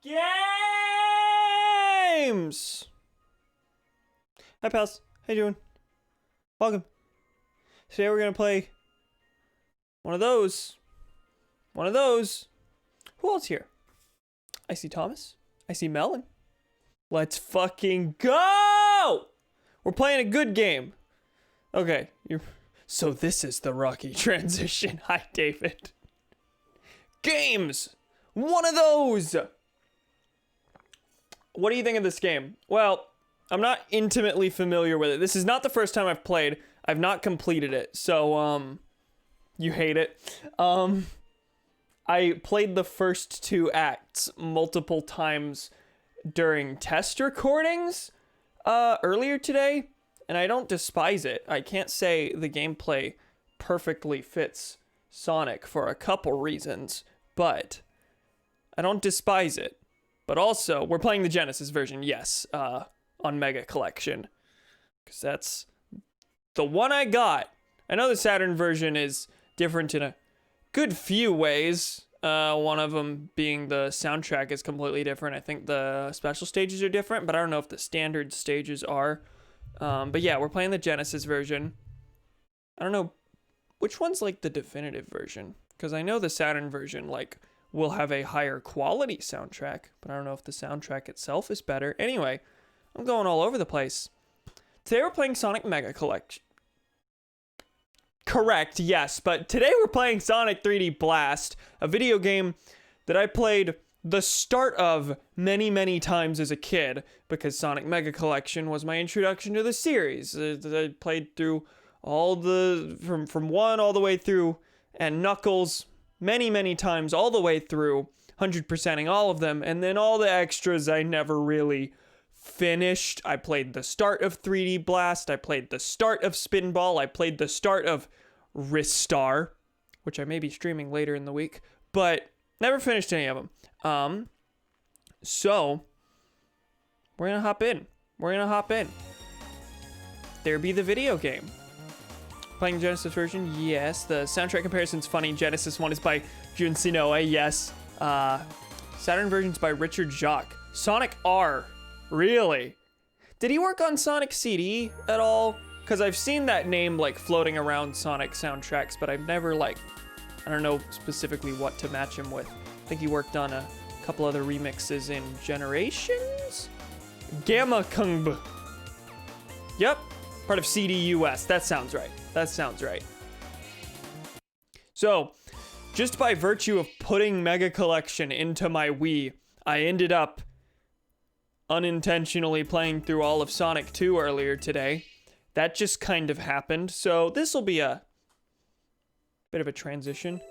Games! Hi pals, how you doing? Welcome. Today we're gonna play one of those. Who else here? I see Thomas. I see Melon. Let's fucking go! We're playing a good game. Okay, so this is the rocky transition. Hi, David. Games! One of those! What do you think of this game? Well, I'm not intimately familiar with it. This is not the first time I've played. I've not completed it, so, you hate it. I played the first two acts multiple times during test recordings, earlier today, and I don't despise it. I can't say the gameplay perfectly fits Sonic for a couple reasons, but I don't despise it. But also, we're playing the Genesis version, yes, on Mega Collection, because that's the one I got. I know the Saturn version is different in a good few ways. One of them being the soundtrack is completely different. I think the special stages are different, but I don't know if the standard stages are. But yeah, we're playing the Genesis version. I don't know which one's like the definitive version, because I know the Saturn version like will have a higher quality soundtrack, but I don't know if the soundtrack itself is better. Anyway, I'm going all over the place. Today we're playing Sonic Mega Collection. Correct, yes, but today we're playing Sonic 3D Blast, a video game that I played the start of many, many times as a kid, because Sonic Mega Collection was my introduction to the series. I played through all the, from 1 all the way through, and Knuckles many, many times all the way through, 100%ing all of them, and then all the extras I never really finished. I played the start of 3D Blast, I played the start of Spinball, I played the start of Ristar, which I may be streaming later in the week, but never finished any of them. So we're gonna hop in. There be the video game. Playing Genesis version, yes. The soundtrack comparison's funny. Genesis one is by Jun Sinoue, yes. Saturn version's by Richard Jacques. Sonic R, really? Did he work on Sonic CD at all? Because I've seen that name like floating around Sonic soundtracks, but I've never like, I don't know specifically what to match him with. I think he worked on a couple other remixes in Generations? Gamma Kung. Yep, part of CD US. That sounds right. So, just by virtue of putting Mega Collection into my Wii, I ended up unintentionally playing through all of Sonic 2 earlier today. That just kind of happened, so this will be a bit of a transition.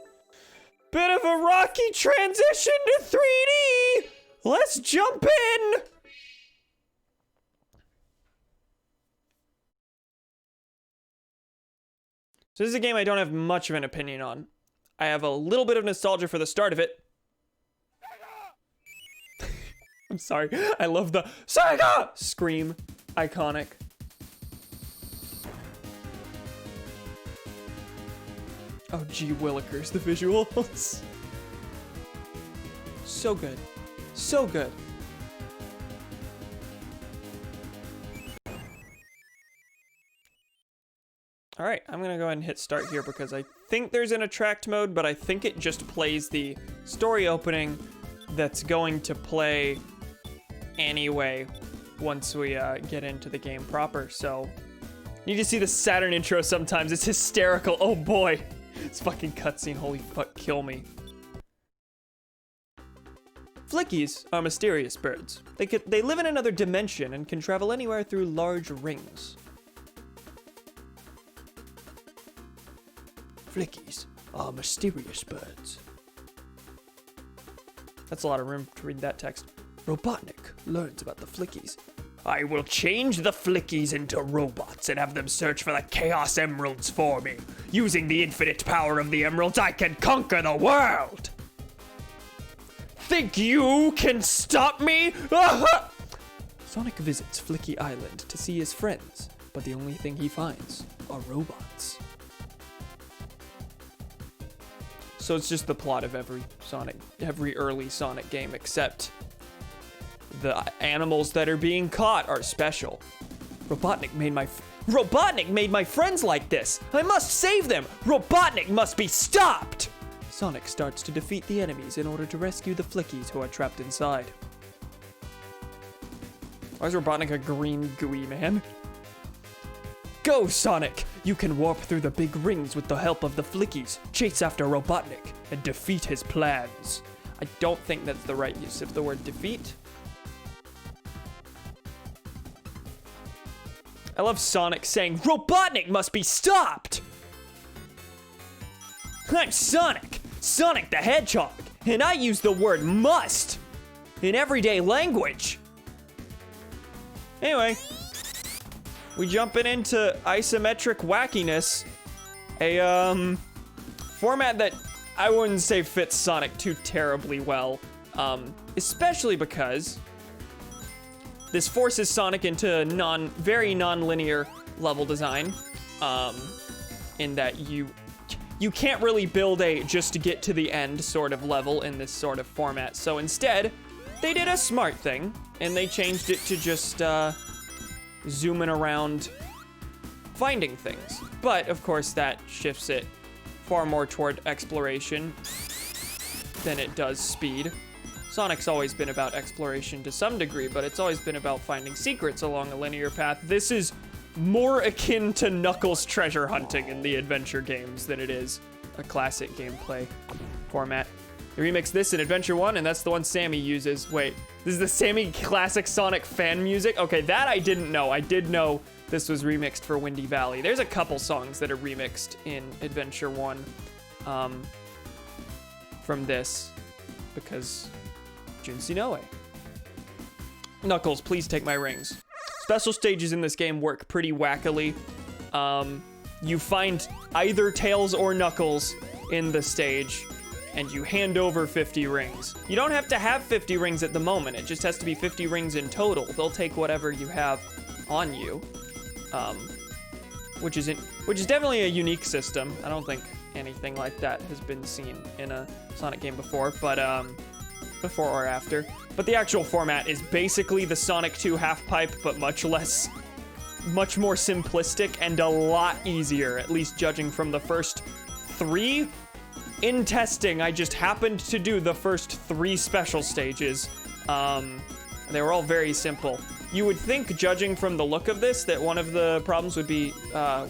Bit of a rocky transition to 3D! Let's jump in! So this is a game I don't have much of an opinion on. I have a little bit of nostalgia for the start of it. I'm sorry, I love the Sega scream. Iconic. Oh, gee willikers, the visuals. So good. So good. All right, I'm gonna go ahead and hit start here because I think there's an attract mode, but I think it just plays the story opening that's going to play anyway once we get into the game proper. So, need to see the Saturn intro sometimes. It's hysterical. Oh boy, this fucking cutscene. Holy fuck, kill me. Flickies are mysterious birds. They live in another dimension and can travel anywhere through large rings. Flickies are mysterious birds. That's a lot of room to read that text. Robotnik learns about the Flickies. I will change the Flickies into robots and have them search for the Chaos Emeralds for me. Using the infinite power of the emeralds, I can conquer the world! Think you can stop me? Sonic visits Flicky Island to see his friends, but the only thing he finds are robots. So it's just the plot of every early Sonic game, except The animals that are being caught are special. Robotnik made my friends like this. I must save them. Robotnik must be stopped. Sonic starts to defeat the enemies in order to rescue the Flickies who are trapped inside. Why is Robotnik a green gooey man? Go, Sonic! You can warp through the big rings with the help of the Flickies, chase after Robotnik, and defeat his plans. I don't think that's the right use of the word defeat. I love Sonic saying, Robotnik must be stopped! I'm Sonic! Sonic the Hedgehog! And I use the word must in everyday language! Anyway, we jumping into isometric wackiness. A, format that I wouldn't say fits Sonic too terribly well. Especially because this forces Sonic into very non-linear level design. In that you can't really build a just to get to the end sort of level in this sort of format. So instead, they did a smart thing, and they changed it to just zooming around finding things. But of course that shifts it far more toward exploration than it does speed. Sonic's always been about exploration to some degree, but it's always been about finding secrets along a linear path. This is more akin to Knuckles treasure hunting in the adventure games than it is a classic gameplay format. They remixed this in Adventure 1, and that's the one Sammy uses. Wait, this is the Sammy classic Sonic fan music? Okay, that I didn't know. I did know this was remixed for Windy Valley. There's a couple songs that are remixed in Adventure 1 from this, because Junsi Noe. Knuckles, please take my rings. Special stages in this game work pretty wackily. You find either Tails or Knuckles in the stage, and you hand over 50 rings. You don't have to have 50 rings at the moment. It just has to be 50 rings in total. They'll take whatever you have on you, which is definitely a unique system. I don't think anything like that has been seen in a Sonic game before, but before or after. But the actual format is basically the Sonic 2 half-pipe, but much more simplistic and a lot easier, at least judging from the first 3. In testing, I just happened to do the first 3 special stages. They were all very simple. You would think, judging from the look of this, that one of the problems would be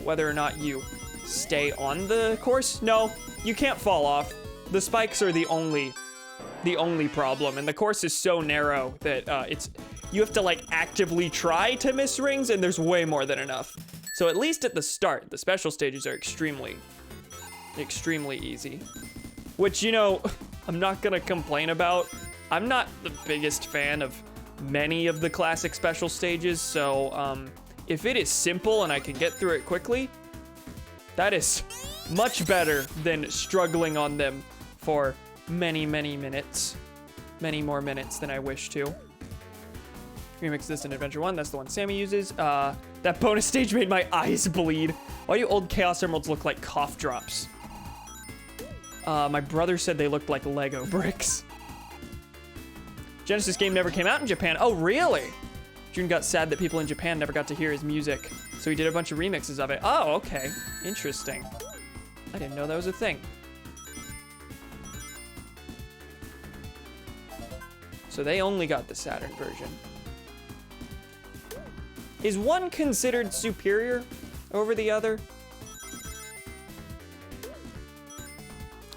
whether or not you stay on the course. No, you can't fall off. The spikes are the only problem, and the course is so narrow that you have to like actively try to miss rings, and there's way more than enough. So at least at the start, the special stages are extremely easy, which, you know, I'm not gonna complain about. I'm not the biggest fan of many of the classic special stages, so if it is simple and I can get through it quickly, that is much better than struggling on them for many minutes. Many more minutes than I wish to. Remix this in Adventure 1, that's the one Sammy uses. That bonus stage made my eyes bleed. Why do old Chaos Emeralds look like cough drops? My brother said they looked like Lego bricks. Genesis game never came out in Japan. Oh, really? Jun got sad that people in Japan never got to hear his music, so he did a bunch of remixes of it. Oh, okay. Interesting. I didn't know that was a thing. So they only got the Saturn version. Is one considered superior over the other?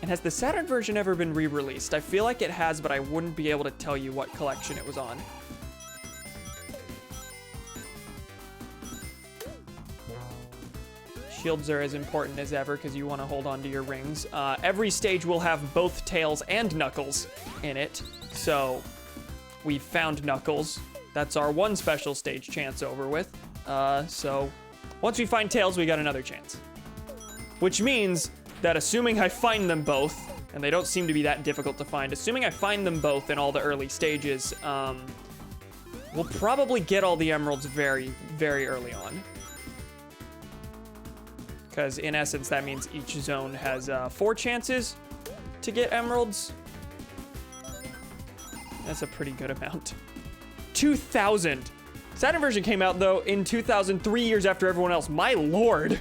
And has the Saturn version ever been re-released? I feel like it has, but I wouldn't be able to tell you what collection it was on. Shields are as important as ever because you want to hold on to your rings. Every stage will have both Tails and Knuckles in it, so we found Knuckles. That's our one special stage chance over with. So once we find Tails, we got another chance. Which means that assuming I find them both, and they don't seem to be that difficult to find, assuming I find them both in all the early stages, we'll probably get all the emeralds very, very early on. Because in essence, that means each zone has 4 chances to get emeralds. That's a pretty good amount. 2000. Saturn version came out, though, in 2000, 3 years after everyone else. My lord.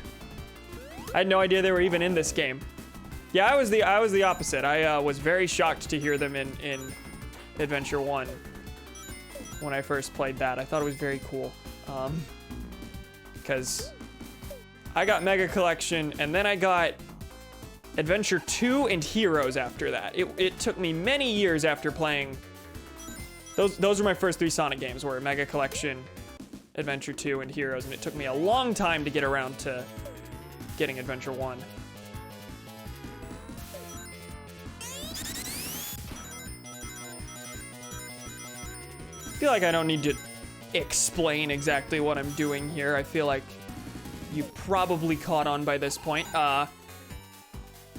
I had no idea they were even in this game. Yeah, I was the opposite. I was very shocked to hear them in Adventure 1 when I first played that. I thought it was very cool. Because I got Mega Collection, and then I got Adventure 2 and Heroes after that. It took me many years after playing... Those were my first 3 Sonic games, were Mega Collection, Adventure 2, and Heroes, and it took me a long time to get around to getting Adventure 1. I feel like I don't need to explain exactly what I'm doing here. I feel like you probably caught on by this point.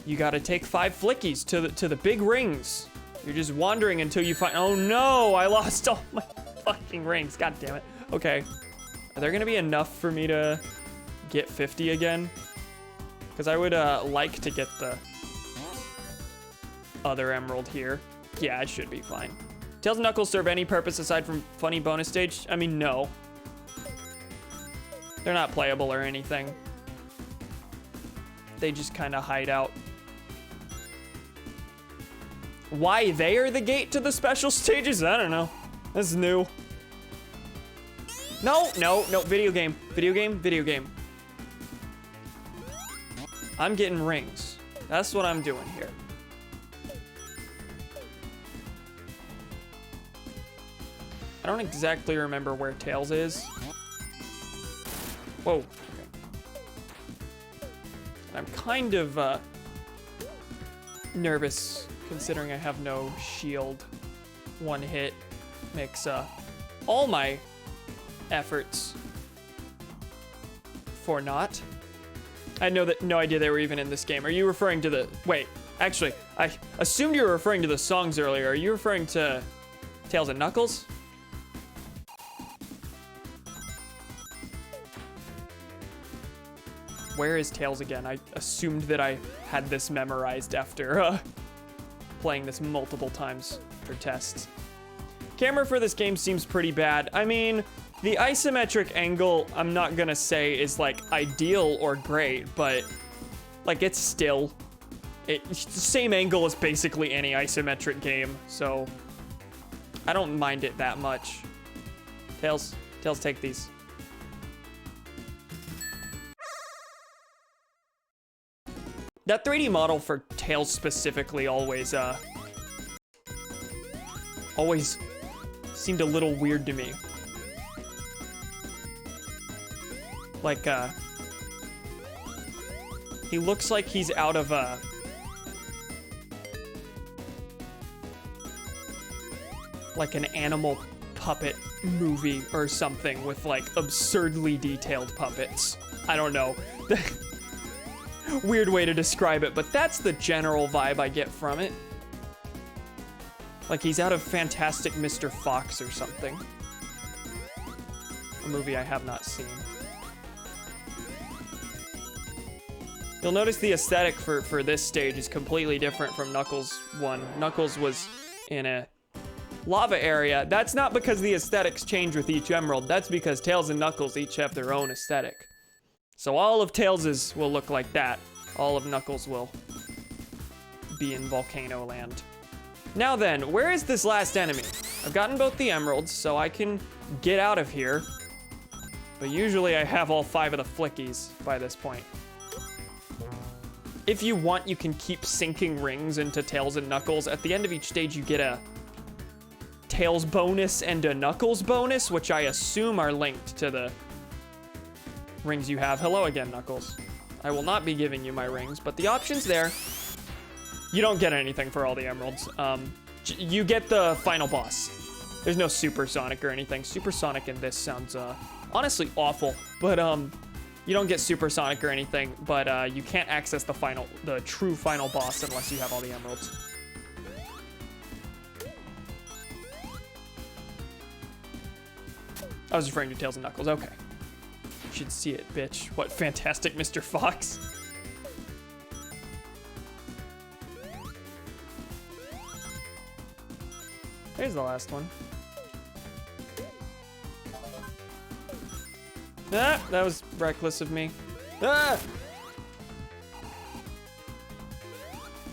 You gotta take 5 flickies to the big rings. You're just wandering until you find... Oh no, I lost all my fucking rings. God damn it. Okay. Are there gonna be enough for me to get 50 again? Because I would like to get the other emerald here. Yeah, it should be fine. Tails and Knuckles serve any purpose aside from funny bonus stage? I mean, no. They're not playable or anything. They just kind of hide out. Why they are the gate to the special stages? I don't know. That's new. No, no, no. Video game. Video game. Video game. I'm getting rings. That's what I'm doing here. I don't exactly remember where Tails is. Whoa. Okay. I'm kind of nervous considering I have no shield. One hit makes all my efforts for naught. I had no idea they were even in this game. Are you referring to the... Wait, actually, I assumed you were referring to the songs earlier. Are you referring to Tails and Knuckles? Where is Tails again? I assumed that I had this memorized after playing this multiple times for tests. Camera for this game seems pretty bad. I mean, the isometric angle, I'm not gonna say is like ideal or great, but like it's still, it's the same angle as basically any isometric game, so I don't mind it that much. Tails, take these. That 3D model for Tails specifically always seemed a little weird to me. Like, he looks like he's out of a... like an animal puppet movie or something with, like, absurdly detailed puppets. I don't know. Weird way to describe it, but that's the general vibe I get from it. Like he's out of Fantastic Mr. Fox or something. A movie I have not seen. You'll notice the aesthetic for this stage is completely different from Knuckles 1. Knuckles was in a lava area. That's not because the aesthetics change with each emerald. That's because Tails and Knuckles each have their own aesthetic. So all of Tails's will look like that. All of Knuckles will be in Volcano Land. Now then, where is this last enemy? I've gotten both the emeralds, so I can get out of here. But usually I have all 5 of the flickies by this point. If you want, you can keep sinking rings into Tails and Knuckles. At the end of each stage, you get a Tails bonus and a Knuckles bonus, which I assume are linked to the rings you have. Hello again, Knuckles. I will not be giving you my rings, but the option's there. You don't get anything for all the emeralds. You get the final boss. There's no supersonic or anything. Supersonic in this sounds honestly awful, but you don't get supersonic or anything, but you can't access the true final boss unless you have all the emeralds. I was referring to Tails and Knuckles. Okay. You should see it, bitch. What, Fantastic Mr. Fox? There's the last one. Ah, that was reckless of me. Ah!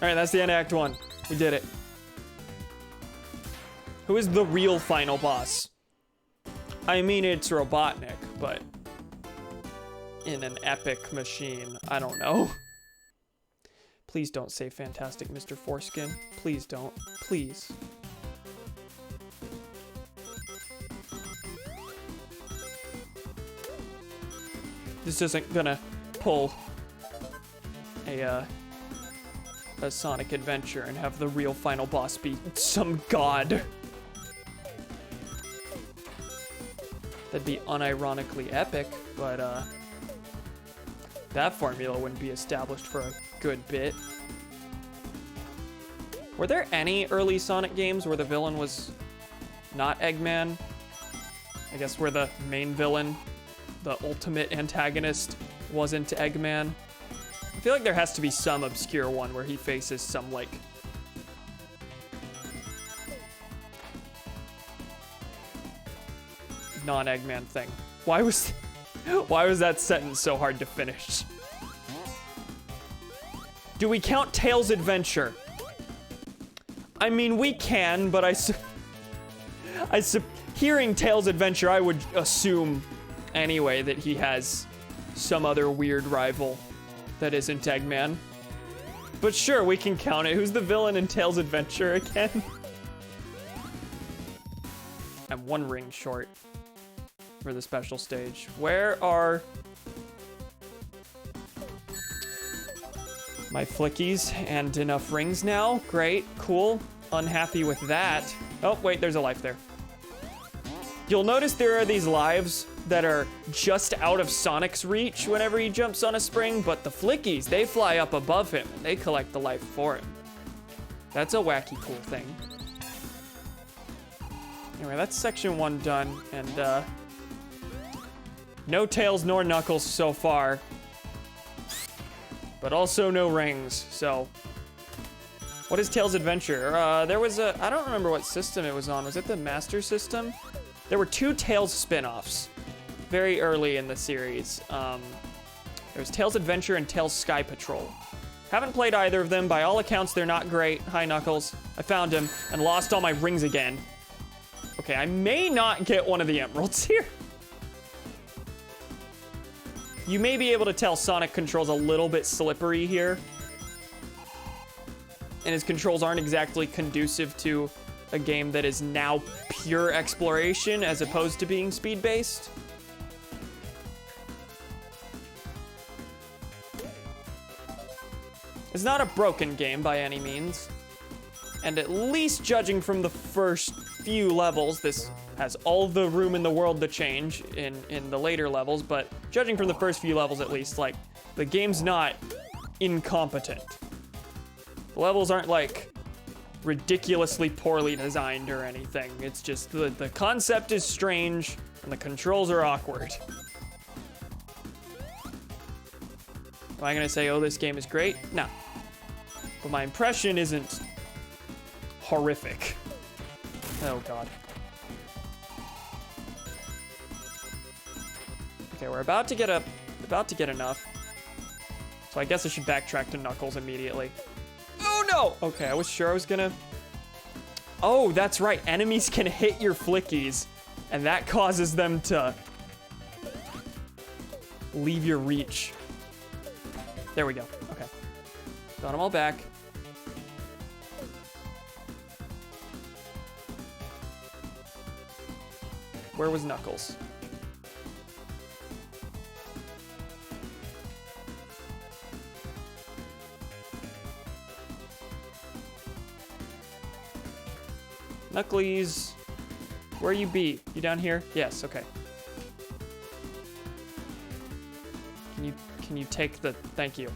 Alright, that's the end of Act 1. We did it. Who is the real final boss? I mean, it's Robotnik, but in an epic machine, I don't know. Please don't say Fantastic Mr. Foreskin. Please don't. Please. This isn't gonna pull a Sonic Adventure and have the real final boss be some god. That'd be unironically epic, but that formula wouldn't be established for a good bit. Were there any early Sonic games where the villain was not Eggman? I guess where the main villain, the ultimate antagonist, wasn't Eggman? I feel like there has to be some obscure one where he faces some, like, non-Eggman thing. Why was that sentence so hard to finish? Do we count Tails' Adventure? I mean, we can, but hearing Tails' Adventure, I would assume anyway that he has some other weird rival that isn't Eggman. But sure, we can count it. Who's the villain in Tails' Adventure again? I'm one ring short for the special stage. Where are my flickies and enough rings now? Great, cool. Unhappy with that. Oh, wait, there's a life there. You'll notice there are these lives that are just out of Sonic's reach whenever he jumps on a spring, but the flickies, they fly up above him and they collect the life for him. That's a wacky cool thing. Anyway, that's section 1 done, and no Tails nor Knuckles so far, but also no rings, so. What is Tails' Adventure? There was I don't remember what system it was on. Was it the Master System? There were 2 Tails spin-offs very early in the series. There was Tails' Adventure and Tails Sky Patrol. Haven't played either of them. By all accounts, they're not great. Hi, Knuckles. I found him and lost all my rings again. Okay, I may not get one of the emeralds here. You may be able to tell Sonic controls a little bit slippery here. And his controls aren't exactly conducive to a game that is now pure exploration as opposed to being speed-based. It's not a broken game by any means. And at least judging from the first few levels, this has all the room in the world to change in the later levels, but judging from the first few levels at least, like, the game's not incompetent. The levels aren't, like, ridiculously poorly designed or anything. It's just the concept is strange and the controls are awkward. Am I gonna say, oh, this game is great? No. But my impression isn't horrific. Oh, God. Okay, we're about to get enough. So I guess I should backtrack to Knuckles immediately. Oh, no! Okay, I was sure I was gonna... Oh, that's right. Enemies can hit your flickies, and that causes them to leave your reach. There we go. Okay. Got them all back. Where was Knuckles? Knuckles, where you be? You down here? Yes, okay. Can you take the, thank you.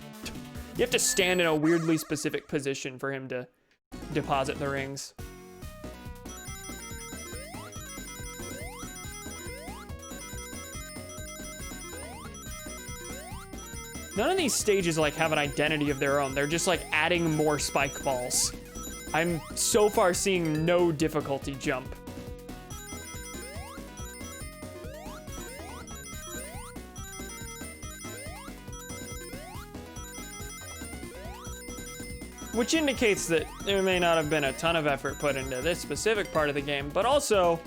You have to stand in a weirdly specific position for him to deposit the rings. None of these stages like have an identity of their own. They're just like adding more spike balls. I'm so far seeing no difficulty jump. which indicates that there may not have been a ton of effort put into this specific part of the game, but also,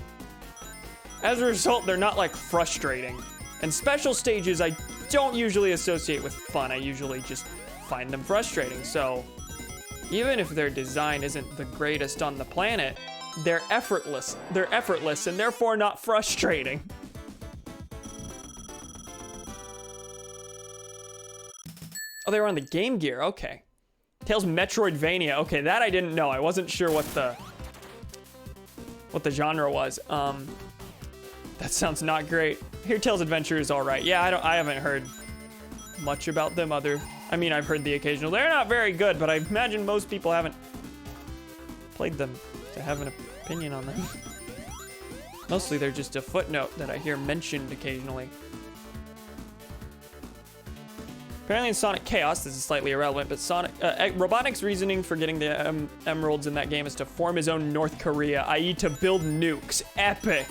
as a result, they're not like frustrating. And special stages I don't usually associate with fun. I usually just find them frustrating. So even if their design isn't the greatest on the planet, they're effortless. They're effortless and therefore not frustrating. Oh, they were on the Game Gear. Okay. Tails Metroidvania. Okay, that I didn't know. I wasn't sure what the genre was. That sounds not great. Here Tails Adventure is all right. Yeah, I haven't heard much about them I mean, I've heard the occasional. They're not very good, but I imagine most people haven't played them to have an opinion on them. Mostly they're just a footnote that I hear mentioned occasionally. Apparently in Sonic Chaos, this is slightly irrelevant, but Robotnik's reasoning for getting the emeralds in that game is to form his own North Korea, i.e. to build nukes. Epic!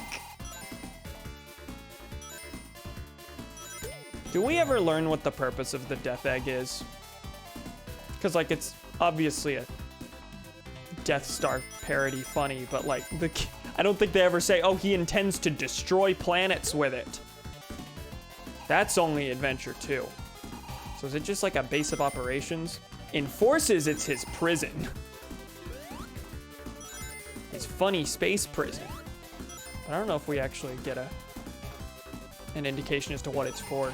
Do we ever learn what the purpose of the Death Egg is? Because, like, it's obviously a Death Star parody funny, but, like, I don't think they ever say, oh, he intends to destroy planets with it. That's only Adventure 2. So is it just like a base of operations? In Forces, it's his prison. His funny space prison. But I don't know if we actually get an indication as to what it's for.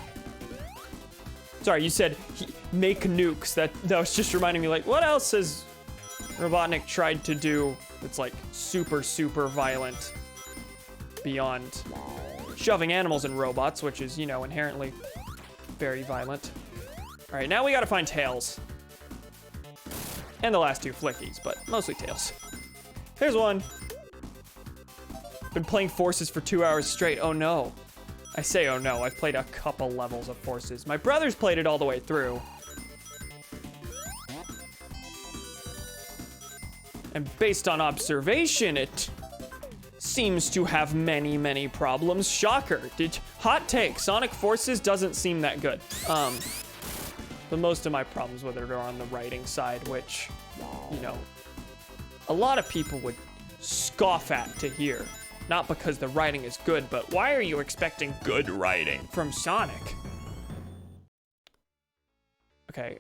Sorry, you said make nukes. That was just reminding me, like, what else has Robotnik tried to do that's like super, super violent beyond shoving animals in robots, which is, you know, inherently very violent. All right, now we gotta find Tails. And the last two Flickies, but mostly Tails. Here's one. Been playing Forces for 2 hours straight. Oh no. I say oh no, I've played a couple levels of Forces. My brother's played it all the way through. And based on observation, it seems to have many, many problems. Shocker. Hot take, Sonic Forces doesn't seem that good. But most of my problems with it are on the writing side, which, you know, a lot of people would scoff at to hear. Not because the writing is good, but why are you expecting good writing from Sonic? Okay,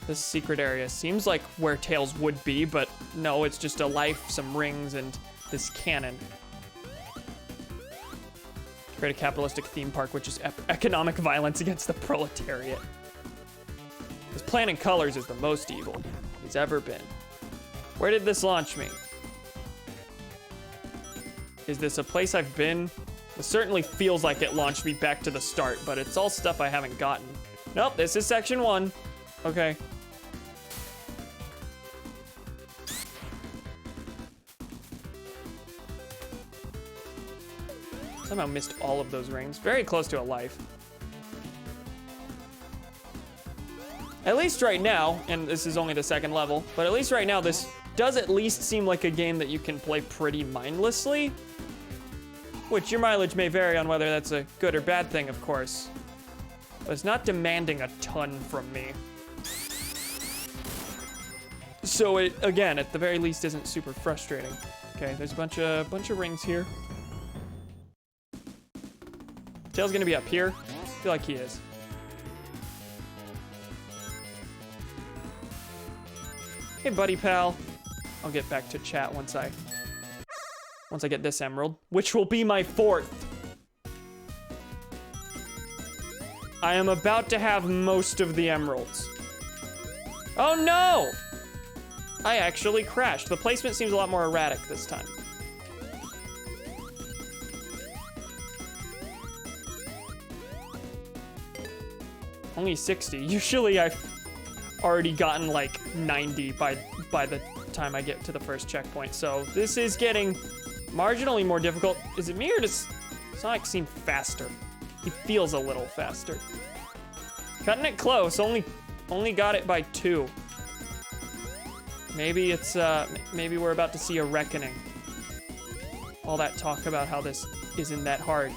this secret area seems like where Tails would be, but no, it's just a life, some rings, and this cannon. Create a capitalistic theme park, which is economic violence against the proletariat. His plan in colors is the most evil he's ever been. Where did this launch me? Is this a place I've been? It certainly feels like it launched me back to the start, but it's all stuff I haven't gotten. Nope, this is section 1. Okay. Somehow missed all of those rings. Very close to a life. At least right now, and this is only the second level, but at least right now this does at least seem like a game that you can play pretty mindlessly. Which your mileage may vary on whether that's a good or bad thing, of course. But it's not demanding a ton from me. So it, again, at the very least isn't super frustrating. Okay, there's a bunch of rings here. Tails gonna be up here? I feel like he is. Hey, buddy pal. I'll get back to chat once I get this emerald, which will be my 4th. I am about to have most of the emeralds. Oh no! I actually crashed. The placement seems a lot more erratic this time. Only 60. Usually I've already gotten like 90 by the time I get to the first checkpoint. So this is getting marginally more difficult. Is it me or does Sonic seem faster? He feels a little faster. Cutting it close, only got it by 2. Maybe it's, maybe we're about to see a reckoning. All that talk about how this isn't that hard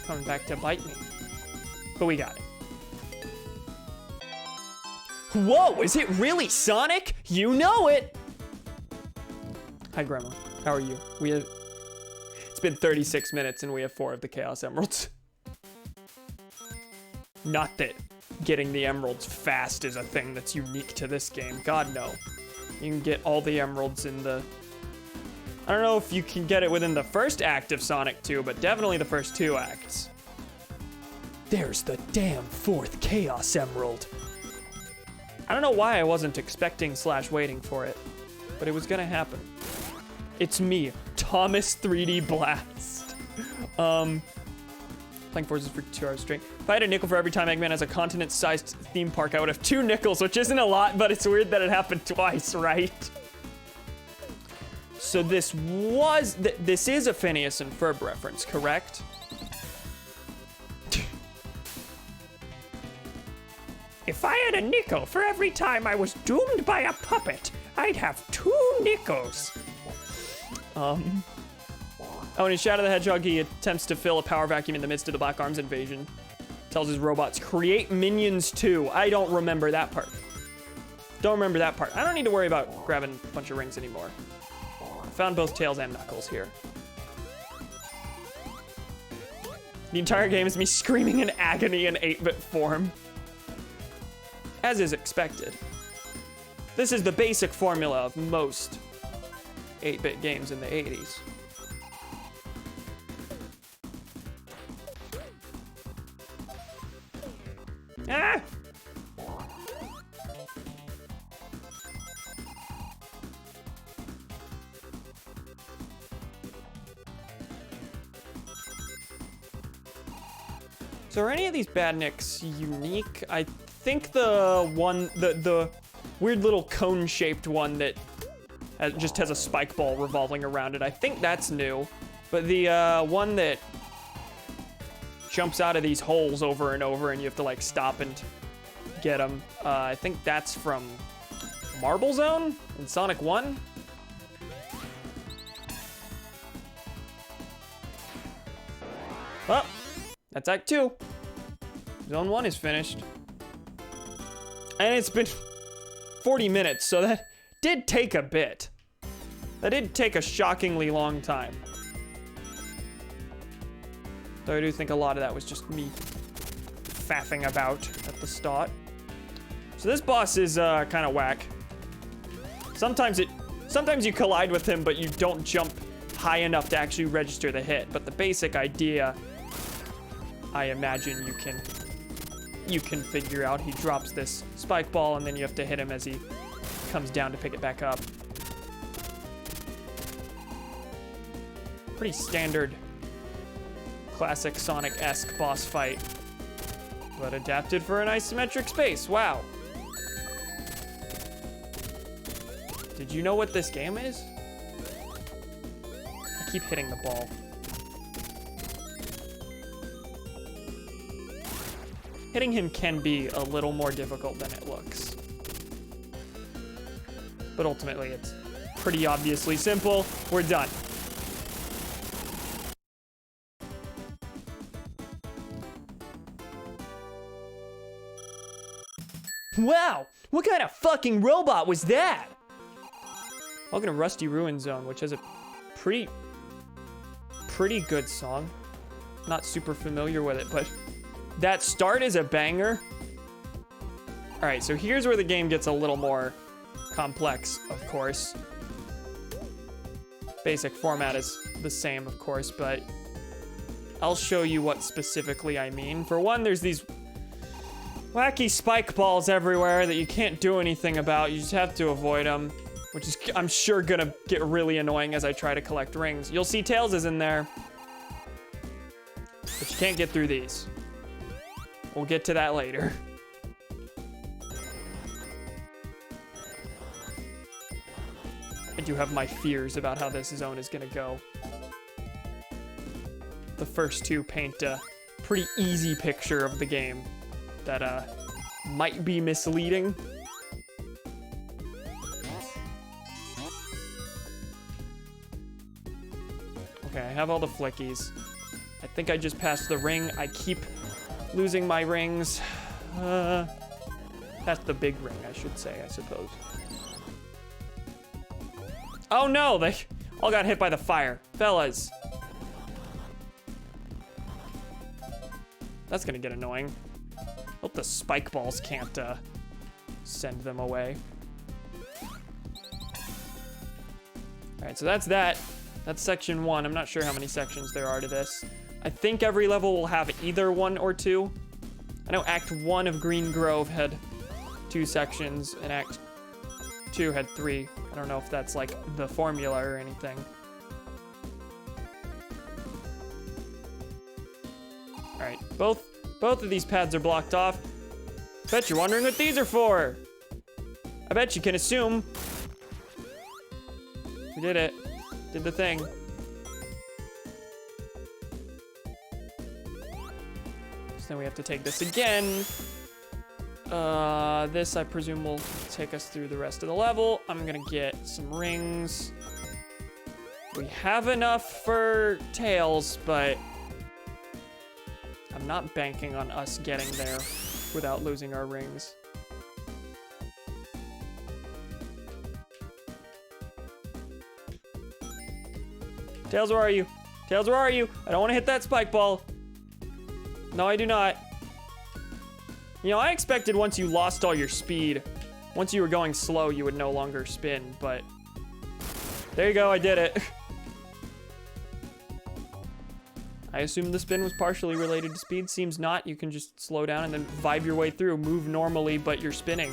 coming back to bite me. But we got it. Whoa, is it really Sonic? You know it! Hi, Grandma. How are you? It's been 36 minutes and we have 4 of the Chaos Emeralds. Not that getting the emeralds fast is a thing that's unique to this game. God, no. You can get all the emeralds in the... I don't know if you can get it within the first act of Sonic 2, but definitely the first 2 acts. There's the damn 4th Chaos Emerald. I don't know why I wasn't expecting / waiting for it, but it was gonna happen. It's me, Thomas 3D Blast. Playing Forza for 2 hours straight. If I had a nickel for every time Eggman has a continent-sized theme park, I would have 2 nickels, which isn't a lot, but it's weird that it happened twice, right? So this is a Phineas and Ferb reference, correct? If I had a nickel for every time I was doomed by a puppet, I'd have 2 nickels. Oh, and in Shadow the Hedgehog, he attempts to fill a power vacuum in the midst of the Black Arms invasion. Tells his robots, create minions too. I don't remember that part. Don't remember that part. I don't need to worry about grabbing a bunch of rings anymore. I found both Tails and Knuckles here. The entire game is me screaming in agony in 8-bit form. As is expected. This is the basic formula of most 8-bit games in the 80s. Ah! So are any of these badniks unique? I think the one, the weird little cone-shaped one that just has a spike ball revolving around it, I think that's new. But the one that jumps out of these holes over and over and you have to like stop and get them, I think that's from Marble Zone in Sonic 1. Well, that's Act 2. Zone 1 is finished. And it's been 40 minutes, so that did take a bit. That did take a shockingly long time. Though I do think a lot of that was just me faffing about at the start. So this boss is kind of whack. Sometimes you collide with him, but you don't jump high enough to actually register the hit. But the basic idea, I imagine you can figure out. He drops this spike ball, and then you have to hit him as he comes down to pick it back up. Pretty standard, classic Sonic-esque boss fight, but adapted for an isometric space. Wow. Did you know what this game is? I keep hitting the ball. Hitting him can be a little more difficult than it looks. But ultimately, it's pretty obviously simple. We're done. Wow, what kind of fucking robot was that? Welcome to Rusty Ruin Zone, which has a pretty good song. Not super familiar with it, but that start is a banger. All right, so here's where the game gets a little more complex, of course. Basic format is the same, of course, but I'll show you what specifically I mean. For one, there's these wacky spike balls everywhere that you can't do anything about. You just have to avoid them, which is, I'm sure, gonna get really annoying as I try to collect rings. You'll see Tails is in there, but you can't get through these. We'll get to that later. I do have my fears about how this zone is gonna go. The first 2 paint a pretty easy picture of the game that might be misleading. Okay, I have all the flickies. I think I just passed the ring. I keep losing my rings. I Past the big ring, I should say, I suppose. Oh no, they all got hit by the fire. Fellas. That's gonna get annoying. Hope the spike balls can't send them away. All right, so that's that. That's section 1. I'm not sure how many sections there are to this. I think every level will have either 1 or 2. I know Act 1 of Green Grove had 2 sections, and Act 2 had 3. I don't know if that's like the formula or anything. All right, both of these pads are blocked off. Bet you're wondering what these are for. I bet you can assume. We did it. Did the thing. So then we have to take this again. This, I presume, will take us through the rest of the level. I'm gonna get some rings. We have enough for tails, but I'm not banking on us getting there without losing our rings. Tails, where are you? Tails, where are you? I don't want to hit that spike ball. No, I do not. You know, I expected once you lost all your speed, once you were going slow, you would no longer spin, but there you go, I did it. I assume the spin was partially related to speed. Seems not. You can just slow down and then vibe your way through. Move normally, but you're spinning.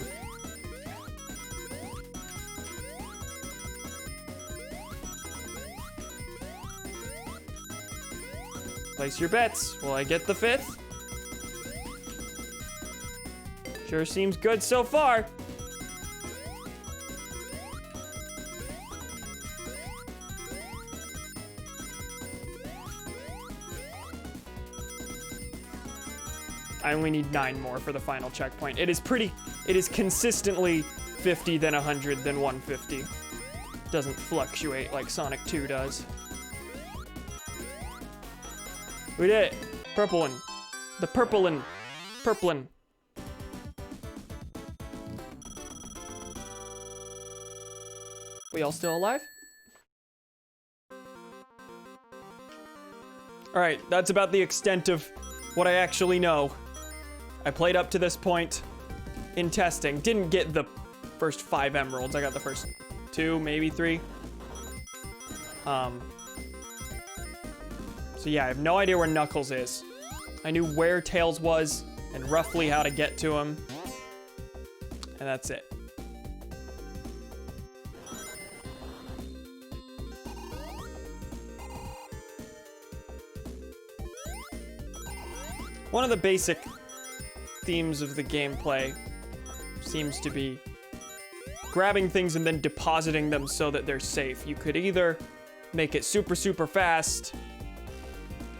Place your bets. Will I get the 5th? Sure seems good so far. I only need 9 more for the final checkpoint. It is consistently 50, then 100, then 150. Doesn't fluctuate like Sonic 2 does. We did it. Purple one. The purple one. We all still alive? All right, that's about the extent of what I actually know. I played up to this point in testing. Didn't get the first 5 emeralds. I got the first 2, maybe 3. So yeah, I have no idea where Knuckles is. I knew where Tails was and roughly how to get to him. And that's it. One of the basic themes of the gameplay seems to be grabbing things and then depositing them so that they're safe. You could either make it super, super fast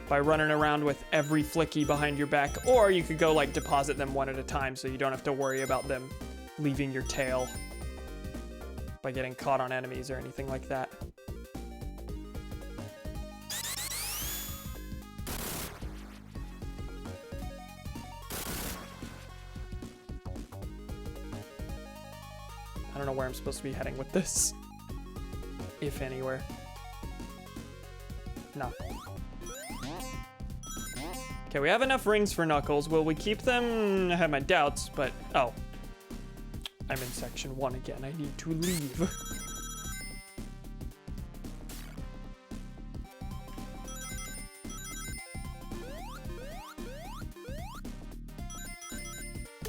by running around with every flicky behind your back, or you could go like deposit them one at a time so you don't have to worry about them leaving your tail by getting caught on enemies or anything like that. I don't know where I'm supposed to be heading with this. If anywhere. No. Okay, we have enough rings for Knuckles. Will we keep them? I have my doubts, but... Oh. I'm in section 1 again. I need to leave.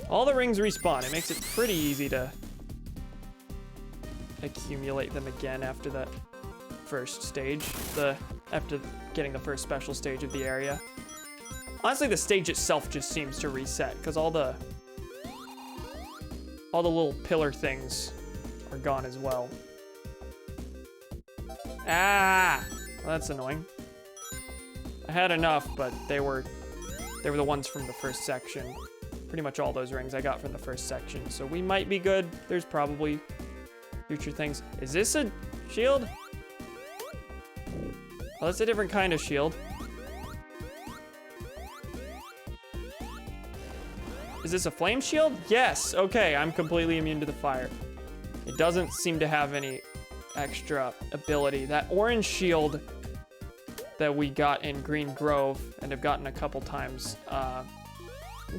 All the rings respawn. It makes it pretty easy to accumulate them again after that first stage. After getting the first special stage of the area. Honestly, the stage itself just seems to reset because all the little pillar things are gone as well. Ah, well, that's annoying. I had enough, but they were the ones from the first section. Pretty much all those rings I got from the first section, so we might be good. There's probably future things. Is this a shield? Oh, that's a different kind of shield. Is this a flame shield? Yes. Okay, I'm completely immune to the fire. It doesn't seem to have any extra ability. That orange shield that we got in Green Grove and have gotten a couple times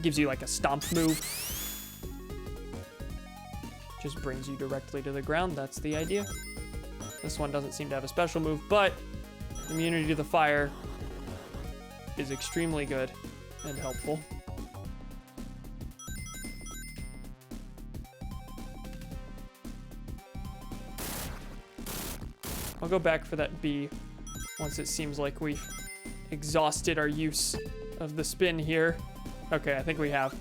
gives you like a stomp move. Just brings you directly to the ground. That's the idea. This one doesn't seem to have a special move, but immunity to the fire is extremely good and helpful. I'll go back for that B once it seems like we've exhausted our use of the spin here. Okay, I think we have.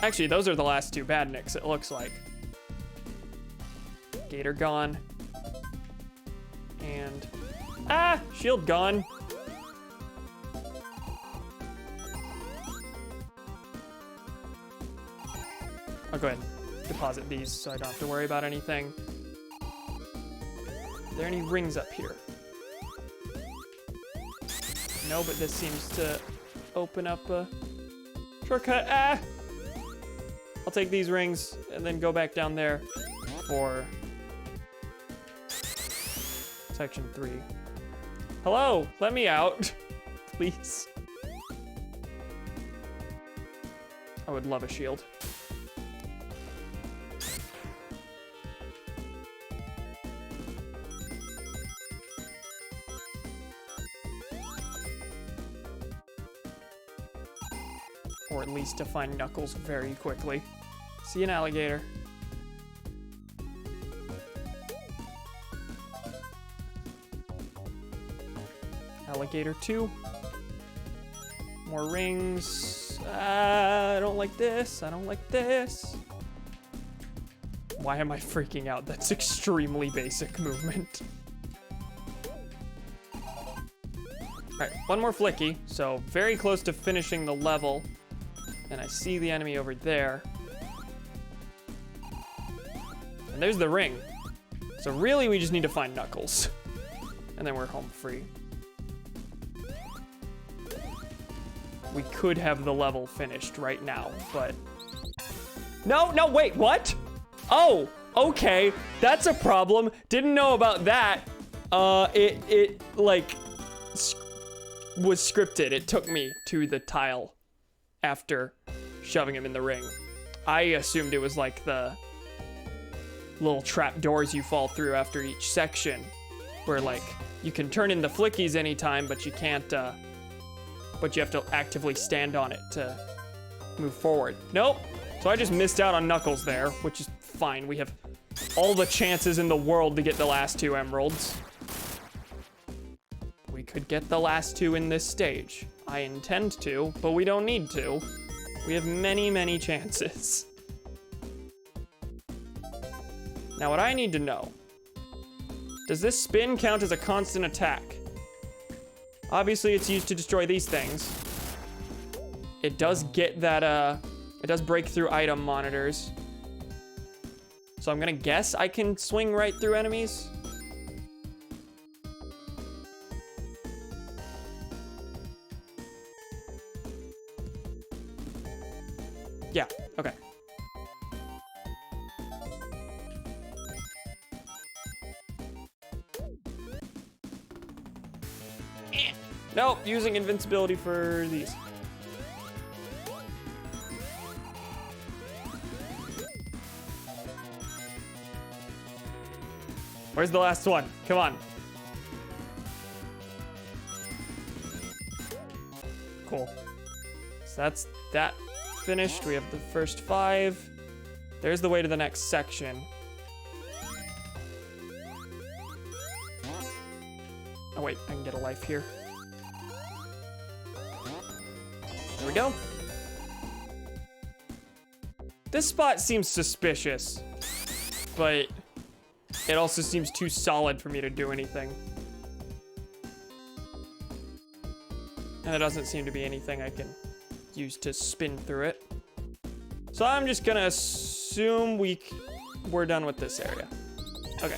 Actually, those are the last two badniks, it looks like. Gator gone. And... ah! Shield gone. I'll go ahead and deposit these so I don't have to worry about anything. Are there any rings up here? No, but this seems to open up a shortcut. Ah! I'll take these rings and then go back down there for section 3. Hello, let me out, please. I would love a shield. Or at least to find Knuckles very quickly. See an alligator. Alligator 2. More rings. I don't like this. I don't like this. Why am I freaking out? That's extremely basic movement. Alright, one more flicky. So very close to finishing the level. And I see the enemy over there. And there's the ring. So really we just need to find Knuckles. And then we're home free. We could have the level finished right now, but... No, wait, what? Oh, okay, that's a problem. Didn't know about that. It like, was scripted. It took me to the tile after shoving him in the ring. I assumed it was like the little trap doors you fall through after each section, where like, you can turn into flickies anytime, but you can't, but you have to actively stand on it to move forward. Nope. So I just missed out on Knuckles there, which is fine. We have all the chances in the world to get the last 2 emeralds. We could get the last 2 in this stage. I intend to, but we don't need to. We have many, many chances. Now what I need to know, does this spin count as a constant attack? Obviously, it's used to destroy these things. It does get that, it does break through item monitors. So I'm gonna guess I can swing right through enemies. Yeah, okay. Nope, using invincibility for these. Where's the last one? Come on. Cool. So that's that finished. We have the first 5. There's the way to the next section. Oh wait, I can get a life here. There we go. This spot seems suspicious, but it also seems too solid for me to do anything. And there doesn't seem to be anything I can use to spin through it. So I'm just gonna assume we're done with this area. Okay.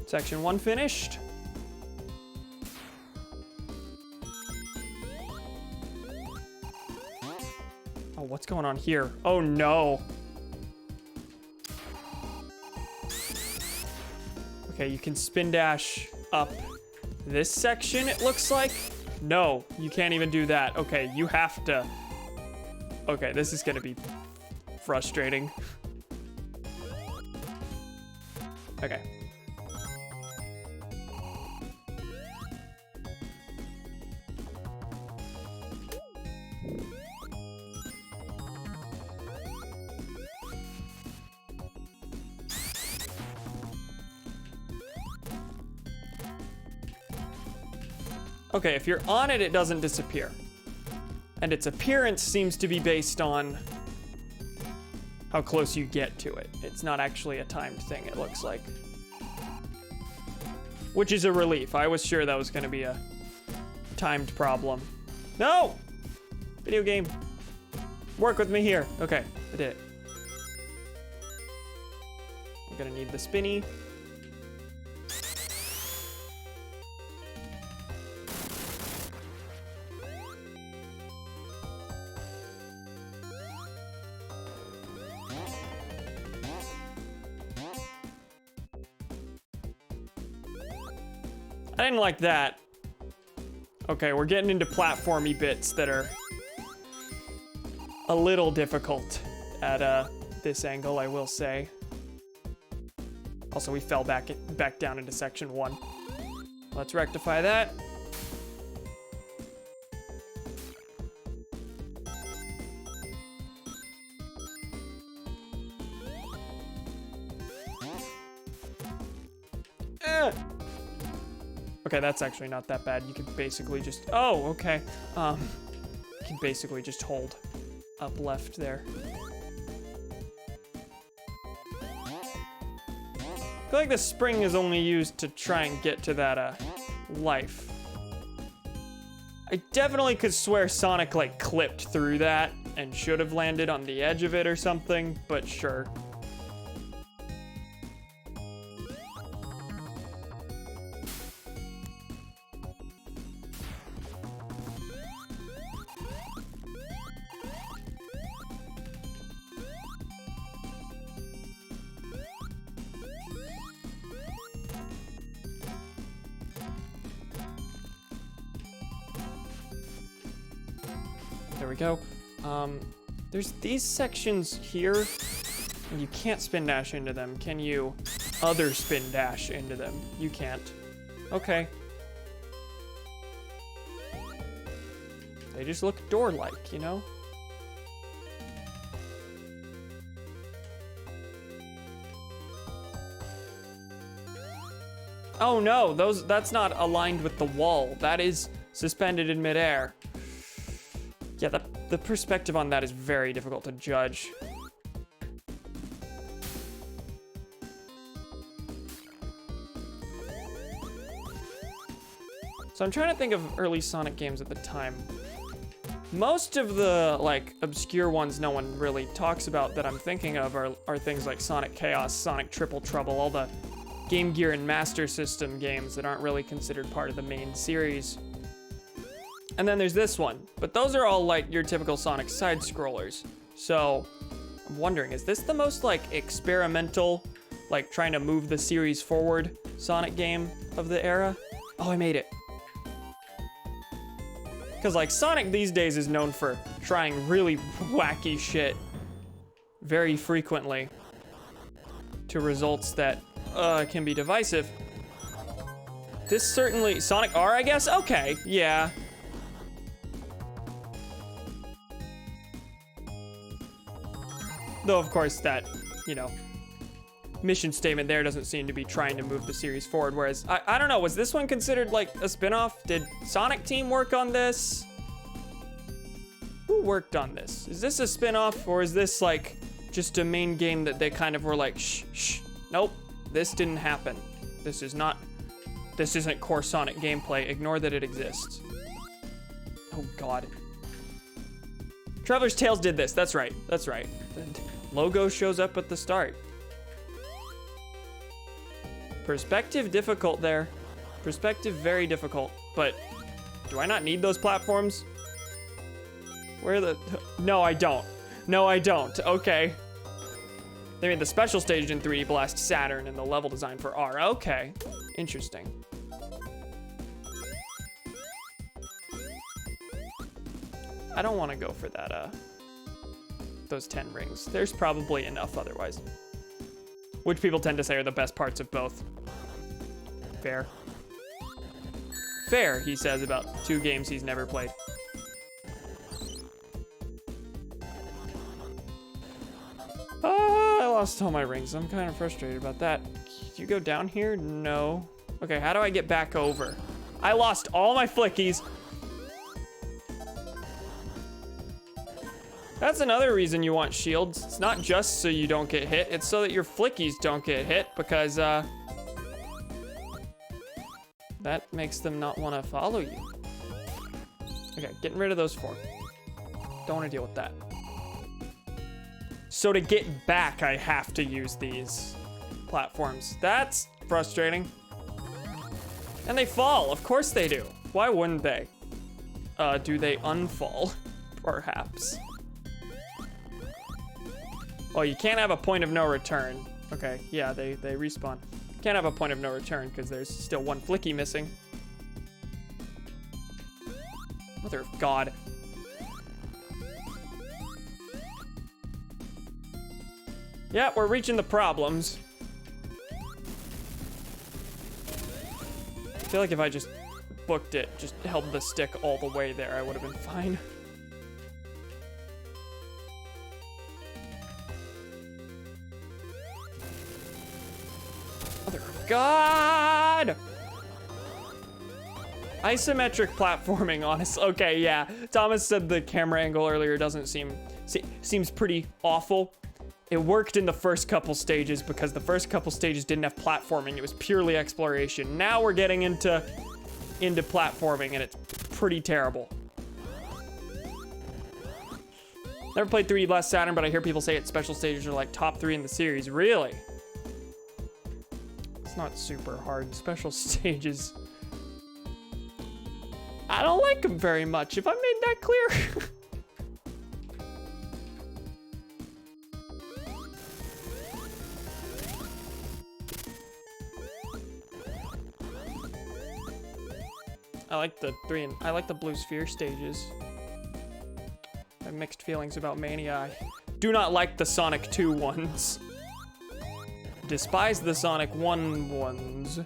Section 1 finished. what's going on here? Oh no. Okay, you can spin dash up this section, it looks like. No, you can't even do that. Okay, you have to. Okay, this is gonna be frustrating. Okay. Okay, if you're on it, it doesn't disappear. And its appearance seems to be based on how close you get to it. It's not actually a timed thing, it looks like. Which is a relief. I was sure that was gonna be a timed problem. No! Video game. Work with me here. Okay, I did it. I'm gonna need the spinny. I didn't like that. Okay, we're getting into platformy bits that are a little difficult at this angle, I will say. Also, we fell back down into section 1. Let's rectify that. Okay, that's actually not that bad. You can basically just... Oh, okay. You can basically just hold up left there. I feel like the spring is only used to try and get to that life. I definitely could swear Sonic like clipped through that and should have landed on the edge of it or something, but sure. There we go. There's these sections here, and you can't spin dash into them. Can you other spin dash into them? You can't. Okay. They just look door-like, you know? Oh no, that's not aligned with the wall. That is suspended in midair. Yeah, the perspective on that is very difficult to judge. So I'm trying to think of early Sonic games at the time. Most of the, like, obscure ones no one really talks about that I'm thinking of are things like Sonic Chaos, Sonic Triple Trouble, all the Game Gear and Master System games that aren't really considered part of the main series. And then there's this one, but those are all like your typical Sonic side-scrollers. So I'm wondering, is this the most like experimental, like trying to move the series forward Sonic game of the era? Oh, I made it. Because like Sonic these days is known for trying really wacky shit very frequently to results that can be divisive. This certainly, Sonic R, I guess? Okay, yeah. Though, of course, that, you know, mission statement there doesn't seem to be trying to move the series forward, whereas, I don't know, was this one considered, like, a spin-off? Did Sonic Team work on this? Who worked on this? Is this a spin-off, or is this, like, just a main game that they kind of were like, shh, nope, this didn't happen. This isn't core Sonic gameplay, ignore that it exists. Oh, God. Traveler's Tales did this, that's right. The logo shows up at the start. Perspective difficult there. Perspective very difficult, but do I not need those platforms? Where the, no, I don't. No, I don't. Okay. They made the special stage in 3D Blast Saturn and the level design for R. Okay. Interesting. I don't want to go for that, those 10 rings. There's probably enough otherwise. Which people tend to say are the best parts of both. Fair. Fair, he says about 2 games he's never played. I lost all my rings. I'm kind of frustrated about that. Do you go down here? No. Okay, how do I get back over? I lost all my flickies. That's another reason you want shields. It's not just so you don't get hit, it's so that your flickies don't get hit, because that makes them not want to follow you. Okay, getting rid of those 4. Don't want to deal with that. So to get back, I have to use these platforms. That's frustrating. And they fall, of course they do. Why wouldn't they? Do they unfall? Perhaps. Oh, you can't have a point of no return. Okay, yeah, they respawn. Can't have a point of no return because there's still 1 flicky missing. Mother of God. Yeah, we're reaching the problems. I feel like if I just booked it, just held the stick all the way there, I would have been fine. Mother of God! Isometric platforming, honestly. Okay, yeah. Thomas said the camera angle earlier doesn't seems pretty awful. It worked in the first couple stages because the first couple stages didn't have platforming. It was purely exploration. Now we're getting into platforming and it's pretty terrible. Never played 3D Blast Saturn, but I hear people say its special stages are like top 3 in the series. Really? It's not super hard. Special stages. I don't like them very much. Have I made that clear? I like the blue sphere stages. I have mixed feelings about Mania. I do not like the Sonic 2 ones. Despise the Sonic 1 ones.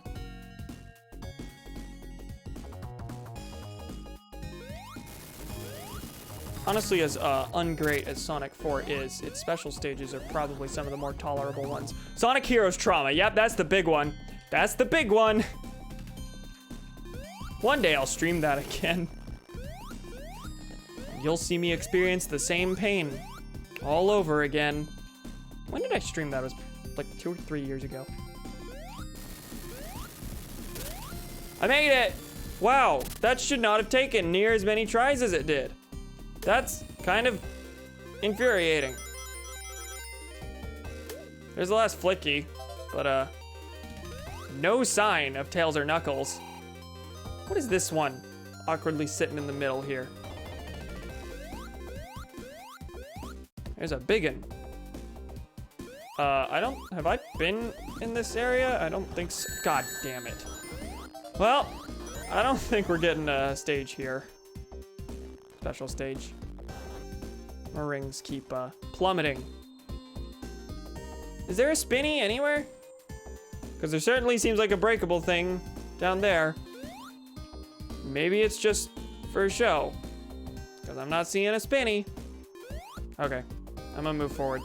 Honestly, as ungreat as Sonic 4 is, its special stages are probably some of the more tolerable ones. Sonic Heroes Trauma, yep, that's the big one. That's the big one. One day I'll stream that again. You'll see me experience the same pain all over again. When did I stream that? It was like 2 or 3 years ago. I made it! Wow, that should not have taken near as many tries as it did. That's kind of infuriating. There's the last flicky, but no sign of Tails or Knuckles. What is this one? Awkwardly sitting in the middle here. There's a biggin. Have I been in this area? I don't think so. God damn it. Well, I don't think we're getting a stage here. Special stage. My rings keep plummeting. Is there a spinny anywhere? Because there certainly seems like a breakable thing down there. Maybe it's just for show. Because I'm not seeing a spinny. Okay, I'm gonna move forward.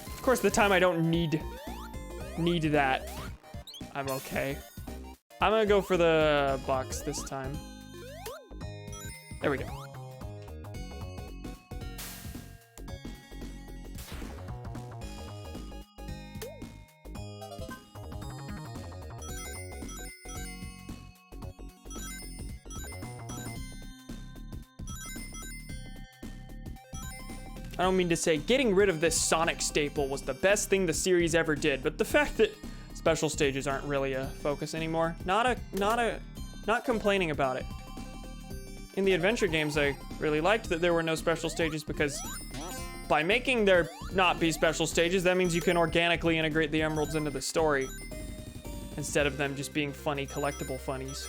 Of course, the time I don't need that, I'm okay. I'm gonna go for the box this time. There we go. I don't mean to say getting rid of this Sonic staple was the best thing the series ever did, but the fact that special stages aren't really a focus anymore. Not complaining about it. In the adventure games, I really liked that there were no special stages because by making there not be special stages, that means you can organically integrate the emeralds into the story instead of them just being funny collectible funnies.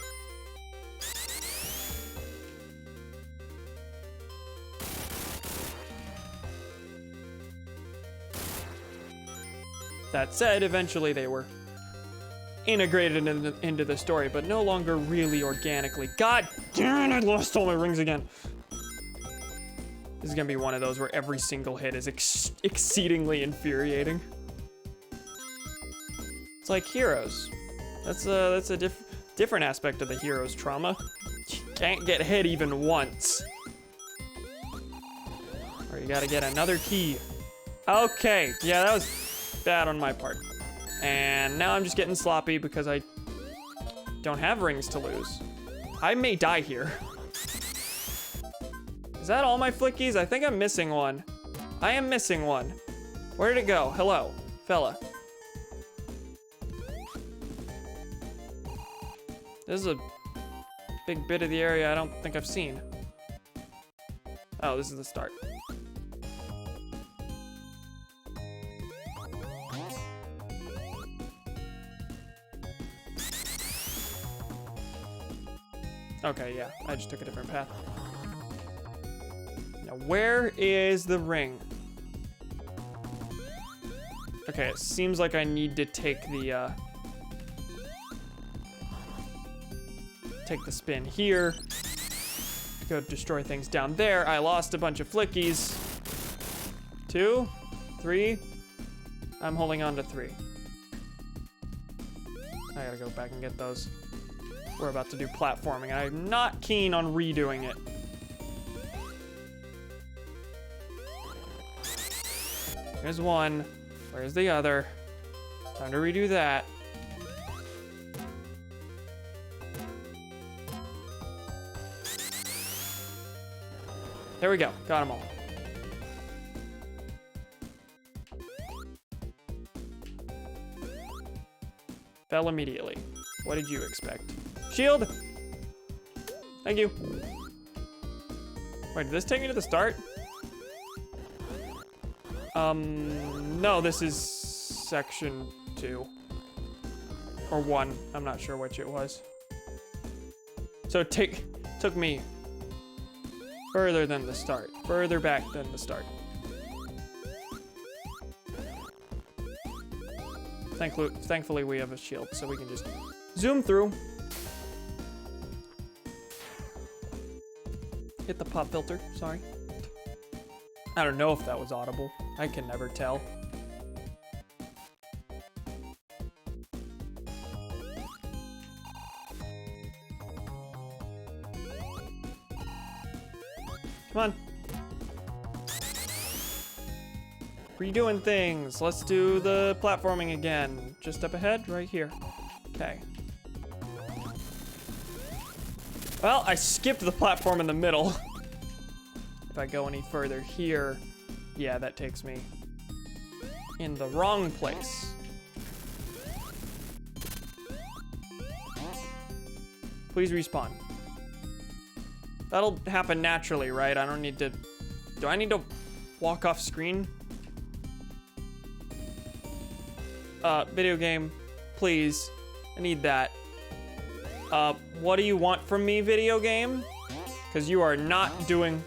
That said, eventually they were integrated into the story, but no longer really organically. God damn it, I lost all my rings again. This is gonna be one of those where every single hit is exceedingly infuriating. It's like Heroes. That's a different aspect of the Heroes trauma. You can't get hit even once. Or you gotta get another key. Okay, yeah, that was bad on my part. And now I'm just getting sloppy because I don't have rings to lose. I may die here. Is that all my flickies? I think I'm missing one. I am missing one. Where did it go? Hello, fella. This is a big bit of the area I don't think I've seen. Oh, this is the start. Okay, yeah, I just took a different path. Now, where is the ring? Okay, it seems like I need to take the spin here. Go destroy things down there. I lost a bunch of flickies. 2, 3. I'm holding on to 3. I gotta go back and get those. We're about to do platforming, and I'm not keen on redoing it. There's one. Where's the other? Time to redo that. There we go. Got them all. Fell immediately. What did you expect? Shield! Thank you. Wait, did this take me to the start? No, this is section 2. Or 1. I'm not sure which it was. So it took me further than the start. Further back than the start. Thankfully we have a shield, so we can just zoom through. Hit the pop filter, sorry. I don't know if that was audible. I can never tell. Come on. Redoing things. Let's do the platforming again. Just up ahead, right here. Okay. Well, I skipped the platform in the middle. If I go any further here, yeah, that takes me in the wrong place. Please respawn. That'll happen naturally, right? I don't need to... Do I need to walk off screen? Video game, please. I need that. What do you want from me, video game? Because you are not doing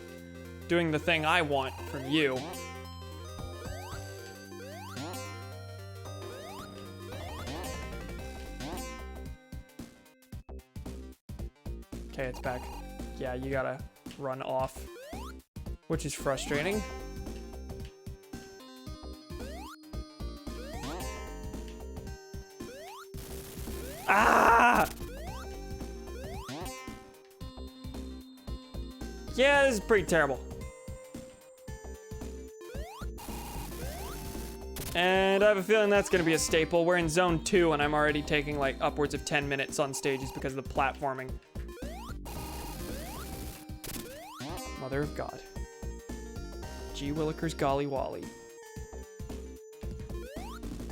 the thing I want from you. Okay, it's back. Yeah, you gotta run off, which is frustrating. Ah! Yeah, this is pretty terrible. And I have a feeling that's gonna be a staple. We're in zone 2 and I'm already taking like upwards of 10 minutes on stages because of the platforming. Mother of God. Gee Willikers golly wally.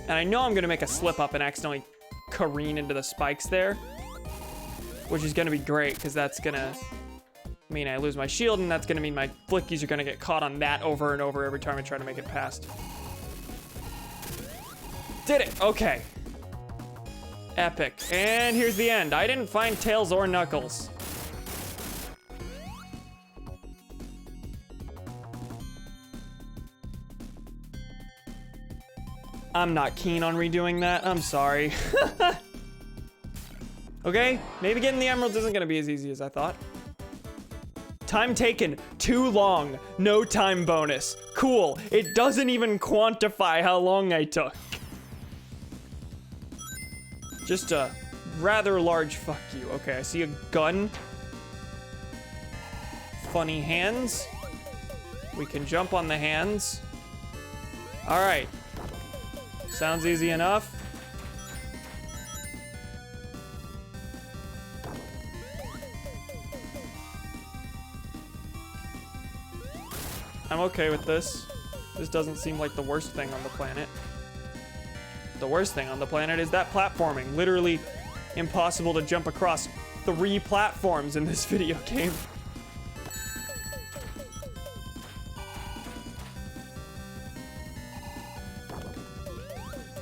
And I know I'm gonna make a slip up and accidentally careen into the spikes there, which is gonna be great because that's gonna mean I lose my shield, and that's gonna mean my flickies are gonna get caught on that over and over every time I try to make it past. Did it, okay. Epic, and here's the end. I didn't find Tails or Knuckles. I'm not keen on redoing that, I'm sorry. Okay, maybe getting the emeralds isn't gonna be as easy as I thought. Time taken, too long, no time bonus. Cool, it doesn't even quantify how long I took. Just a rather large fuck you. Okay, I see a gun. Funny hands. We can jump on the hands. All right. Sounds easy enough. I'm okay with this. This doesn't seem like the worst thing on the planet. The worst thing on the planet is that platforming. Literally impossible to jump across 3 platforms in this video game.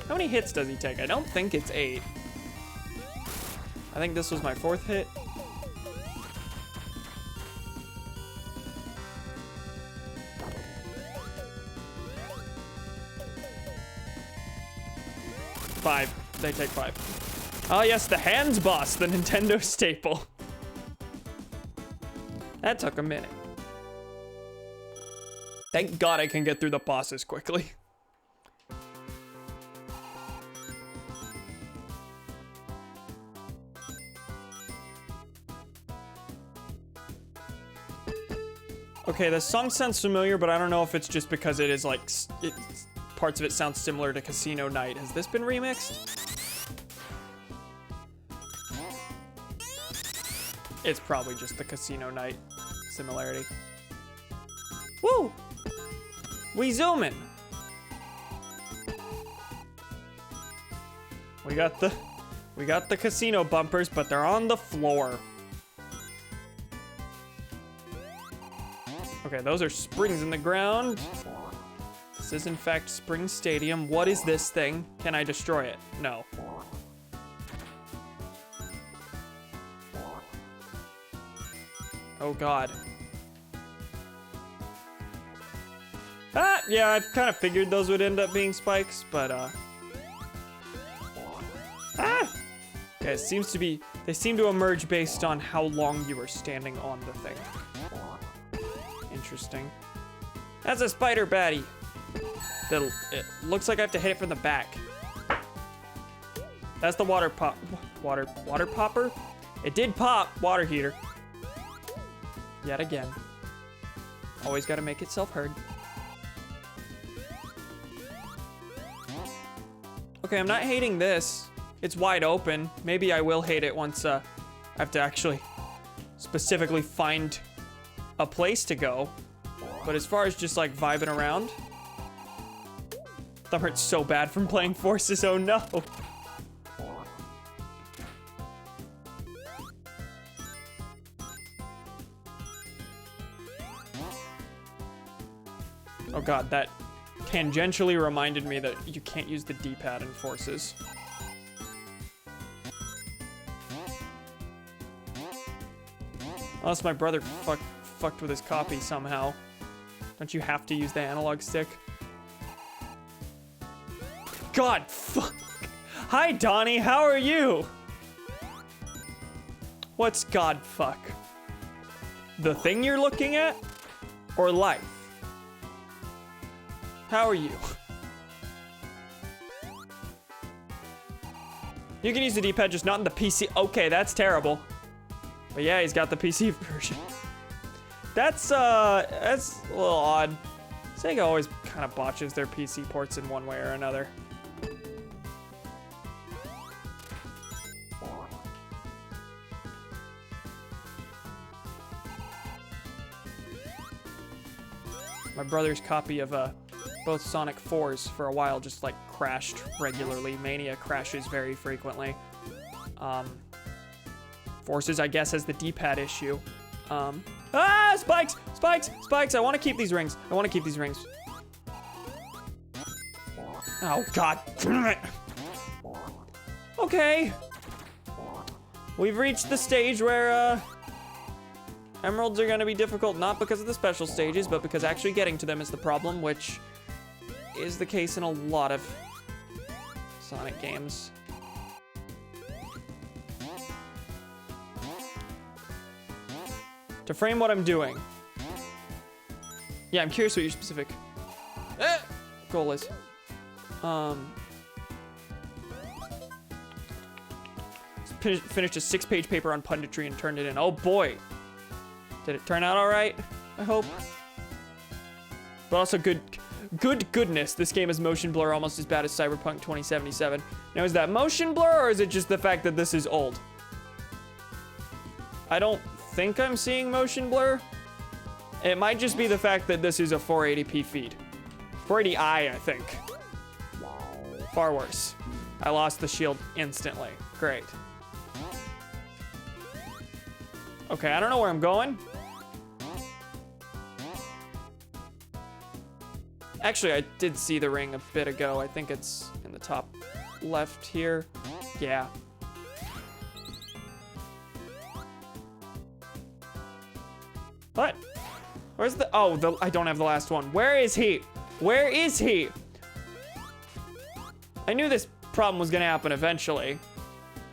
How many hits does he take? I don't think it's 8. I think this was my 4th hit. Five. They take 5. Oh yes, the hands boss, the Nintendo staple. That took a minute. Thank God I can get through the bosses quickly. Okay, the song sounds familiar, but I don't know if it's just because it is like, parts of it sound similar to Casino Night. Has this been remixed? It's probably just the Casino Night similarity. Woo! We zooming. We got the casino bumpers, but they're on the floor. Okay, those are springs in the ground. This is in fact Spring Stadium. What is this thing? Can I destroy it? No. Oh God. Ah, yeah, I kind of figured those would end up being spikes, but ah! Okay, it seems to be, they seem to emerge based on how long you are standing on the thing. Interesting. That's a spider baddie. It looks like I have to hit it from the back. That's the water popper? It did pop, water heater. Yet again. Always gotta make itself heard. Okay, I'm not hating this. It's wide open. Maybe I will hate it once I have to actually specifically find a place to go. But as far as just like vibing around, thumb hurts so bad from playing Forces, oh no. Oh God, that tangentially reminded me that you can't use the D-pad in Forces. Unless my brother fucked with his copy somehow. Don't you have to use the analog stick? God, fuck. Hi, Donnie, how are you? What's God, fuck? The thing you're looking at? Or life? How are you? You can use the D-pad, just not in the PC. Okay, that's terrible. But yeah, he's got the PC version. That's a little odd. Sega always kind of botches their PC ports in one way or another. My brother's copy of both Sonic 4s for a while just like crashed regularly. Mania crashes very frequently. Forces, I guess, has the D-pad issue. Spikes! Spikes! Spikes! I want to keep these rings. I want to keep these rings. Oh, God. Damn it. Okay. We've reached the stage where, emeralds are going to be difficult, not because of the special stages, but because actually getting to them is the problem, which is the case in a lot of Sonic games. To frame what I'm doing. Yeah, I'm curious what your specific goal is. Finished a 6-page paper on punditry and turned it in. Oh boy. Did it turn out all right? I hope. But also goodness, this game is motion blur almost as bad as Cyberpunk 2077. Now, is that motion blur or is it just the fact that this is old? I don't think I'm seeing motion blur. It might just be the fact that this is a 480p feed. 480i, I think. Far worse. I lost the shield instantly. Great. Okay, I don't know where I'm going. Actually, I did see the ring a bit ago. I think it's in the top left here. Yeah. What? Where's the... Oh, I don't have the last one. Where is he? Where is he? I knew this problem was gonna happen eventually.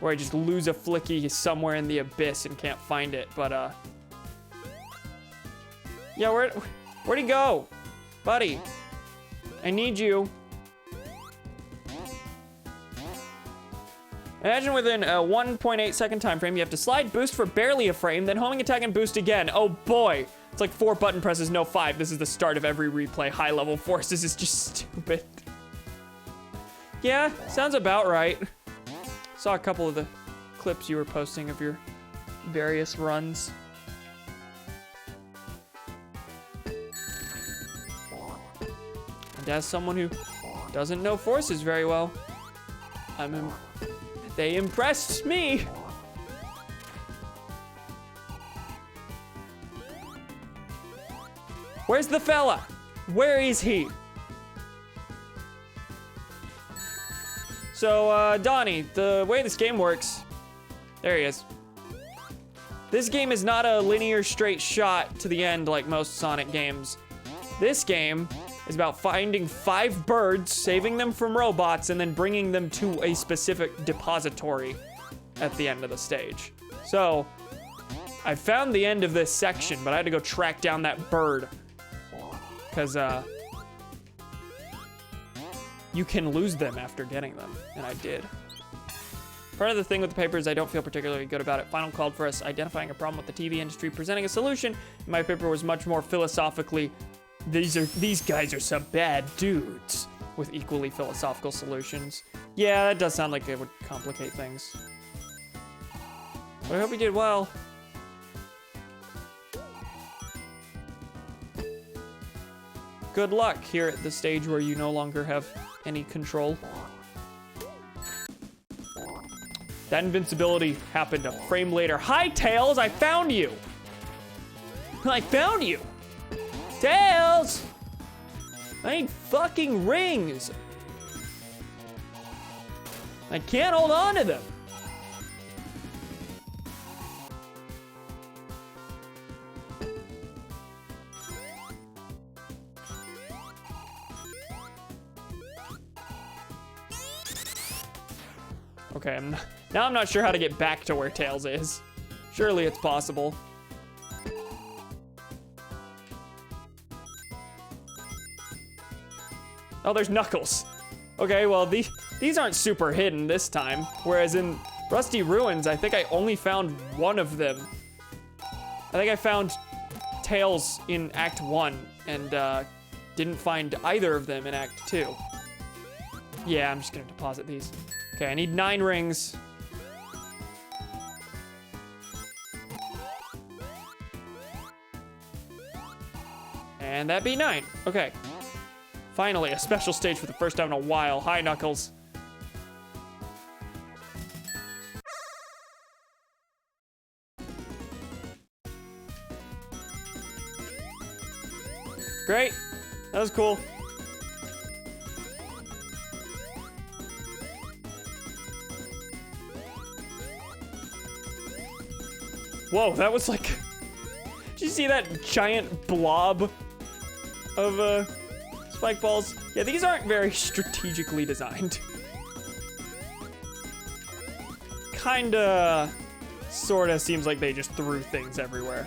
Where I just lose a flicky somewhere in the abyss and can't find it, but, yeah, where'd he go? Buddy. I need you. Imagine within a 1.8 second time frame, you have to slide, boost for barely a frame, then homing attack and boost again. Oh boy. It's like 4 button presses, no 5. This is the start of every replay. High level forces is just stupid. Yeah, sounds about right. Saw a couple of the clips you were posting of your various runs. And as someone who doesn't know forces very well, they impressed me. Where's the fella? Where is he? So, Donnie, the way this game works, there he is. This game is not a linear straight shot to the end like most Sonic games. This game is about finding 5 birds, saving them from robots, and then bringing them to a specific depository at the end of the stage. So, I found the end of this section, but I had to go track down that bird. Because, you can lose them after getting them, and I did. Part of the thing with the paper is I don't feel particularly good about it. Final called for us identifying a problem with the TV industry, presenting a solution. My paper was much more philosophically, these guys are some bad dudes, with equally philosophical solutions. Yeah, that does sound like it would complicate things. But I hope you did well. Good luck here at the stage where you no longer have any control. That invincibility happened a frame later. Hi, Tails, I found you! I found you! Tails! I need fucking rings! I can't hold on to them. Okay, now I'm not sure how to get back to where Tails is. Surely it's possible. Oh, there's Knuckles. Okay, well, these aren't super hidden this time. Whereas in Rusty Ruins, I think I only found one of them. I think I found Tails in Act 1 and didn't find either of them in Act 2. Yeah, I'm just gonna deposit these. Okay, I need 9 rings. And that be 9. Okay. Finally, a special stage for the first time in a while. Hi, Knuckles. Great. That was cool. Whoa, that was like... Did you see that giant blob of spike balls? Yeah, these aren't very strategically designed. Kinda, sorta seems like they just threw things everywhere.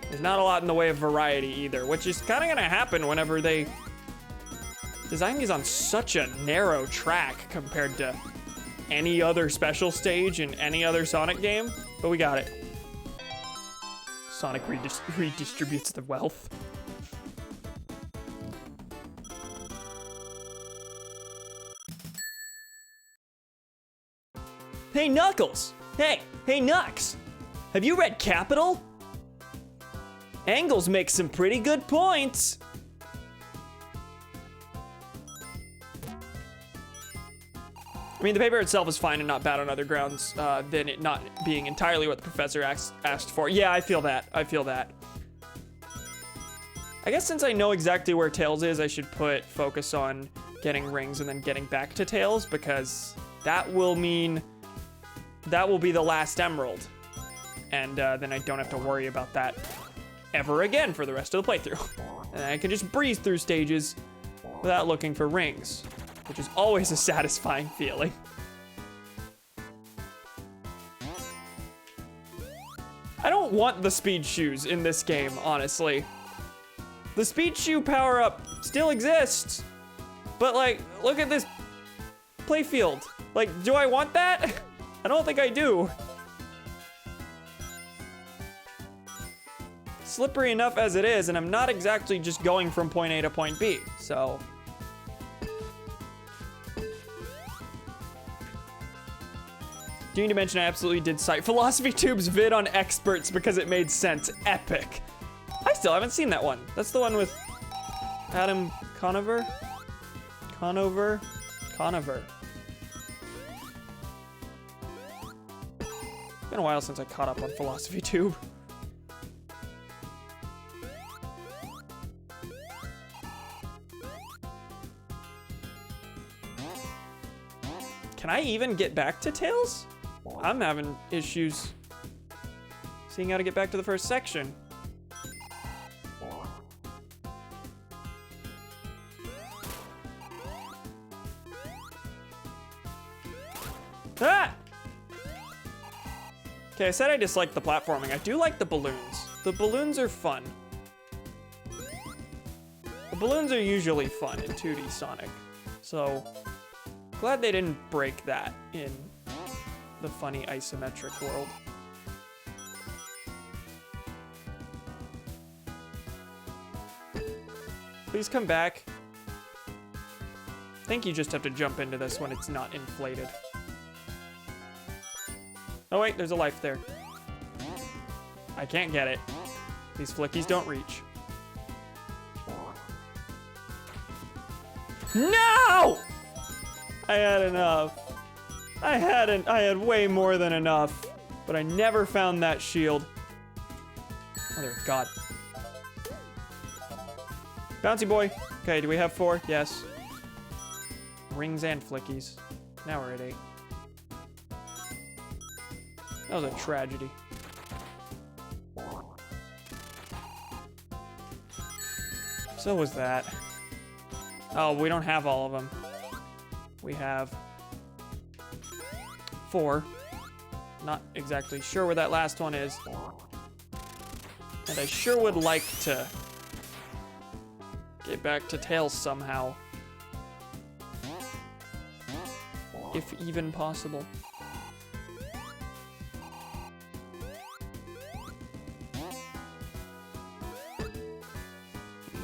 There's not a lot in the way of variety either, which is kind of gonna happen whenever they design these on such a narrow track compared to any other special stage in any other Sonic game. But we got it. Sonic redistributes the wealth. Hey, Knuckles! Hey, Knux! Have you read Capital? Angles makes some pretty good points. I mean, the paper itself is fine and not bad on other grounds than it not being entirely what the professor asked for. Yeah, I feel that. I guess since I know exactly where Tails is, I should put focus on getting rings and then getting back to Tails, because that will mean that will be the last emerald. And then I don't have to worry about that ever again for the rest of the playthrough. And I can just breeze through stages without looking for rings, which is always a satisfying feeling. I don't want the speed shoes in this game, honestly. The speed shoe power-up still exists, but like, look at this playfield. Like, do I want that? I don't think I do. Slippery enough as it is, and I'm not exactly just going from point A to point B, so. Do you need to mention I absolutely did cite Philosophy Tube's vid on experts because it made sense. Epic. I still haven't seen that one. That's the one with Adam Conover? Conover? It's been a while since I caught up on Philosophy Tube. Can I even get back to Tails? I'm having issues seeing how to get back to the first section. Ah! Okay, I said I disliked the platforming. I do like the balloons. The balloons are fun. The balloons are usually fun in 2D Sonic. So, glad they didn't break that in the funny isometric world. Please come back. I think you just have to jump into this when it's not inflated. Oh wait, there's a life there. I can't get it. These flickies don't reach. No! I had enough. I had way more than enough, but I never found that shield. Mother of God. Bouncy boy. Okay, do we have 4? Yes. Rings and flickies. Now we're at 8. That was a tragedy. So was that. Oh, we don't have all of them. We have 4. Not exactly sure where that last one is. And I sure would like to get back to Tails somehow. If even possible.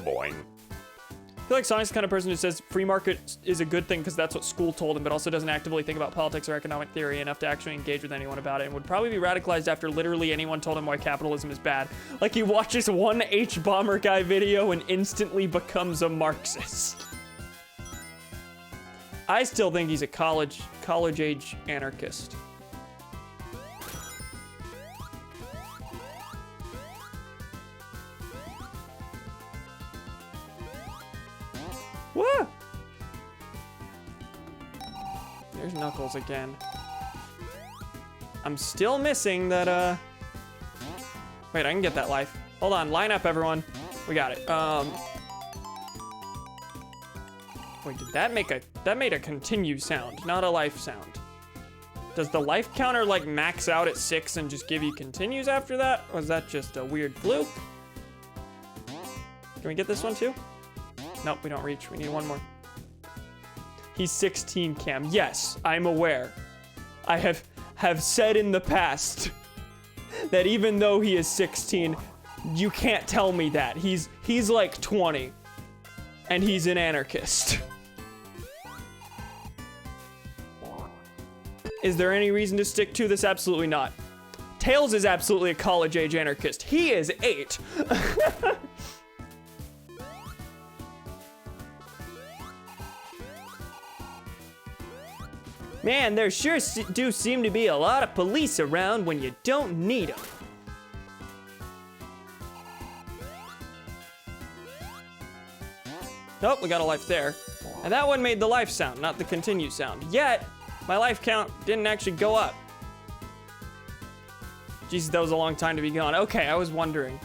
Boing. feel like Sonic's the kind of person who says free market is a good thing because that's what school told him, but also doesn't actively think about politics or economic theory enough to actually engage with anyone about it, and would probably be radicalized after literally anyone told him why capitalism is bad. Like he watches one H-Bomber guy video and instantly becomes a Marxist. I still think he's a college-age anarchist. Woo! There's Knuckles again. I'm still missing that, Wait, I can get that life. Hold on, line up, everyone. We got it. Wait, did that made a continue sound, not a life sound. Does the life counter, like, max out at 6 and just give you continues after that? Or is that just a weird fluke? Can we get this one, too? Nope, we don't reach. We need one more. He's 16, Cam. Yes, I'm aware. I have said in the past that even though he is 16, you can't tell me that. He's like 20, and he's an anarchist. Is there any reason to stick to this? Absolutely not. Tails is absolutely a college-age anarchist. He is 8. Man, there sure do seem to be a lot of police around when you don't need them. Nope, we got a life there. And that one made the life sound, not the continue sound. Yet, my life count didn't actually go up. Jesus, that was a long time to be gone. Okay, I was wondering.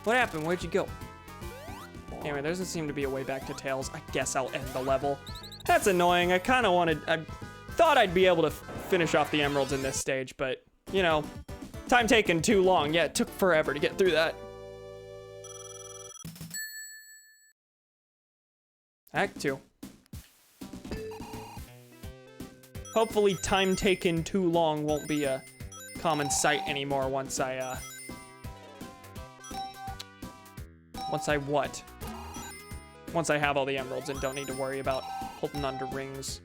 What happened? Where'd you go? Anyway, there doesn't seem to be a way back to Tails. I guess I'll end the level. That's annoying. I thought I'd be able to finish off the emeralds in this stage, but, you know, time taken too long. Yeah, it took forever to get through that. Act 2. Hopefully time taken too long won't be a common sight anymore once I have all the emeralds and don't need to worry about holding onto rings.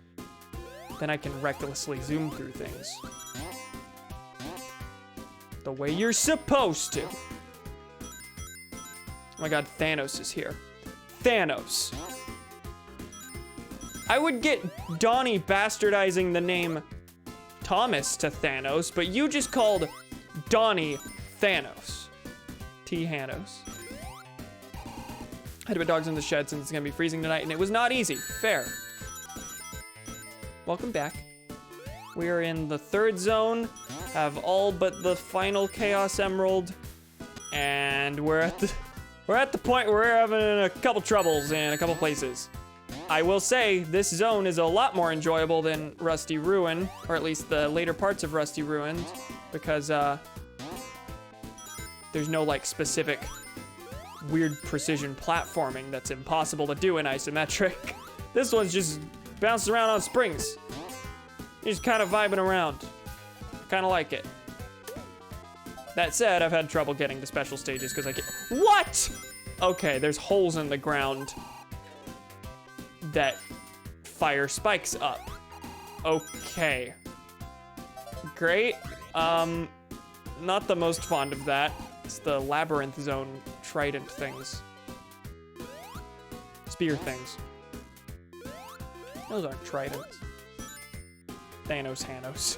Then I can recklessly zoom through things. The way you're supposed to. Oh my god, Thanos is here. Thanos. I would get Donnie bastardizing the name Thomas to Thanos, but you just called Donnie Thanos. T-Hanos. I had to put dogs in the shed since it's gonna be freezing tonight, and it was not easy. Fair. Welcome back. We are in the 3rd zone, have all but the final Chaos Emerald, and we're at the point where we're having a couple troubles in a couple places. I will say, this zone is a lot more enjoyable than Rusty Ruin, or at least the later parts of Rusty Ruin, because there's no like specific weird precision platforming that's impossible to do in isometric. This one's just bouncing around on springs. You're just kind of vibing around. Kind of like it. That said, I've had trouble getting to special stages because I get— What? Okay, there's holes in the ground that fire spikes up. Okay. Great. Not the most fond of that. It's the labyrinth zone trident things. Spear things. Those aren't tridents. Thanos Hanos.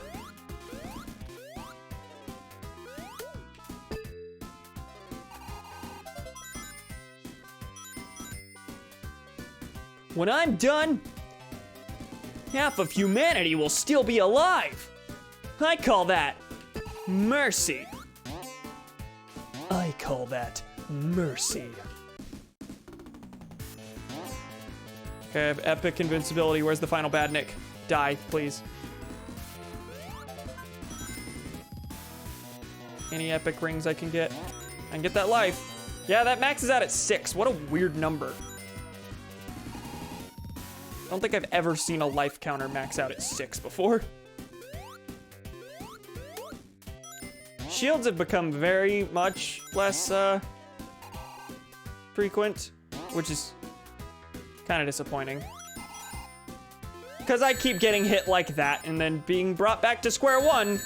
When I'm done, half of humanity will still be alive. I call that mercy. I call that mercy. Okay, I have epic invincibility. Where's the final badnik? Die, please. Any epic rings I can get? I can get that life. Yeah, that maxes out at 6. What a weird number. I don't think I've ever seen a life counter max out at 6 before. Shields have become very much less frequent, which is Kind of disappointing. Because I keep getting hit like that and then being brought back to square one.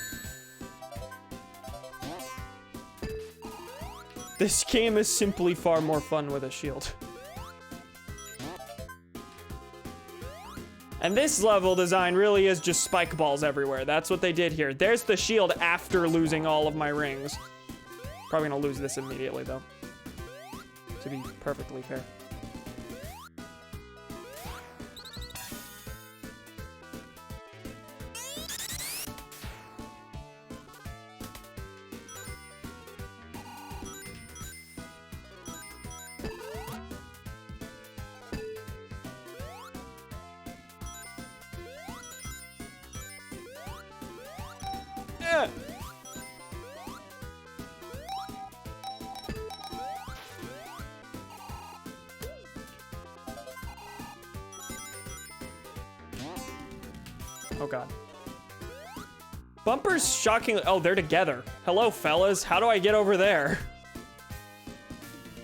This game is simply far more fun with a shield. And this level design really is just spike balls everywhere. That's what they did here. There's the shield after losing all of my rings. Probably gonna lose this immediately though, to be perfectly fair. Oh god. Bumpers shockingly— oh, they're together. Hello, fellas. How do I get over there?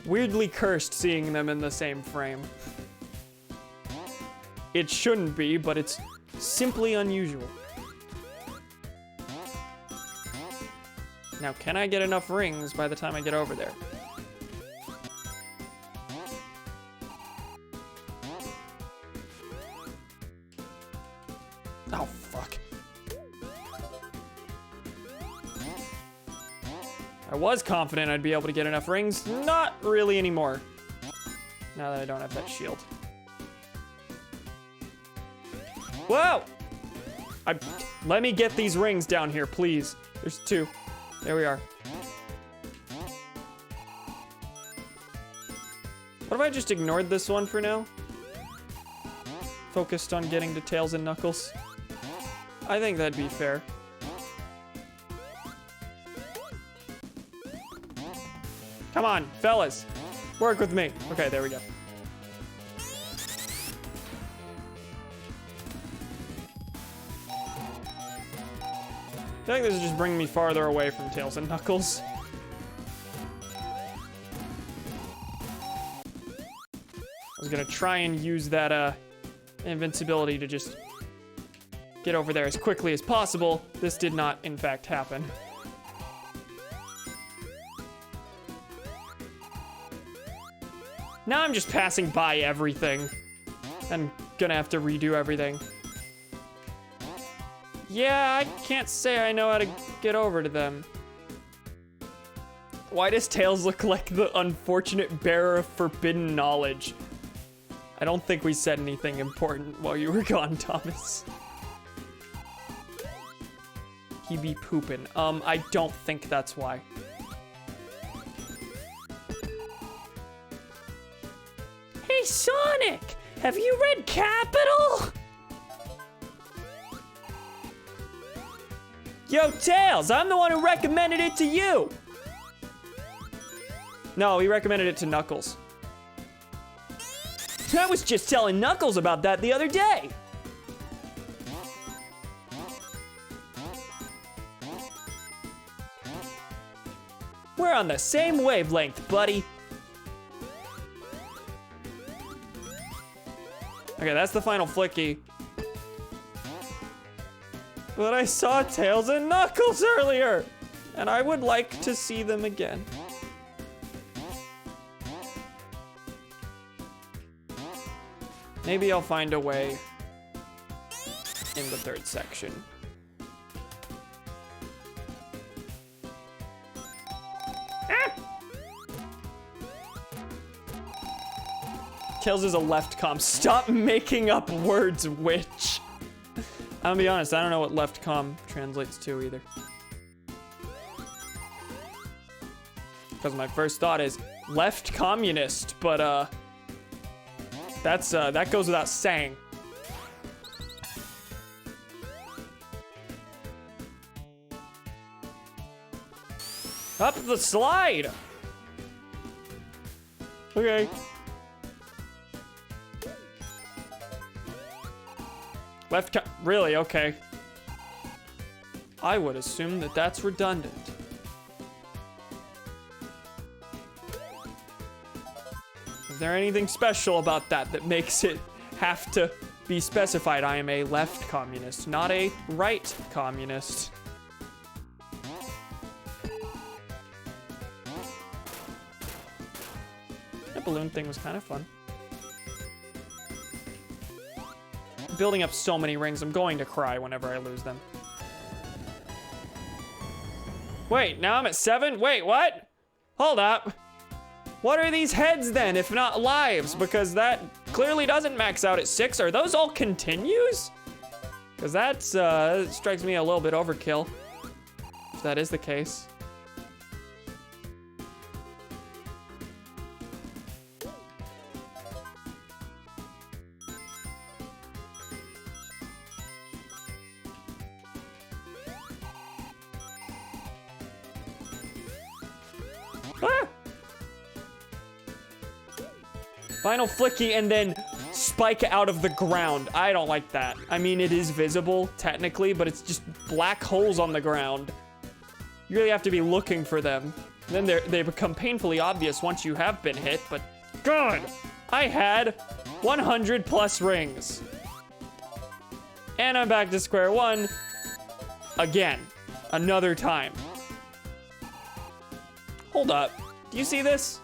Weirdly cursed seeing them in the same frame. It shouldn't be, but it's simply unusual. Now, can I get enough rings by the time I get over there? Oh, fuck. I was confident I'd be able to get enough rings. Not really anymore. Now that I don't have that shield. Whoa! Let me get these rings down here, please. There's 2. There we are. What if I just ignored this one for now? Focused on getting to Tails and Knuckles. I think that'd be fair. Come on, fellas. Work with me. Okay, there we go. I feel like this is just bringing me farther away from Tails and Knuckles. I was gonna try and use that invincibility to just get over there as quickly as possible. This did not, in fact, happen. Now I'm just passing by everything. I'm gonna have to redo everything. Yeah, I can't say I know how to get over to them. Why does Tails look like the unfortunate bearer of forbidden knowledge? I don't think we said anything important while you were gone, Thomas. He be poopin'. I don't think that's why. Hey, Sonic! Have you read Capital? Yo, Tails, I'm the one who recommended it to you. No, he recommended it to Knuckles. I was just telling Knuckles about that the other day. We're on the same wavelength, buddy. Okay, that's the final flicky. But I saw Tails and Knuckles earlier, and I would like to see them again. Maybe I'll find a way in the 3rd section. Ah! Tails is a left comm. Stop making up words, witch. I'm gonna be honest, I don't know what left comm translates to either. Because my first thought is left communist, but that goes without saying. Up the slide! Okay. Really? Okay. I would assume that that's redundant. Is there anything special about that that makes it have to be specified? I am a left communist, not a right communist. That balloon thing was kind of fun. Building up so many rings, I'm going to cry whenever I lose them. Wait, now I'm at 7? Wait, what? Hold up. What are these heads then, if not lives? Because that clearly doesn't max out at 6. Are those all continues? Because that's, strikes me a little bit overkill, if that is the case. Ah! Final flicky and then spike out of the ground. I don't like that. I mean, it is visible technically, but it's just black holes on the ground. You really have to be looking for them. And then they become painfully obvious once you have been hit, but God, I had 100 plus rings. And I'm back to square one again, another time. Hold up, do you see this?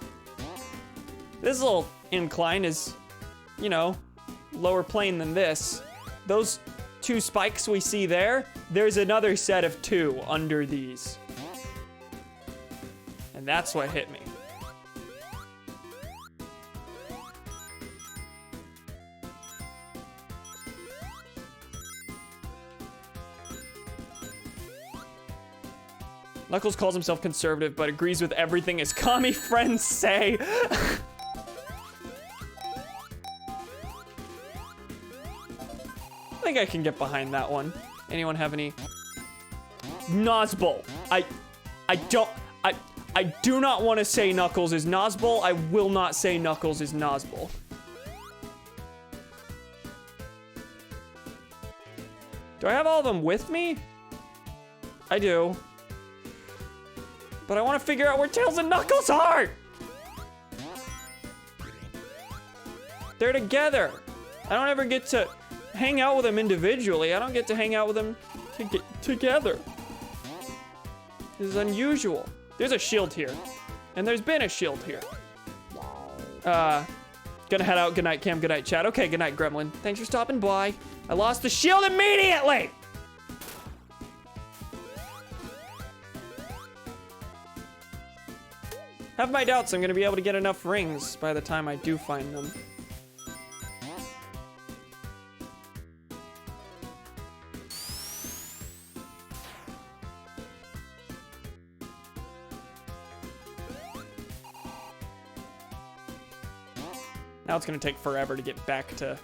This little incline is, you know, lower plane than this. Those 2 spikes we see there, there's another set of 2 under these. And that's what hit me. Knuckles calls himself conservative, but agrees with everything his commie friends say. I think I can get behind that one. Anyone have any? Nosball. I do not want to say Knuckles is Nosball. I will not say Knuckles is Nosball. Do I have all of them with me? I do. But I want to figure out where Tails and Knuckles are! They're together. I don't ever get to hang out with them individually. I don't get to hang out with them together. This is unusual. There's a shield here. And there's been a shield here. Gonna head out. Good night, Cam. Good night, chat. Okay, good night, Gremlin. Thanks for stopping by. I lost the shield immediately! Have my doubts I'm gonna be able to get enough rings by the time I do find them. Now it's gonna take forever to get back to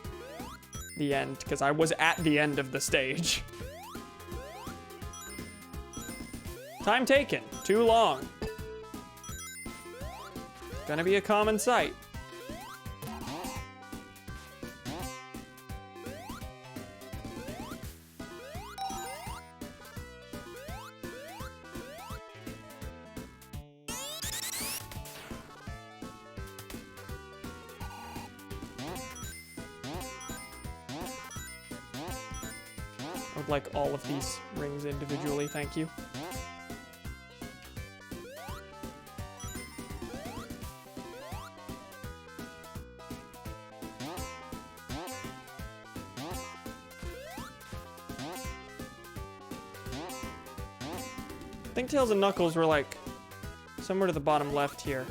the end, because I was at the end of the stage. Time taken. Too long. Gonna be a common sight. I would like all of these rings individually, thank you. I think Tails and Knuckles were like somewhere to the bottom left here.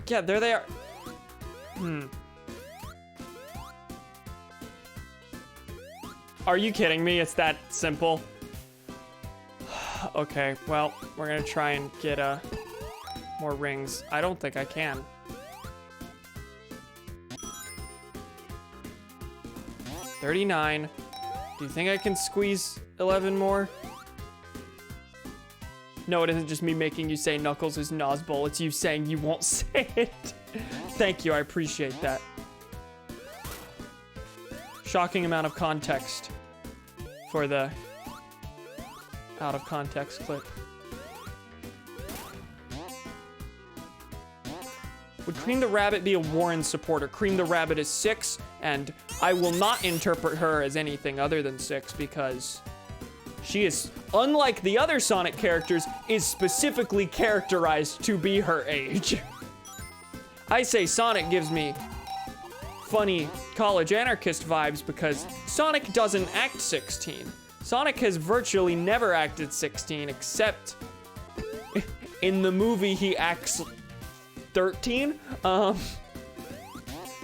Yeah, there they are. Are you kidding me? It's that simple. Okay, well, we're gonna try and get more rings. I don't think I can. 39. Do you think I can squeeze 11 more? No, it isn't just me making you say Knuckles is Nosball. It's you saying you won't say it. Thank you, I appreciate that. Shocking amount of context for the out of context clip. Would Cream the Rabbit be a Warren supporter? Cream the Rabbit is 6, and I will not interpret her as anything other than 6 because she is, unlike the other Sonic characters, is specifically characterized to be her age. I say Sonic gives me funny college anarchist vibes because Sonic doesn't act 16. Sonic has virtually never acted 16 except in the movie he acts 13.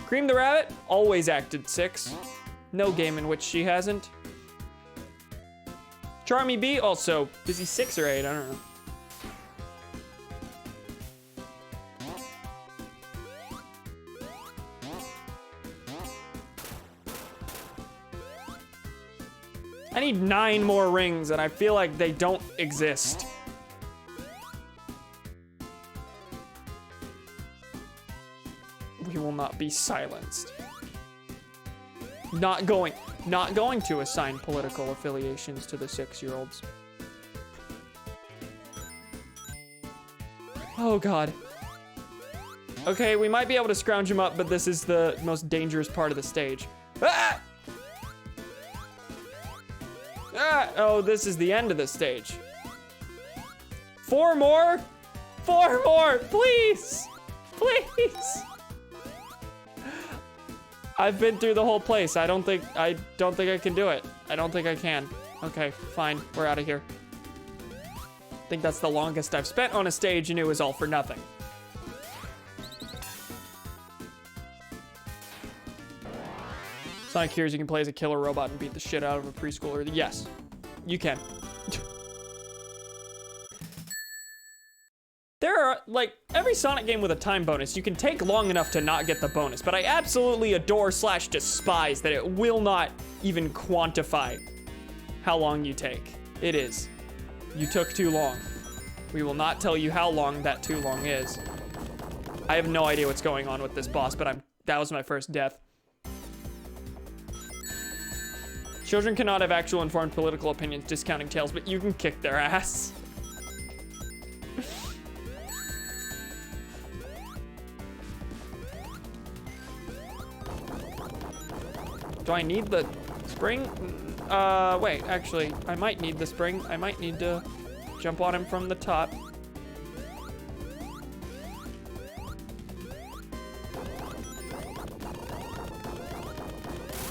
Cream the Rabbit always acted 6. No game in which she hasn't. Charmy B also, is he 6 or 8? I don't know. I need 9 more rings and I feel like they don't exist. We will not be silenced. Not going to assign political affiliations to the 6-year-olds. Oh God. Okay, we might be able to scrounge him up, but this is the most dangerous part of the stage. Ah! Ah! Oh, this is the end of the stage. 4 more? 4 more, please! Please! I've been through the whole place. I don't think I can do it. I don't think I can. Okay, fine. We're out of here. I think that's the longest I've spent on a stage, and it was all for nothing. Sonic Heroes, you can play as a killer robot and beat the shit out of a preschooler. Yes, you can. There are, like, every Sonic game with a time bonus, you can take long enough to not get the bonus, but I absolutely adore / despise that it will not even quantify how long you take. It is. You took too long. We will not tell you how long that too long is. I have no idea what's going on with this boss, but that was my first death. Children cannot have actual informed political opinions, discounting Tails, but you can kick their ass. Do I need the spring? Wait, actually, I might need the spring. I might need to jump on him from the top.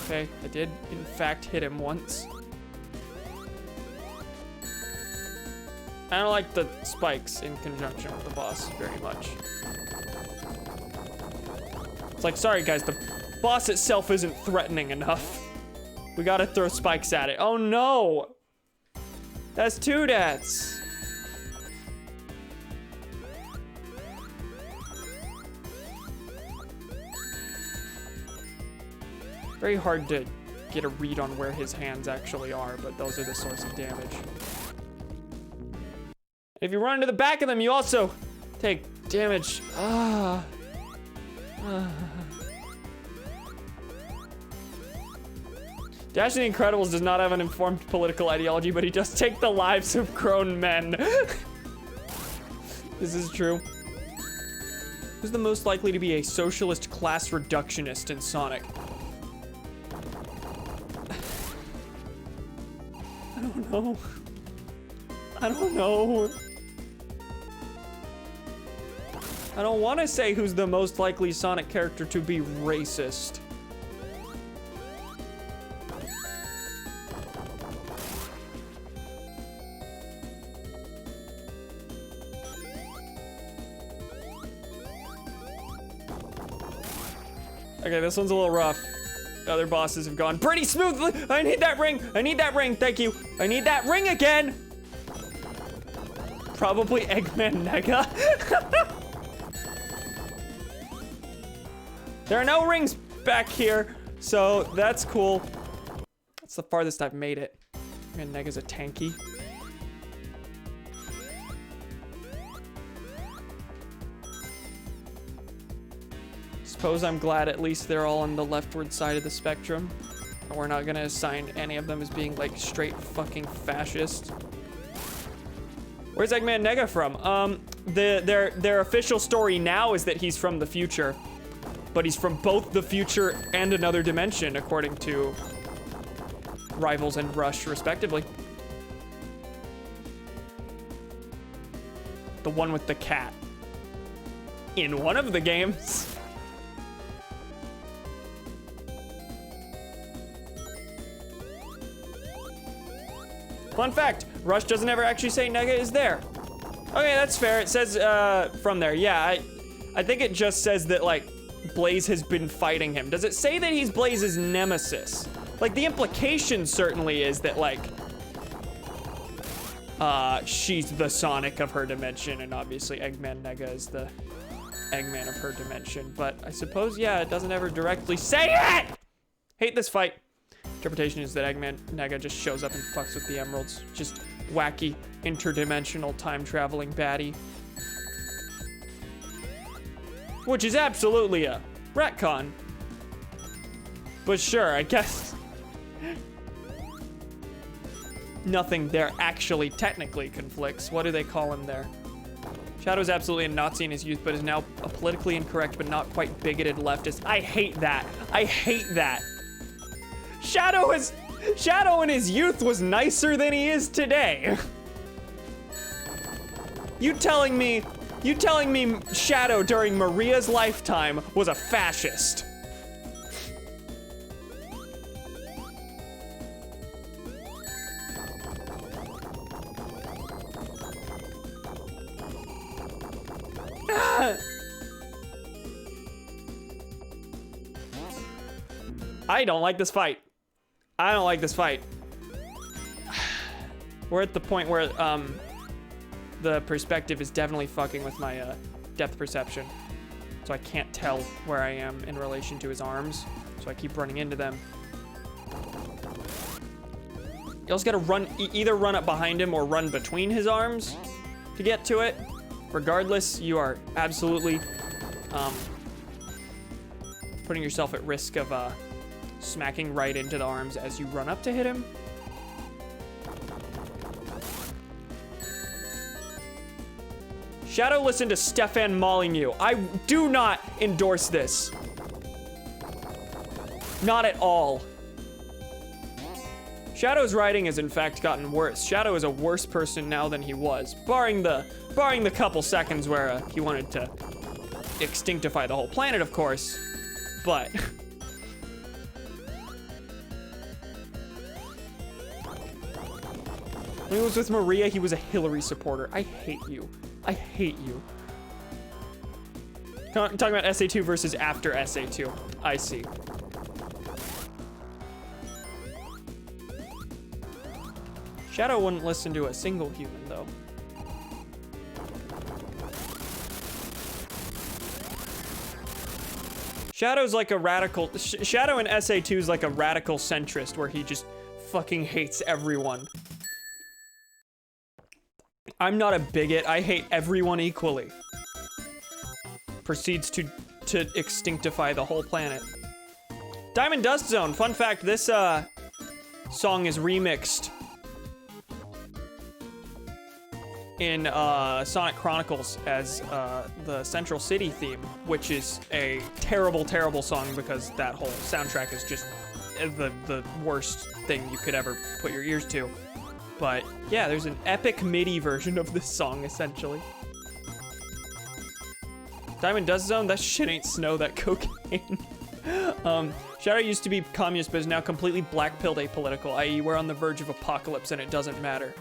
Okay, I did, in fact, hit him once. I don't like the spikes in conjunction with the boss very much. It's like, sorry guys, the boss itself isn't threatening enough. We gotta throw spikes at it. Oh no! That's 2 deaths. Very hard to get a read on where his hands actually are, but those are the source of damage. If you run into the back of them, you also take damage. Dash the Incredibles does not have an informed political ideology, but he does take the lives of grown men. This is true. Who's the most likely to be a socialist class reductionist in Sonic? I don't know. I don't know. I don't want to say who's the most likely Sonic character to be racist. Okay, this one's a little rough. The other bosses have gone pretty smoothly. I need that ring. I need that ring. Thank you. I need that ring again. Probably Eggman Nega. There are no rings back here, so that's cool. That's the farthest I've made it. And Nega's a tanky. Suppose I'm glad at least they're all on the leftward side of the spectrum. We're not gonna assign any of them as being like straight fucking fascist. Where's Eggman Nega from? Their official story now is that he's from the future, but he's from both the future and another dimension, according to Rivals and Rush, respectively. The one with the cat. In one of the games. Fun fact, Rush doesn't ever actually say Nega is there. Okay, that's fair. It says from there. Yeah, I think it just says that like Blaze has been fighting him. Does it say that he's Blaze's nemesis? Like the implication certainly is that like she's the Sonic of her dimension, and obviously Eggman Nega is the Eggman of her dimension. But I suppose, yeah, it doesn't ever directly say it! Hate this fight. Interpretation is that Eggman Nega just shows up and fucks with the emeralds. Just wacky, interdimensional, time-traveling baddie. Which is absolutely a retcon. But sure, I guess. Nothing there actually technically conflicts. What do they call him there? Shadow's absolutely a Nazi in his youth, but is now a politically incorrect but not quite bigoted leftist. I hate that. I hate that. Shadow in his youth was nicer than he is today. You telling me Shadow during Maria's lifetime was a fascist? I don't like this fight. I don't like this fight. We're at the point where the perspective is definitely fucking with my depth perception. So I can't tell where I am in relation to his arms. So I keep running into them. You also gotta run, either run up behind him or run between his arms to get to it. Regardless, you are absolutely putting yourself at risk of smacking right into the arms as you run up to hit him. Shadow, listen to Stefan Molyneux. I do not endorse this. Not at all. Shadow's writing has in fact gotten worse. Shadow is a worse person now than he was, barring the couple seconds where he wanted to extinctify the whole planet, of course. But when he was with Maria, he was a Hillary supporter. I hate you. I hate you. Talking about SA2 versus after SA2. I see. Shadow wouldn't listen to a single human, though. Shadow's like a radical... Shadow in SA2 is like a radical centrist where he just fucking hates everyone. I'm not a bigot. I hate everyone equally. Proceeds to extinctify the whole planet. Diamond Dust Zone. Fun fact, this song is remixed in Sonic Chronicles as the Central City theme, which is a terrible, terrible song because that whole soundtrack is just the worst thing you could ever put your ears to. But yeah, there's an epic MIDI version of this song, essentially. Diamond Dust Zone? That shit ain't snow, that cocaine. Shadow used to be communist, but is now completely black-pilled apolitical, i.e. we're on the verge of apocalypse and it doesn't matter.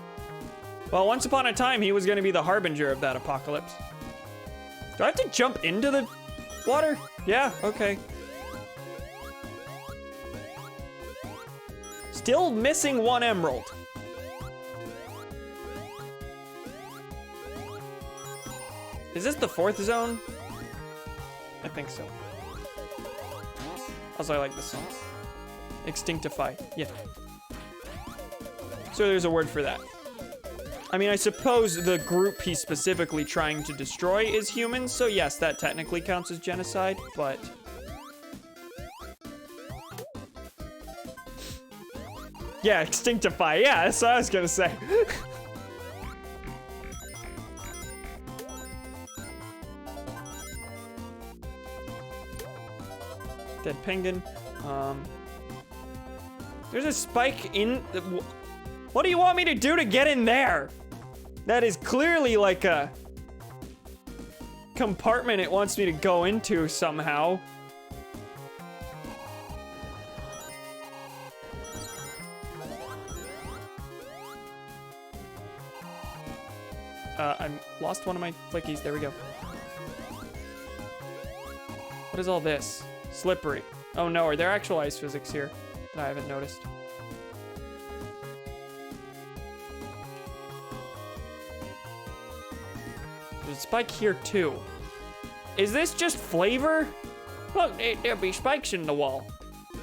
Well, once upon a time, he was gonna be the harbinger of that apocalypse. Do I have to jump into the water? Yeah, okay. Still missing one emerald. Is this the fourth zone? I think so. Also, I like this song. Extinctify, yeah. So there's a word for that. I mean, I suppose the group he's specifically trying to destroy is humans, so yes, that technically counts as genocide, but... Yeah, Extinctify. Yeah, that's what I was gonna say. Dead penguin. There's a spike in. What do you want me to do to get in there? That is clearly like a compartment it wants me to go into somehow. I lost one of my flickies. There we go. What is all this? Slippery. Oh no, are there actual ice physics here that I haven't noticed? There's a spike here too. Is this just flavor? Look, there'll be spikes in the wall.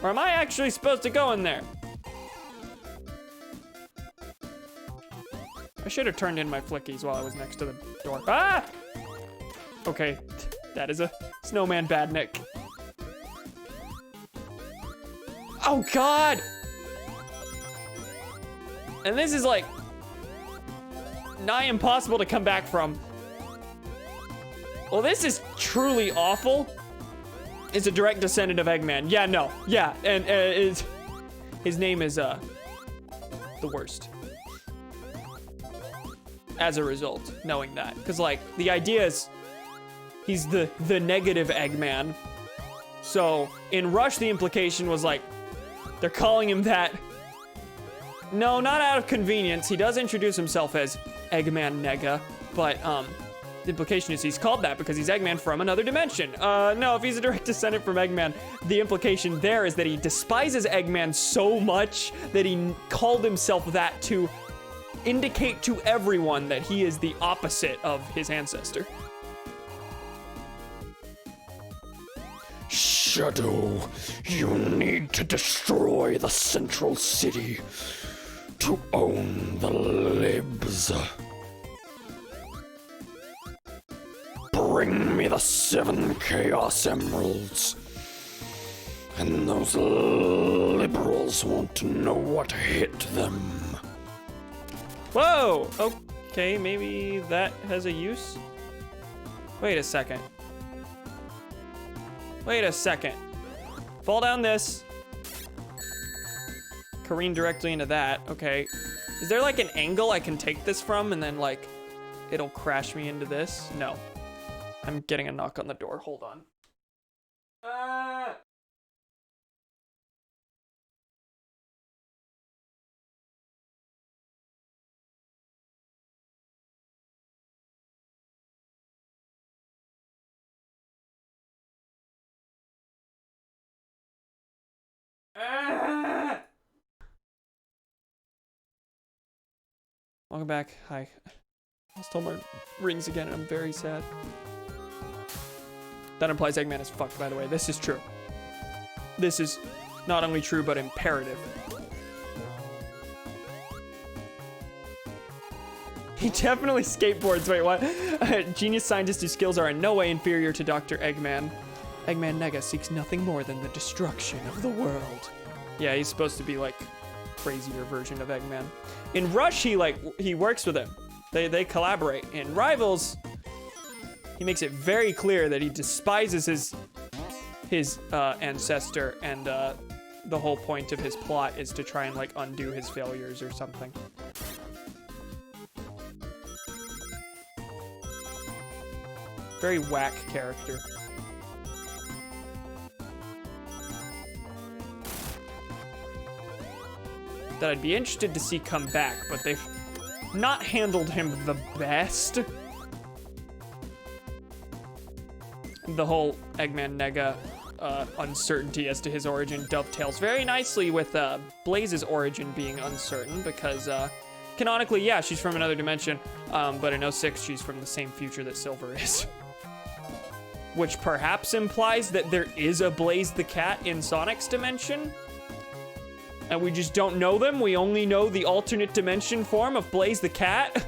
Or am I actually supposed to go in there? I should have turned in my flickies while I was next to the door. Ah! Okay, that is a snowman badnik. Oh God! And this is like nigh impossible to come back from. Well, this is truly awful. It's a direct descendant of Eggman. Yeah, no, yeah, and his name is the worst. As a result, knowing that, because like the idea is he's the negative Eggman. So in Rush, the implication was like they're calling him that. No, not out of convenience. He does introduce himself as Eggman Nega, but the implication is he's called that because he's Eggman from another dimension. No, if he's a direct descendant from Eggman, the implication there is that he despises Eggman so much that he called himself that to indicate to everyone that he is the opposite of his ancestor. Shadow, you need to destroy the central city to own the libs. Bring me the 7 Chaos Emeralds, and those liberals won't know what hit them. Whoa! Okay, maybe that has a use? Wait a second. Wait a second. Fall down this. Careen directly into that. Okay. Is there like an angle I can take this from and then like it'll crash me into this? No. I'm getting a knock on the door. Hold on. Welcome back. Hi. I lost all my rings again and I'm very sad. That implies Eggman is fucked, by the way. This is true. This is not only true, but imperative. He definitely skateboards. Wait, what? Genius scientist whose skills are in no way inferior to Dr. Eggman. Eggman Nega seeks nothing more than the destruction of the world. Yeah, he's supposed to be like crazier version of Eggman. In Rush, he works with him. They collaborate. In Rivals, he makes it very clear that he despises his ancestor, and the whole point of his plot is to try and like undo his failures or something. Very whack character. That I'd be interested to see come back, but they've not handled him the best. The whole Eggman Nega uncertainty as to his origin dovetails very nicely with Blaze's origin being uncertain because canonically, yeah, she's from another dimension, but in 06, she's from the same future that Silver is. Which perhaps implies that there is a Blaze the Cat in Sonic's dimension. And we just don't know them. We only know the alternate dimension form of Blaze the Cat.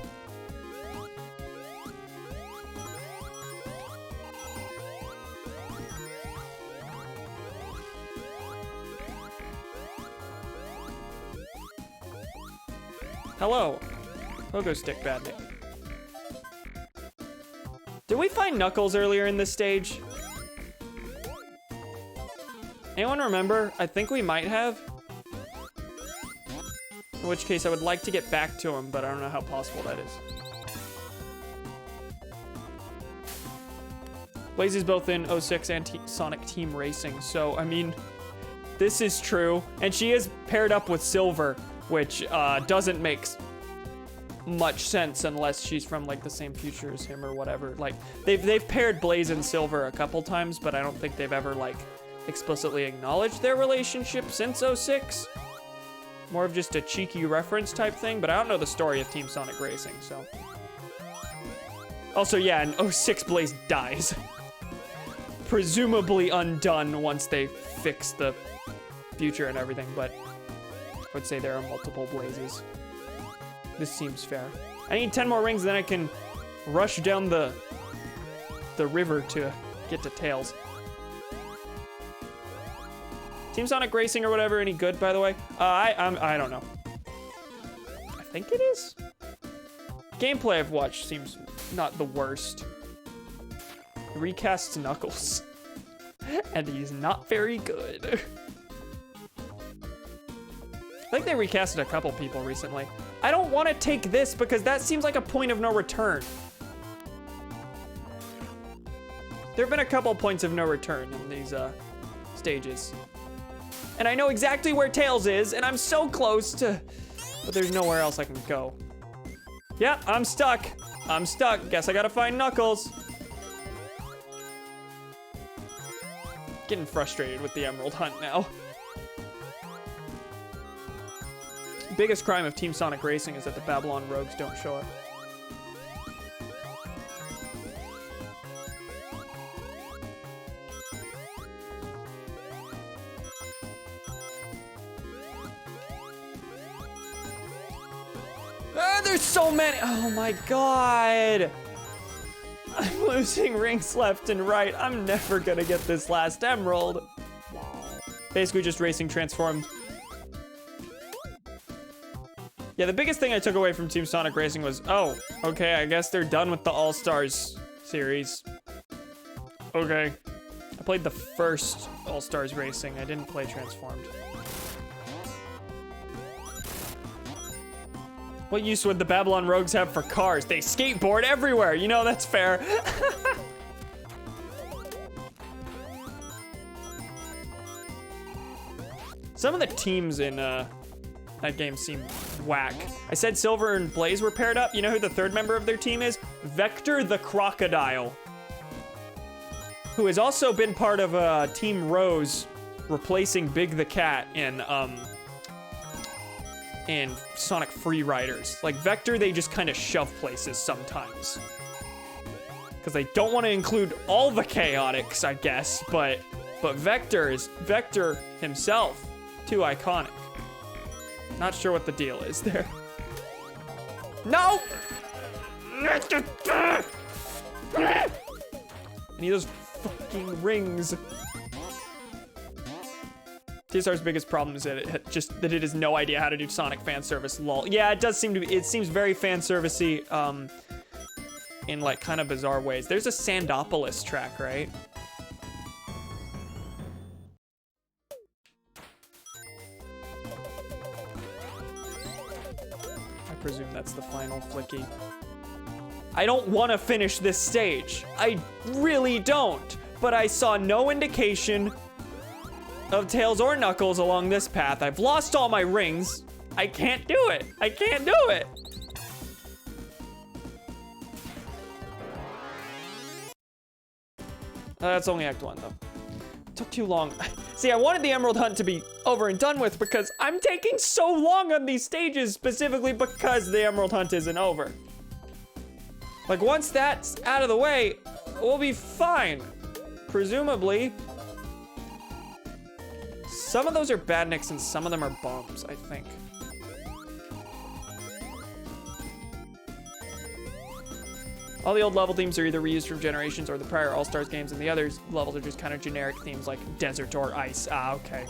Hello. Pogo stick badnik. Did we find Knuckles earlier in this stage? Anyone remember? I think we might have. In which case I would like to get back to him, but I don't know how possible that is. Blaze is both in 06 and Sonic Team Racing, so I mean, this is true. And she is paired up with Silver, which doesn't make much sense unless she's from like the same future as him or whatever. Like they've paired Blaze and Silver a couple times, but I don't think they've ever like explicitly acknowledged their relationship since 06. More of just a cheeky reference type thing, but I don't know the story of Team Sonic Racing, so. Also, yeah, in 06 Blaze dies. Presumably undone once they fix the future and everything, but I would say there are multiple Blazes. This seems fair. I need 10 more rings, then I can rush down the river to get to Tails. Team Sonic Racing or whatever, any good, by the way? I don't know. I think it is? Gameplay I've watched seems not the worst. He recasts Knuckles. And he's not very good. I think they recasted a couple people recently. I don't want to take this because that seems like a point of no return. There have been a couple points of no return in these stages. And I know exactly where Tails is, and I'm so close to... But there's nowhere else I can go. Yeah, I'm stuck. I'm stuck. Guess I gotta find Knuckles. Getting frustrated with the Emerald Hunt now. Biggest crime of Team Sonic Racing is that the Babylon Rogues don't show up. There's so many. Oh my god. I'm losing rings left and right. I'm never gonna get this last emerald. Basically just racing transformed. Yeah, the biggest thing I took away from Team Sonic Racing was, oh, okay, I guess they're done with the All-Stars series. Okay. I played the first All-Stars Racing. I didn't play Transformed. What use would the Babylon Rogues have for cars? They skateboard everywhere. You know, that's fair. Some of the teams in that game seem whack. I said Silver and Blaze were paired up. You know who the third member of their team is? Vector the Crocodile, who has also been part of Team Rose, replacing Big the Cat in Sonic Free Riders. Like Vector, they just kind of shove places sometimes. Because they don't want to include all the chaotics, I guess, but Vector is Vector himself. Too iconic. Not sure what the deal is there. No! I need those fucking rings. TSR's biggest problem is that it has no idea how to do Sonic fan service, lol. Yeah, it does seem to be, it seems very fan servicey, in like kind of bizarre ways. There's a Sandopolis track, right? I presume that's the final flicky. I don't want to finish this stage. I really don't. But I saw no indication of Tails or Knuckles along this path. I've lost all my rings. I can't do it. I can't do it. That's only Act 1, though. It took too long. See, I wanted the Emerald Hunt to be over and done with because I'm taking so long on these stages specifically because the Emerald Hunt isn't over. Like, once that's out of the way, we'll be fine. Presumably. Some of those are badniks and some of them are bombs, I think. All the old level themes are either reused from Generations or the prior All-Stars games, and the other levels are just kind of generic themes like desert or ice. Ah, okay.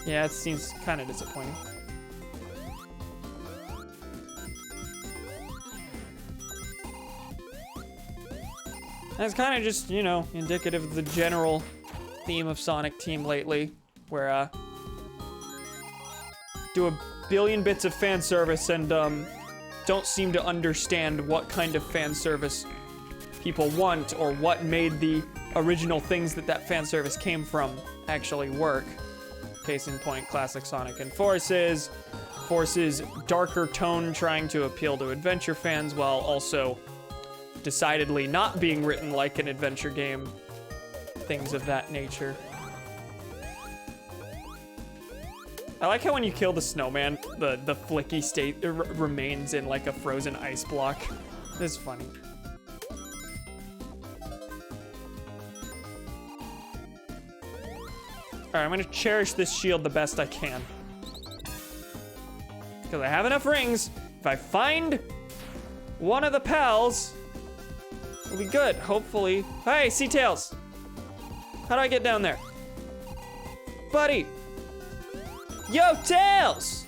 Yeah, it seems kind of disappointing. That's kind of just, you know, indicative of the general theme of Sonic Team lately, where, do a billion bits of fan service and, don't seem to understand what kind of fan service people want or what made the original things that fan service came from actually work. Case in point, classic Sonic and Forces. Forces' darker tone trying to appeal to adventure fans while also decidedly not being written like an adventure game. Things of that nature. I like how when you kill the snowman, the flicky state remains in like a frozen ice block. This is funny. Alright, I'm gonna cherish this shield the best I can. Because I have enough rings. If I find one of the pals, it'll be good, hopefully. Hey, Sea-Tails! How do I get down there? Buddy! Yo, Tails!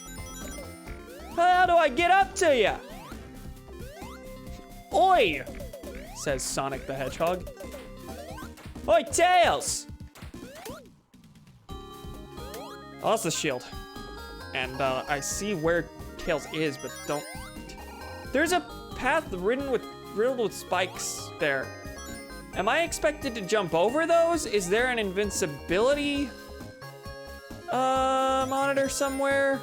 How do I get up to ya? Oi! Says Sonic the Hedgehog. Oi, Tails! Oh, that's the shield. And I see where Tails is, but don't... There's a path riddled with spikes there. Am I expected to jump over those? Is there an invincibility monitor somewhere?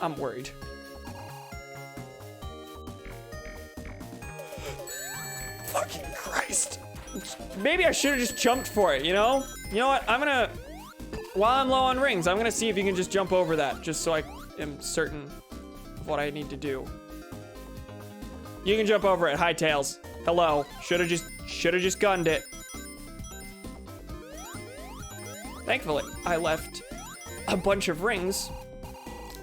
I'm worried. Fucking Christ. Maybe I should have just jumped for it, you know? You know what? While I'm low on rings, I'm gonna see if you can just jump over that, just so I am certain of what I need to do. You can jump over it. Hi, Tails. Hello. Should have just gunned it. Thankfully, I left a bunch of rings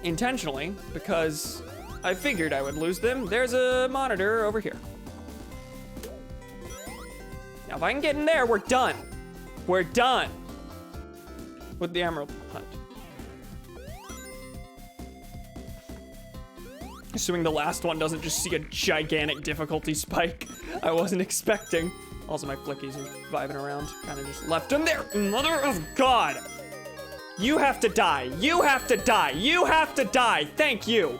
intentionally because I figured I would lose them. There's a monitor over here. Now, if I can get in there, we're done. We're done with the Emerald Hunt. Assuming the last one doesn't just see a gigantic difficulty spike I wasn't expecting. Also, my flickies are vibing around. Kind of just left them there. Mother of God. You have to die. You have to die. You have to die. Thank you.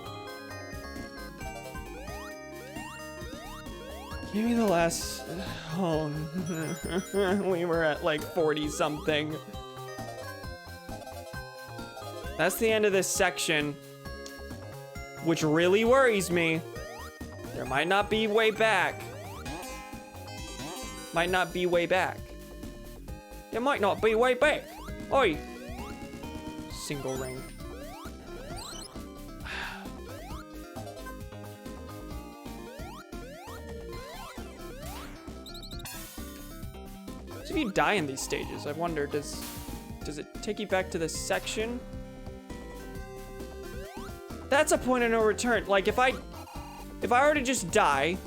Give me the last... Oh, we were at like 40 something. That's the end of this section, which really worries me. There might not be way back. Might not be way back. There might not be way back. Oi. Single ring. So if you die in these stages, I wonder, does it take you back to this section? That's a point of no return. Like, if I were to just die,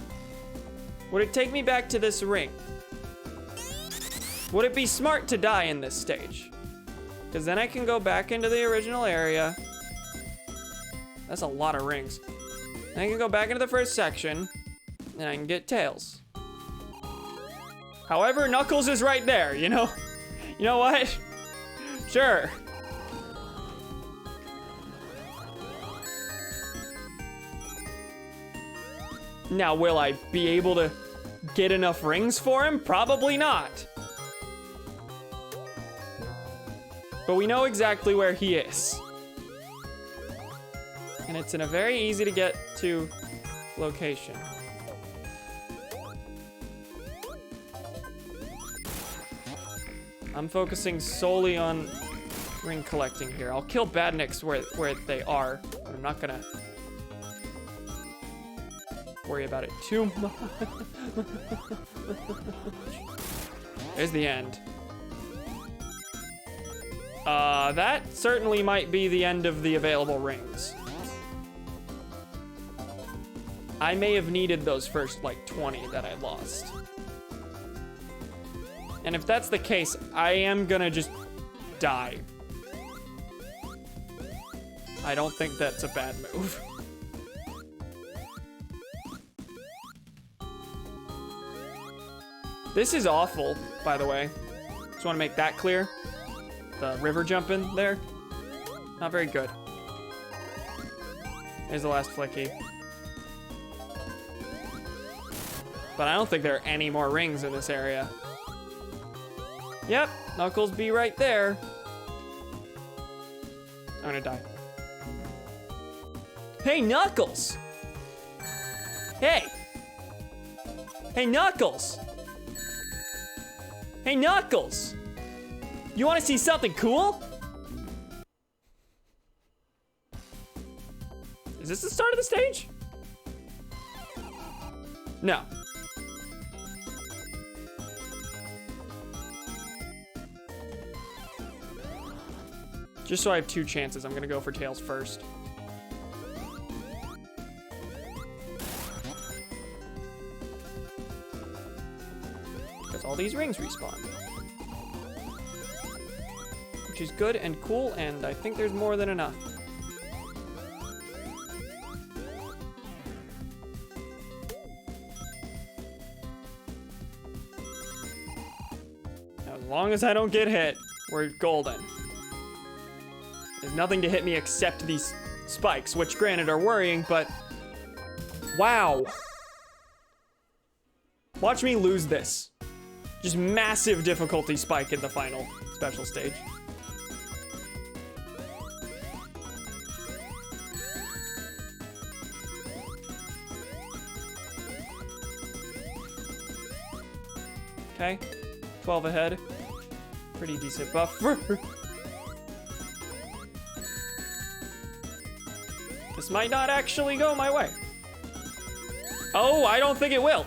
would it take me back to this ring? Would it be smart to die in this stage? Because then I can go back into the original area. That's a lot of rings. And I can go back into the first section, and I can get Tails. However, Knuckles is right there, you know? You know what? Sure. Now, will I be able to get enough rings for him? Probably not. But we know exactly where he is. And it's in a very easy to get to location. I'm focusing solely on ring collecting here. I'll kill badniks where they are, but I'm not gonna worry about it too much. There's the end. That certainly might be the end of the available rings. I may have needed those first, like, 20 that I lost. And if that's the case, I am gonna just die. I don't think that's a bad move. This is awful, by the way. Just want to make that clear. The river jumping there. Not very good. There's the last flicky. But I don't think there are any more rings in this area. Yep, Knuckles be right there. I'm gonna die. Hey, Knuckles! Hey! Hey, Knuckles! Hey, Knuckles! You wanna see something cool? Is this the start of the stage? No. Just so I have 2 chances, I'm gonna go for Tails first. Because all these rings respawn. Which is good and cool, and I think there's more than enough. As long as I don't get hit, we're golden. There's nothing to hit me except these spikes, which granted are worrying, but wow. Watch me lose this. Just massive difficulty spike in the final special stage. Okay, 12 ahead. Pretty decent buffer. This might not actually go my way. Oh, I don't think it will.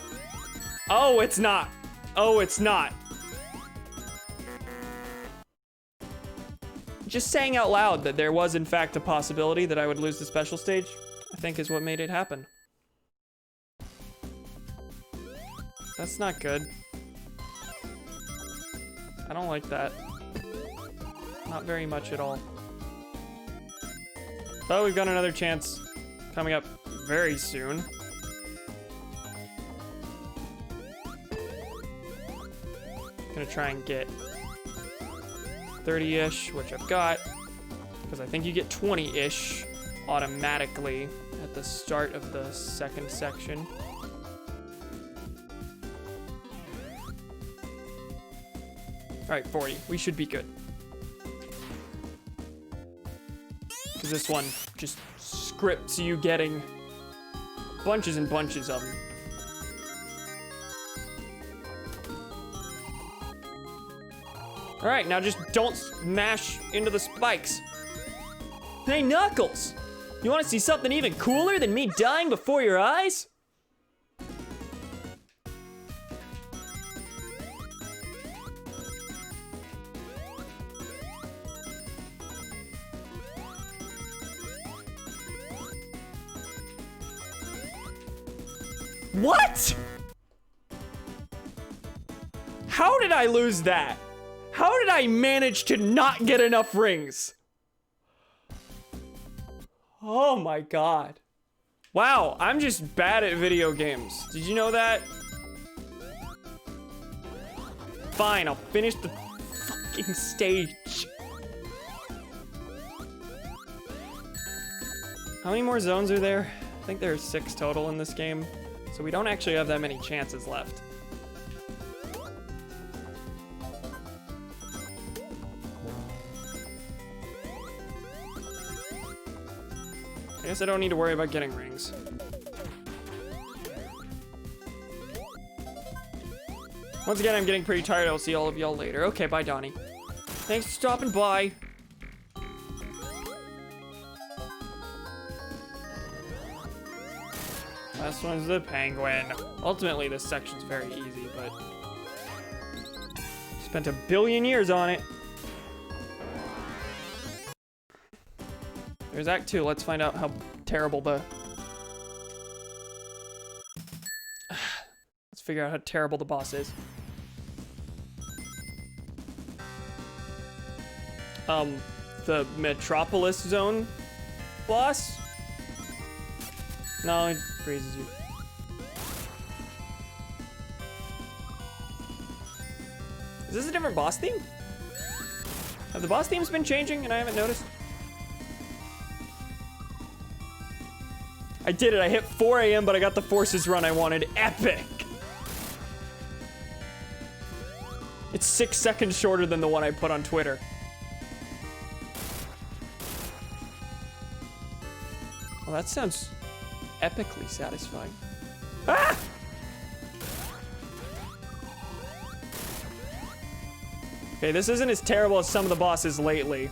Oh, it's not. Oh, it's not. Just saying out loud that there was in fact a possibility that I would lose the special stage, I think is what made it happen. That's not good. I don't like that. Not very much at all. But we've got another chance coming up very soon. Gonna try and get 30-ish, which I've got, because I think you get 20-ish automatically at the start of the second section. All right, 40. We should be good. Because this one just scripts you getting bunches and bunches of them. All right, now just don't smash into the spikes. Hey, Knuckles! You want to see something even cooler than me dying before your eyes? What? How did I lose that? How did I manage to not get enough rings? Oh my god. Wow, I'm just bad at video games. Did you know that? Fine, I'll finish the fucking stage. How many more zones are there? I think there are 6 total in this game. So we don't actually have that many chances left. I guess I don't need to worry about getting rings. Once again, I'm getting pretty tired. I'll see all of y'all later. Okay, bye, Donnie. Thanks for stopping by. Last one's the penguin. Ultimately, this section's very easy, but spent a billion years on it. There's Act 2. Let's find out how terrible the... Let's figure out how terrible the boss is. The Metropolis Zone boss? No, it freezes you. Is this a different boss theme? Have the boss themes been changing and I haven't noticed? I did it. I hit 4 a.m., but I got the Forces run I wanted. Epic! It's 6 seconds shorter than the one I put on Twitter. Well, that sounds epically satisfying. Ah! Okay, this isn't as terrible as some of the bosses lately,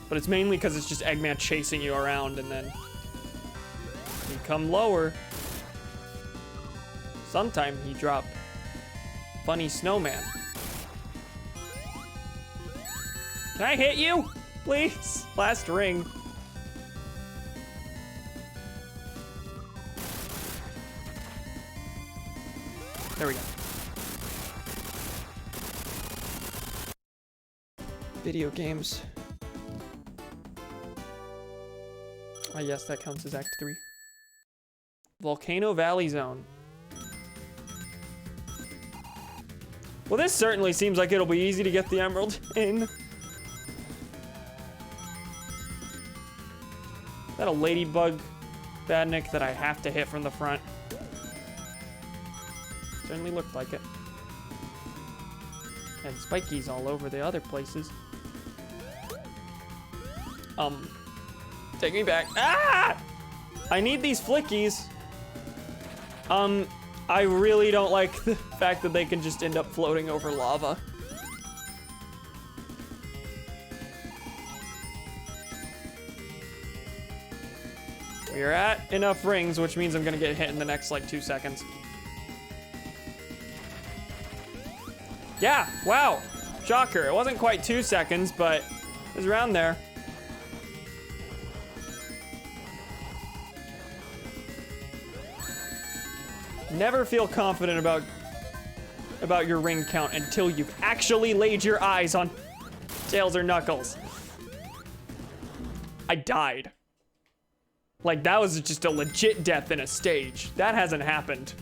but it's mainly because it's just Eggman chasing you around and then you come lower. Sometime he drop funny snowman. Can I hit you? Please? Last ring. There we go. Video games. Ah, yes, that counts as Act 3. Volcano Valley Zone. Well, this certainly seems like it'll be easy to get the emerald in. Is that a ladybug badnik that I have to hit from the front? Certainly looked like it. And spikies all over the other places. Take me back. Ah! I need these flickies. I really don't like the fact that they can just end up floating over lava. We're at enough rings, which means I'm gonna get hit in the next, like, 2 seconds. Yeah, wow. Shocker. It wasn't quite 2 seconds, but it was around there. Never feel confident about your ring count until you've actually laid your eyes on Tails or Knuckles. I died. Like, that was just a legit death in a stage. That hasn't happened.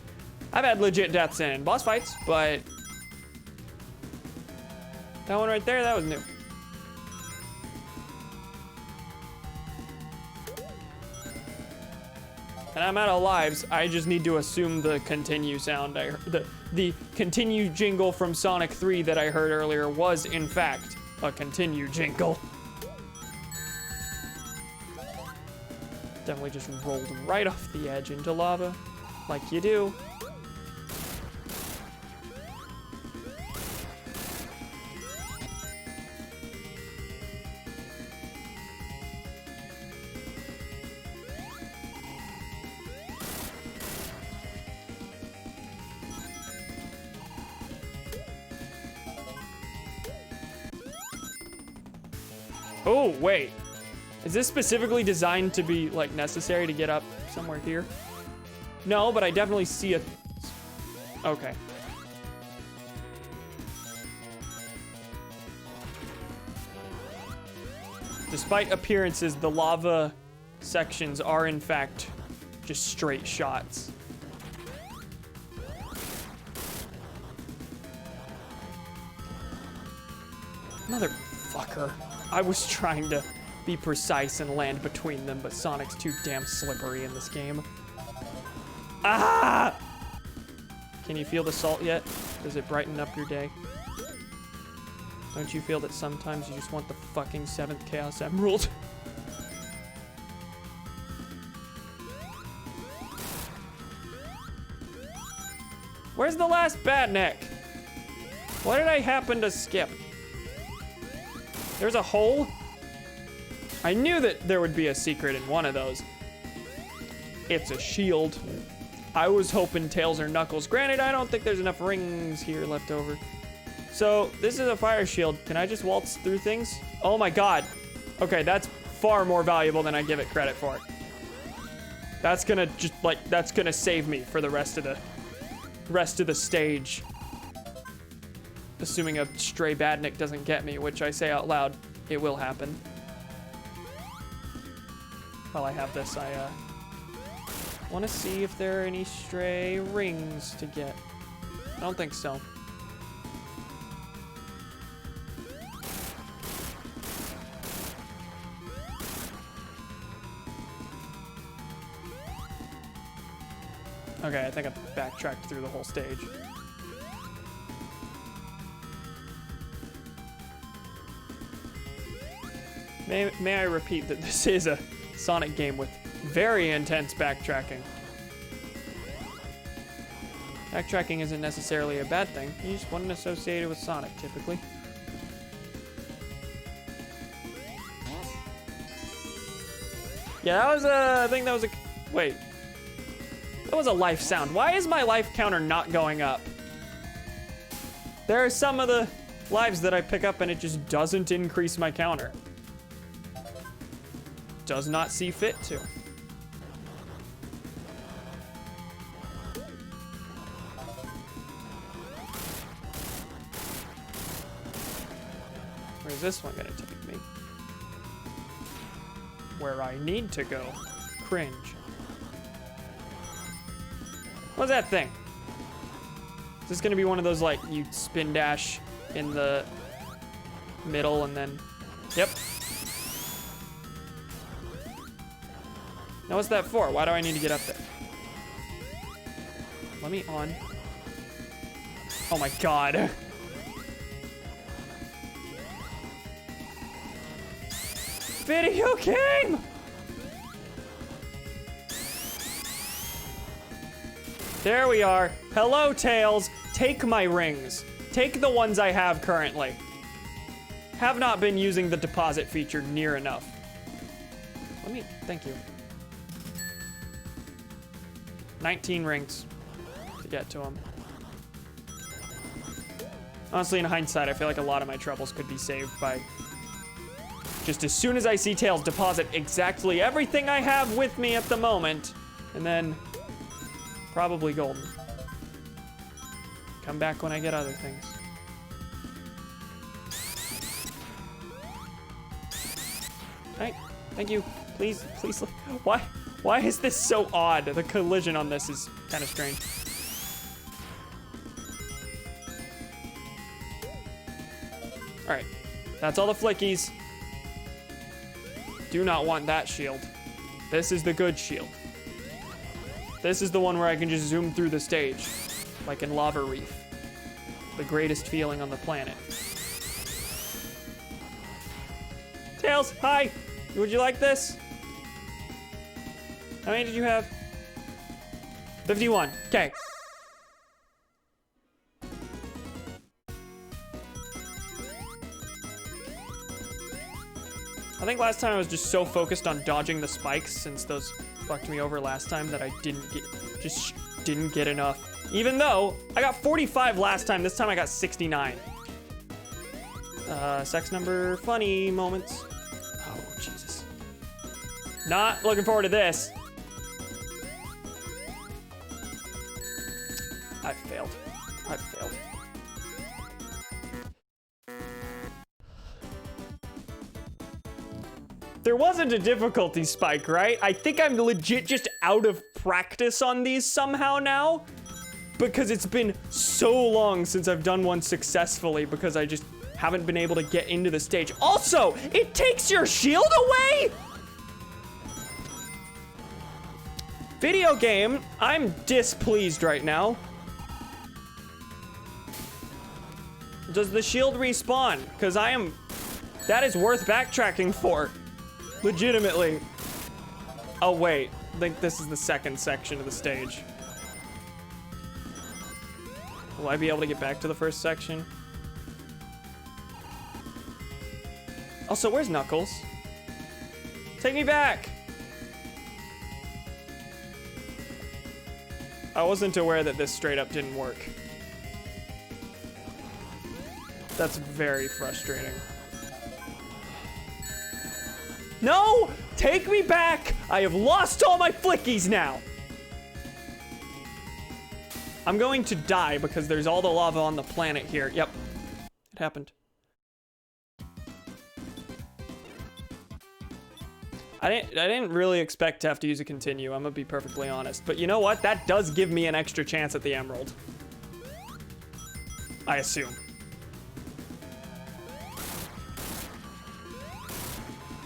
I've had legit deaths in boss fights, but that one right there, that was new. And I'm out of lives. I just need to assume the continue sound I heard, the continue jingle from Sonic 3 that I heard earlier was in fact a continue jingle. Definitely just rolled right off the edge into lava, like you do. Oh, wait. Is this specifically designed to be, like, necessary to get up somewhere here? No, but I definitely see a... Okay. Despite appearances, the lava sections are, in fact, just straight shots. Motherfucker. I was trying to be precise and land between them, but Sonic's too damn slippery in this game. Ah! Can you feel the salt yet? Does it brighten up your day? Don't you feel that sometimes you just want the fucking 7th Chaos Emerald? Where's the last Batneck? What did I happen to skip? There's a hole? I knew that there would be a secret in one of those. It's a shield. I was hoping Tails or Knuckles. Granted, I don't think there's enough rings here left over. So, this is a fire shield. Can I just waltz through things? Oh my god. Okay, that's far more valuable than I give it credit for. That's gonna just, like, that's gonna save me for the rest of the stage. Assuming a stray Badnik doesn't get me, which I say out loud, it will happen. While I have this, I want to see if there are any stray rings to get. I don't think so. Okay, I think I backtracked through the whole stage. May I repeat that this is a Sonic game with very intense backtracking. Backtracking isn't necessarily a bad thing. You just wouldn't associate it with Sonic, typically. Yeah, that was I think that was wait. That was a life sound. Why is my life counter not going up? There are some of the lives that I pick up and it just doesn't increase my counter. Does not see fit to. Where's this one gonna take me? Where I need to go. Cringe. What's that thing? Is this gonna be one of those, like, you spin dash in the middle and then... Yep. Now what's that for? Why do I need to get up there? Let me on. Oh my god. Video game! There we are. Hello, Tails. Take my rings. Take the ones I have currently. Have not been using the deposit feature near enough. Thank you. 19 rings to get to him. Honestly, in hindsight, I feel like a lot of my troubles could be saved by just as soon as I see Tails, deposit exactly everything I have with me at the moment, and then probably golden. Come back when I get other things. Alright, thank you. Please, please. Why is this so odd? The collision on this is kind of strange. Alright, that's all the flickies. Do not want that shield. This is the good shield. This is the one where I can just zoom through the stage, like in Lava Reef. The greatest feeling on the planet. Tails, hi! Would you like this? How many did you have? 51. Okay. I think last time I was just so focused on dodging the spikes since those fucked me over last time that I didn't get enough. Even though I got 45 last time, this time I got 69. Sex number funny moments. Oh, Jesus. Not looking forward to this. I failed. I failed. There wasn't a difficulty spike, right? I think I'm legit just out of practice on these somehow now, because it's been so long since I've done one successfully because I just haven't been able to get into the stage. Also, it takes your shield away? Video game, I'm displeased right now. Does the shield respawn? Because that is worth backtracking for. Legitimately. Oh, wait. I think this is the second section of the stage. Will I be able to get back to the first section? Also, where's Knuckles? Take me back! I wasn't aware that this straight up didn't work. That's very frustrating. No! Take me back! I have lost all my flickies now! I'm going to die because there's all the lava on the planet here. Yep. It happened. I didn't really expect to have to use a continue, I'm gonna be perfectly honest. But you know what? That does give me an extra chance at the emerald. I assume.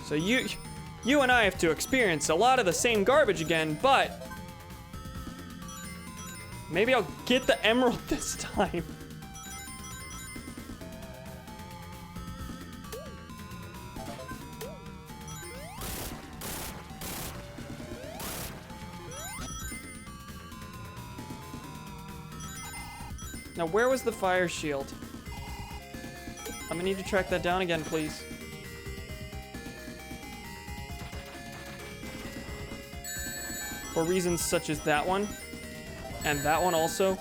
So you and I have to experience a lot of the same garbage again, but Maybe I'll get the emerald this time. Now, where was the fire shield? I'm gonna need to track that down again, please. For reasons such as that one. And that one also.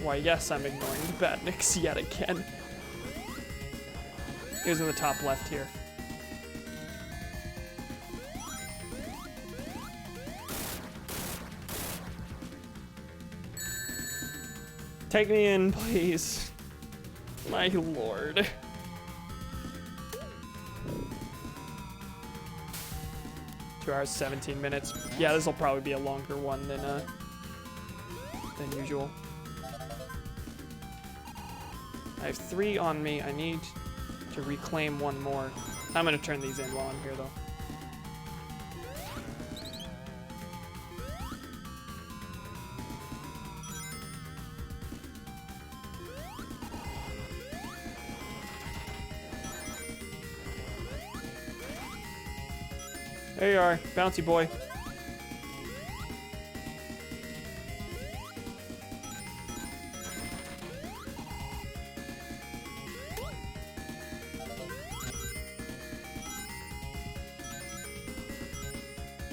Why, yes, I'm ignoring the badniks yet again. It was in the top left here. Take me in, please. My lord. 2 hours, 17 minutes. Yeah, this will probably be a longer one than usual. I have 3 on me. I need to reclaim 1 more. I'm gonna turn these in while I'm here, though. There you are, bouncy boy.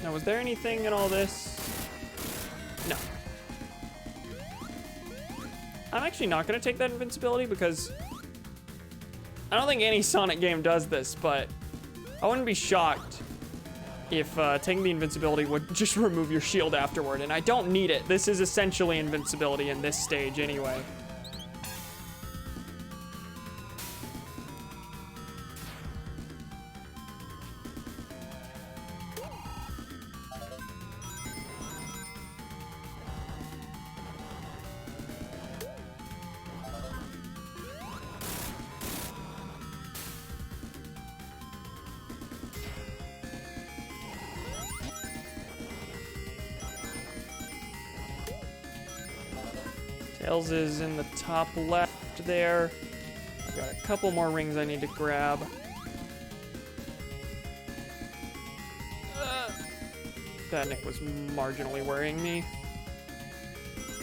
Now, was there anything in all this? No. I'm actually not gonna take that invincibility because I don't think any Sonic game does this, but I wouldn't be shocked if taking the invincibility would just remove your shield afterward, and I don't need it. This is essentially invincibility in this stage anyway. Tails is in the top left there. I've got a couple more rings I need to grab. That Nick was marginally worrying me.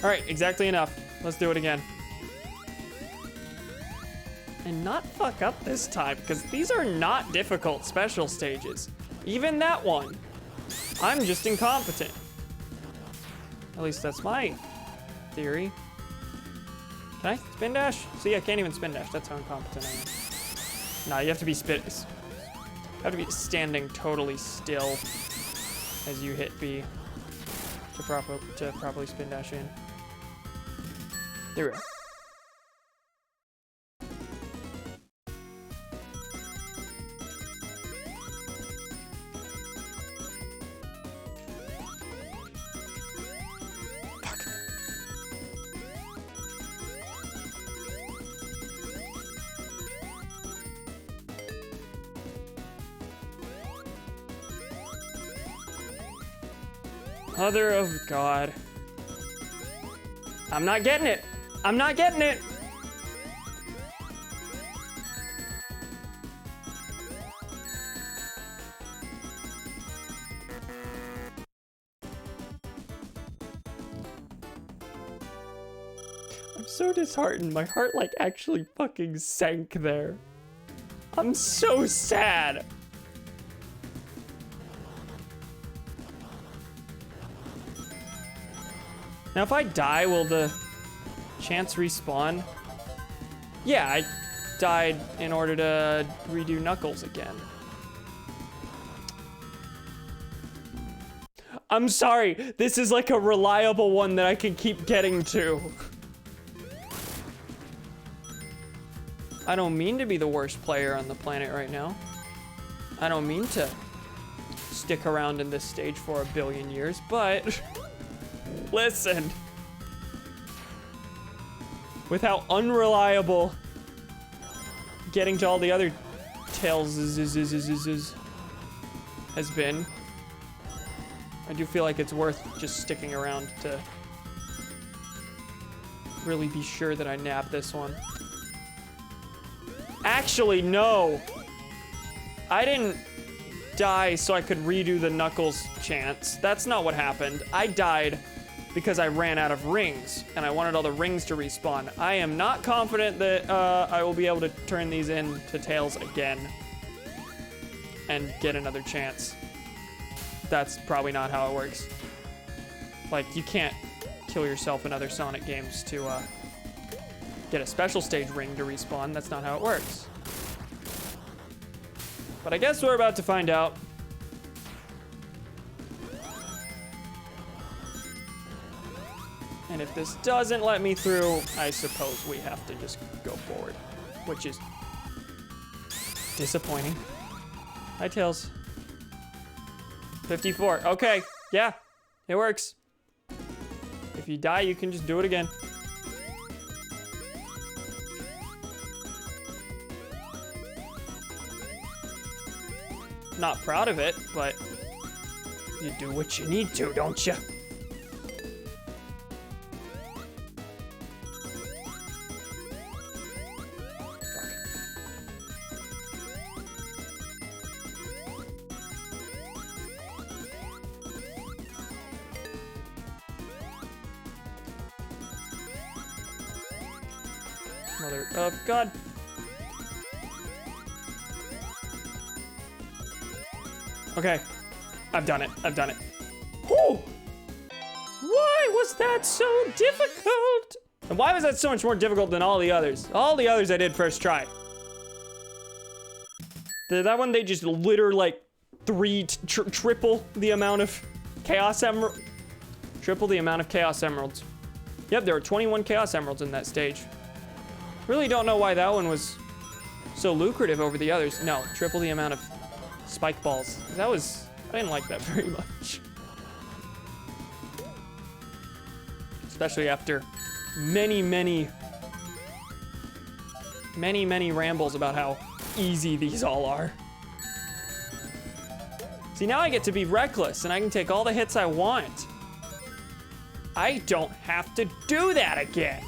All right, exactly enough. Let's do it again. And not fuck up this time, because these are not difficult special stages. Even that one. I'm just incompetent. At least that's my theory. Can I spin dash? See, I can't even spin dash. That's how incompetent I am. Nah, you have to be standing totally still as you hit B to properly spin dash in. There we go. Mother of God. I'm not getting it. I'm not getting it. I'm so disheartened. My heart like actually fucking sank there. I'm so sad. Now, if I die, will the chance respawn? Yeah, I died in order to redo Knuckles again. I'm sorry, this is like a reliable one that I can keep getting to. I don't mean to be the worst player on the planet right now. I don't mean to stick around in this stage for 1 billion years, but listen. With how unreliable getting to all the other tails is. has been. I do feel like it's worth just sticking around to really be sure that I nab this one. Actually, no. I didn't die so I could redo the Knuckles chance. That's not what happened. I died because I ran out of rings, and I wanted all the rings to respawn. I am not confident that I will be able to turn these into Tails again and get another chance. That's probably not how it works. Like, you can't kill yourself in other Sonic games to get a special stage ring to respawn. That's not how it works. But I guess we're about to find out. And if this doesn't let me through, I suppose we have to just go forward, which is disappointing. Hi, Tails. 54. Okay, yeah, it works. If you die, you can just do it again. Not proud of it, but you do what you need to, don't you? Mother of God. Okay, I've done it. I've done it. Whew! Why was that so difficult? And why was that so much more difficult than all the others? All the others I did first try. That one, they just litter like triple the amount of Chaos Emerald. Triple the amount of Chaos Emeralds. Yep, there were 21 Chaos Emeralds in that stage. Really don't know why that one was so lucrative over the others. No, triple the amount of spike balls. I didn't like that very much. Especially after many rambles about how easy these all are. See, now I get to be reckless and I can take all the hits I want. I don't have to do that again.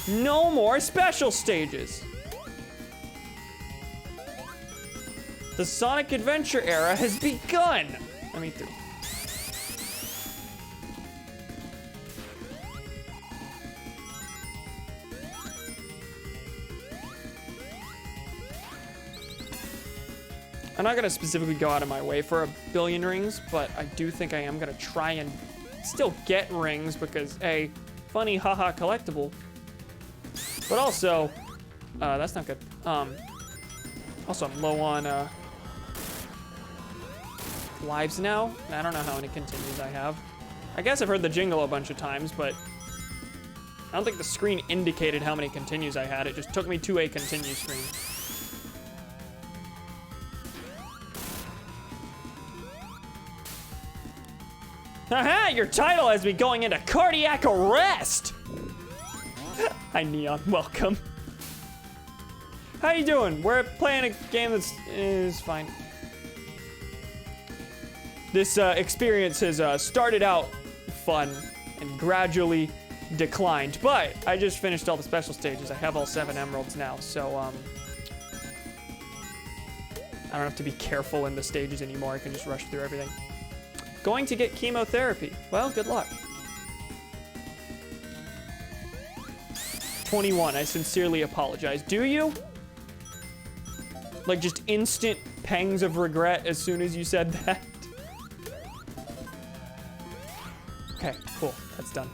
No more special stages. The Sonic Adventure era has begun. Let me through. I'm not gonna specifically go out of my way for a billion rings, but I do think I am gonna try and still get rings because A, funny haha collectible, but also, that's not good. Also I'm low on lives now. I don't know how many continues I have. I guess I've heard the jingle a bunch of times, but I don't think the screen indicated how many continues I had. It just took me to a continue screen. Haha, your title has me going into cardiac arrest! Hi, Neon, welcome. How you doing? We're playing a game is fine. This experience has started out fun and gradually declined, but I just finished all the special stages. I have all 7 emeralds now, so I don't have to be careful in the stages anymore. I can just rush through everything. Going to get chemotherapy. Well, good luck. 21, I sincerely apologize. Do you? Like just instant pangs of regret as soon as you said that? Okay, cool, that's done.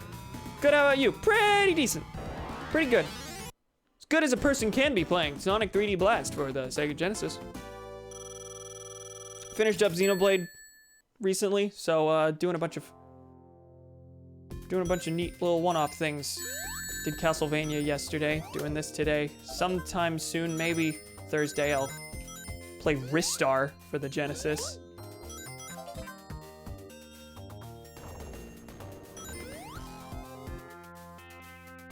Good, how about you? Pretty decent. Pretty good. As good as a person can be playing Sonic 3D Blast for the Sega Genesis. Finished up Xenoblade recently, so doing a bunch of neat little one-off things. Did Castlevania yesterday, doing this today. Sometime soon, maybe Thursday, I'll play Ristar for the Genesis.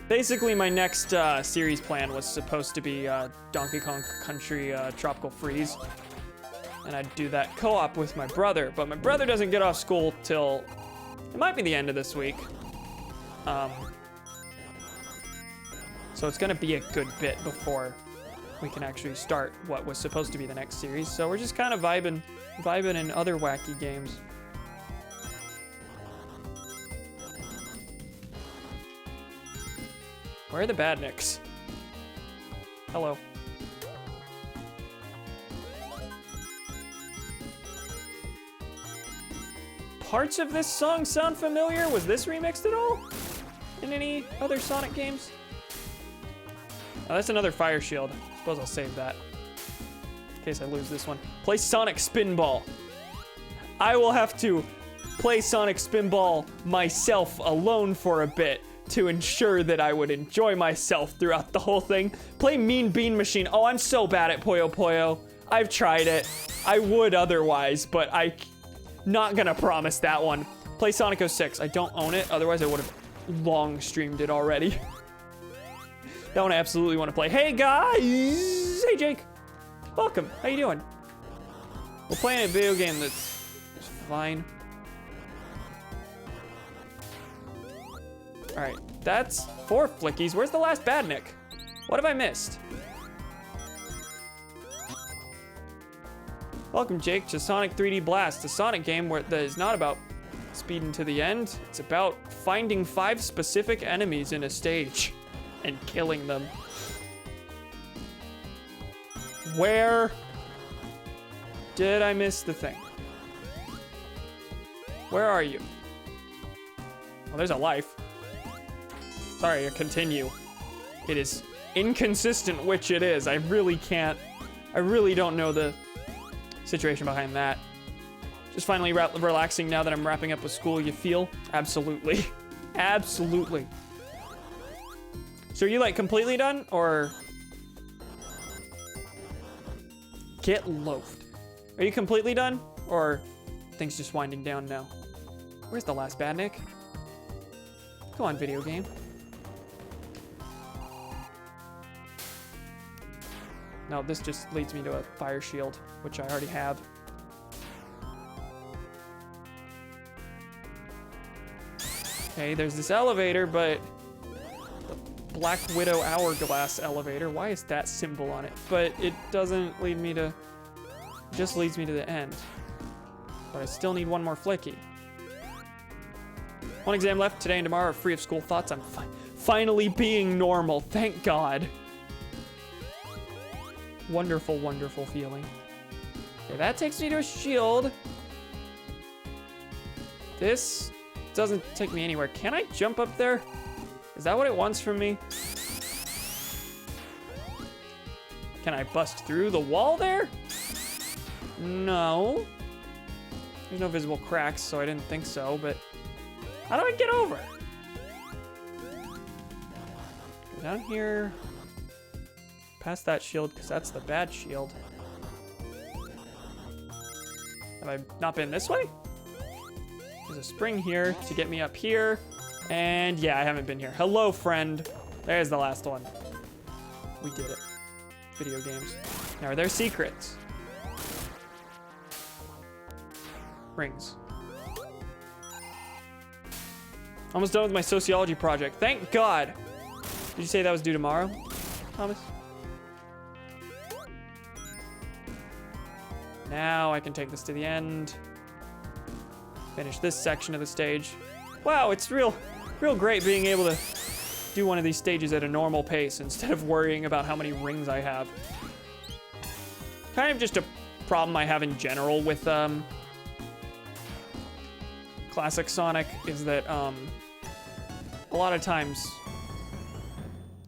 Basically, my next series plan was supposed to be Donkey Kong Country Tropical Freeze. and I'd do that co-op with my brother. But my brother doesn't get off school till, it might be the end of this week. So it's gonna be a good bit before we can actually start what was supposed to be the next series. So we're just kind of vibing in other wacky games. Where are the badniks? Hello. Parts of this song sound familiar. Was this remixed at all in any other Sonic games? Oh, that's another fire shield. Suppose I'll save that in case I lose this one. Play Sonic Spinball. I will have to play Sonic Spinball myself alone for a bit to ensure that I would enjoy myself throughout the whole thing. Play Mean Bean Machine. Oh, I'm so bad at Puyo Puyo. I've tried it. I would otherwise, but I'm not gonna promise that one. Play Sonic 06. I don't own it, otherwise I would have long streamed it already. That one I absolutely want to play. Hey guys! Hey Jake! Welcome, how you doing? We're playing a video game that's fine. Alright, that's 4 flickies. Where's the last badnik? What have I missed? Welcome, Jake, to Sonic 3D Blast, a Sonic game that is not about speeding to the end. It's about finding 5 specific enemies in a stage and killing them. Where did I miss the thing? Where are you? Well, there's a life. Sorry, I continue. It is inconsistent which it is. I really don't know the situation behind that. Just finally relaxing now that I'm wrapping up with school, you feel? Absolutely. Absolutely. So are you like completely done or? Get loafed. Are you completely done or things just winding down now? Where's the last badnik? Come on, video game. No, this just leads me to a fire shield, which I already have. Okay, there's this elevator, but the Black Widow hourglass elevator, why is that symbol on it? But it doesn't lead me to, it just leads me to the end. But I still need one more flicky. One exam left, today and tomorrow are free of school. Thoughts? I'm finally being normal, thank God. Wonderful, wonderful feeling. Okay, that takes me to a shield. This doesn't take me anywhere. Can I jump up there? Is that what it wants from me? Can I bust through the wall there? No. There's no visible cracks, so I didn't think so, but how do I get over? Go down here. Past that shield, because that's the bad shield. Have I not been this way? There's a spring here to get me up here. And yeah, I haven't been here. Hello, friend. There's the last one. We did it. Video games. Now, are there secrets? Rings. Almost done with my sociology project. Thank God. Did you say that was due tomorrow, Thomas? Now I can take this to the end. Finish this section of the stage. Wow, it's real great being able to do one of these stages at a normal pace instead of worrying about how many rings I have. Kind of just a problem I have in general with classic Sonic is that a lot of times,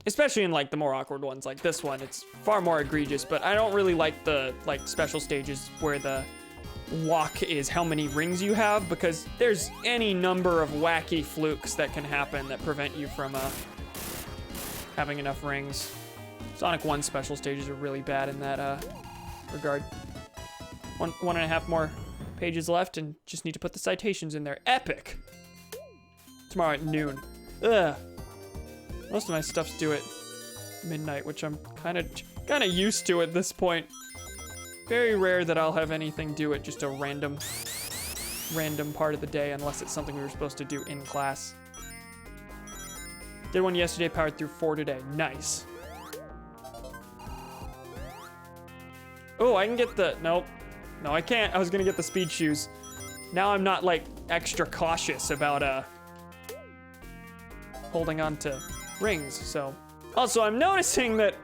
especially in like the more awkward ones like this one, it's far more egregious, but I don't really like the special stages where the lock is how many rings you have, because there's any number of wacky flukes that can happen that prevent you from having enough rings. Sonic 1 special stages are really bad in that regard. One and a half more pages left and just need to put the citations in there. Epic! Tomorrow at noon. Ugh. Most of my stuff's due at midnight, which I'm kind of used to at this point. very rare that I'll have anything do at just a random part of the day unless it's something we were supposed to do in class. Did one yesterday, powered through 4 today. Nice. Oh, I can get the, nope. No, I can't. I was gonna get the speed shoes. Now I'm not like extra cautious about holding on to rings, so. Also, I'm noticing that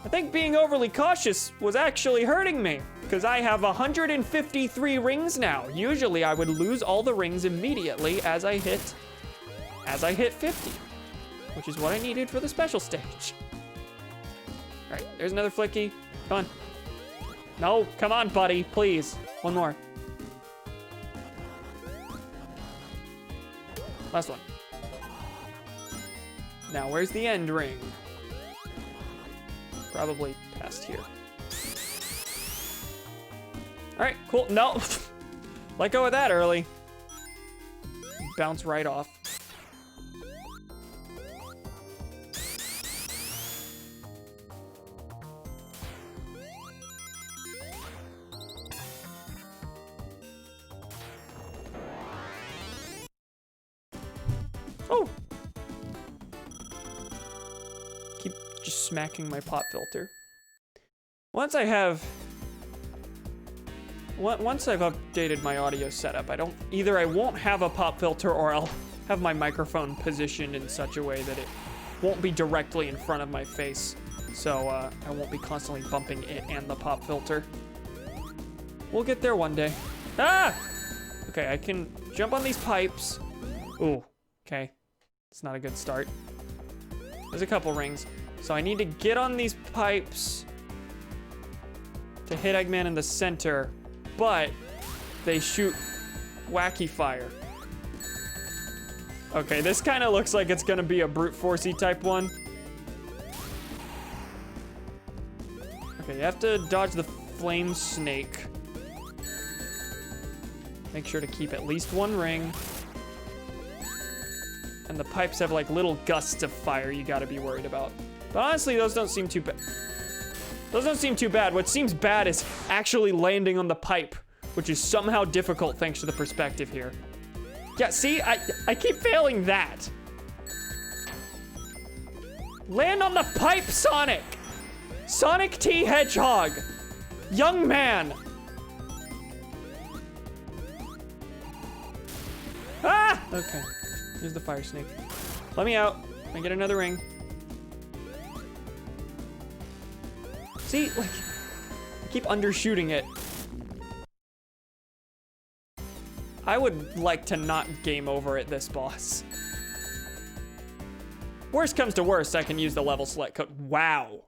I think being overly cautious was actually hurting me because I have 153 rings now. Usually I would lose all the rings immediately as I hit 50, which is what I needed for the special stage. All right, there's another flicky. Come on. No, come on, buddy, please. One more. Last one. Now, where's the end ring? Probably past here. All right, cool. No, let go of that early. Bounce right off. Oh! Keep just smacking my pop filter. Once I've updated my audio setup, either I won't have a pop filter or I'll have my microphone positioned in such a way that it won't be directly in front of my face. So I won't be constantly bumping it and the pop filter. We'll get there one day. Ah! Okay, I can jump on these pipes. Ooh, okay. It's not a good start. There's a couple rings. So I need to get on these pipes to hit Eggman in the center, but they shoot wacky fire. Okay, this kind of looks like it's gonna be a brute forcey type one. Okay, you have to dodge the flame snake. Make sure to keep at least one ring. And the pipes have like little gusts of fire you gotta be worried about. But honestly, those don't seem too bad. Those don't seem too bad. What seems bad is actually landing on the pipe, which is somehow difficult thanks to the perspective here. Yeah, see, I keep failing that. Land on the pipe, Sonic! Sonic T. Hedgehog! Young man! Ah! Okay. Here's the fire snake. Let me out. Let me get another ring. See, like, I keep undershooting it. I would like to not game over at this boss. Worst comes to worst, I can use the level select code. Wow.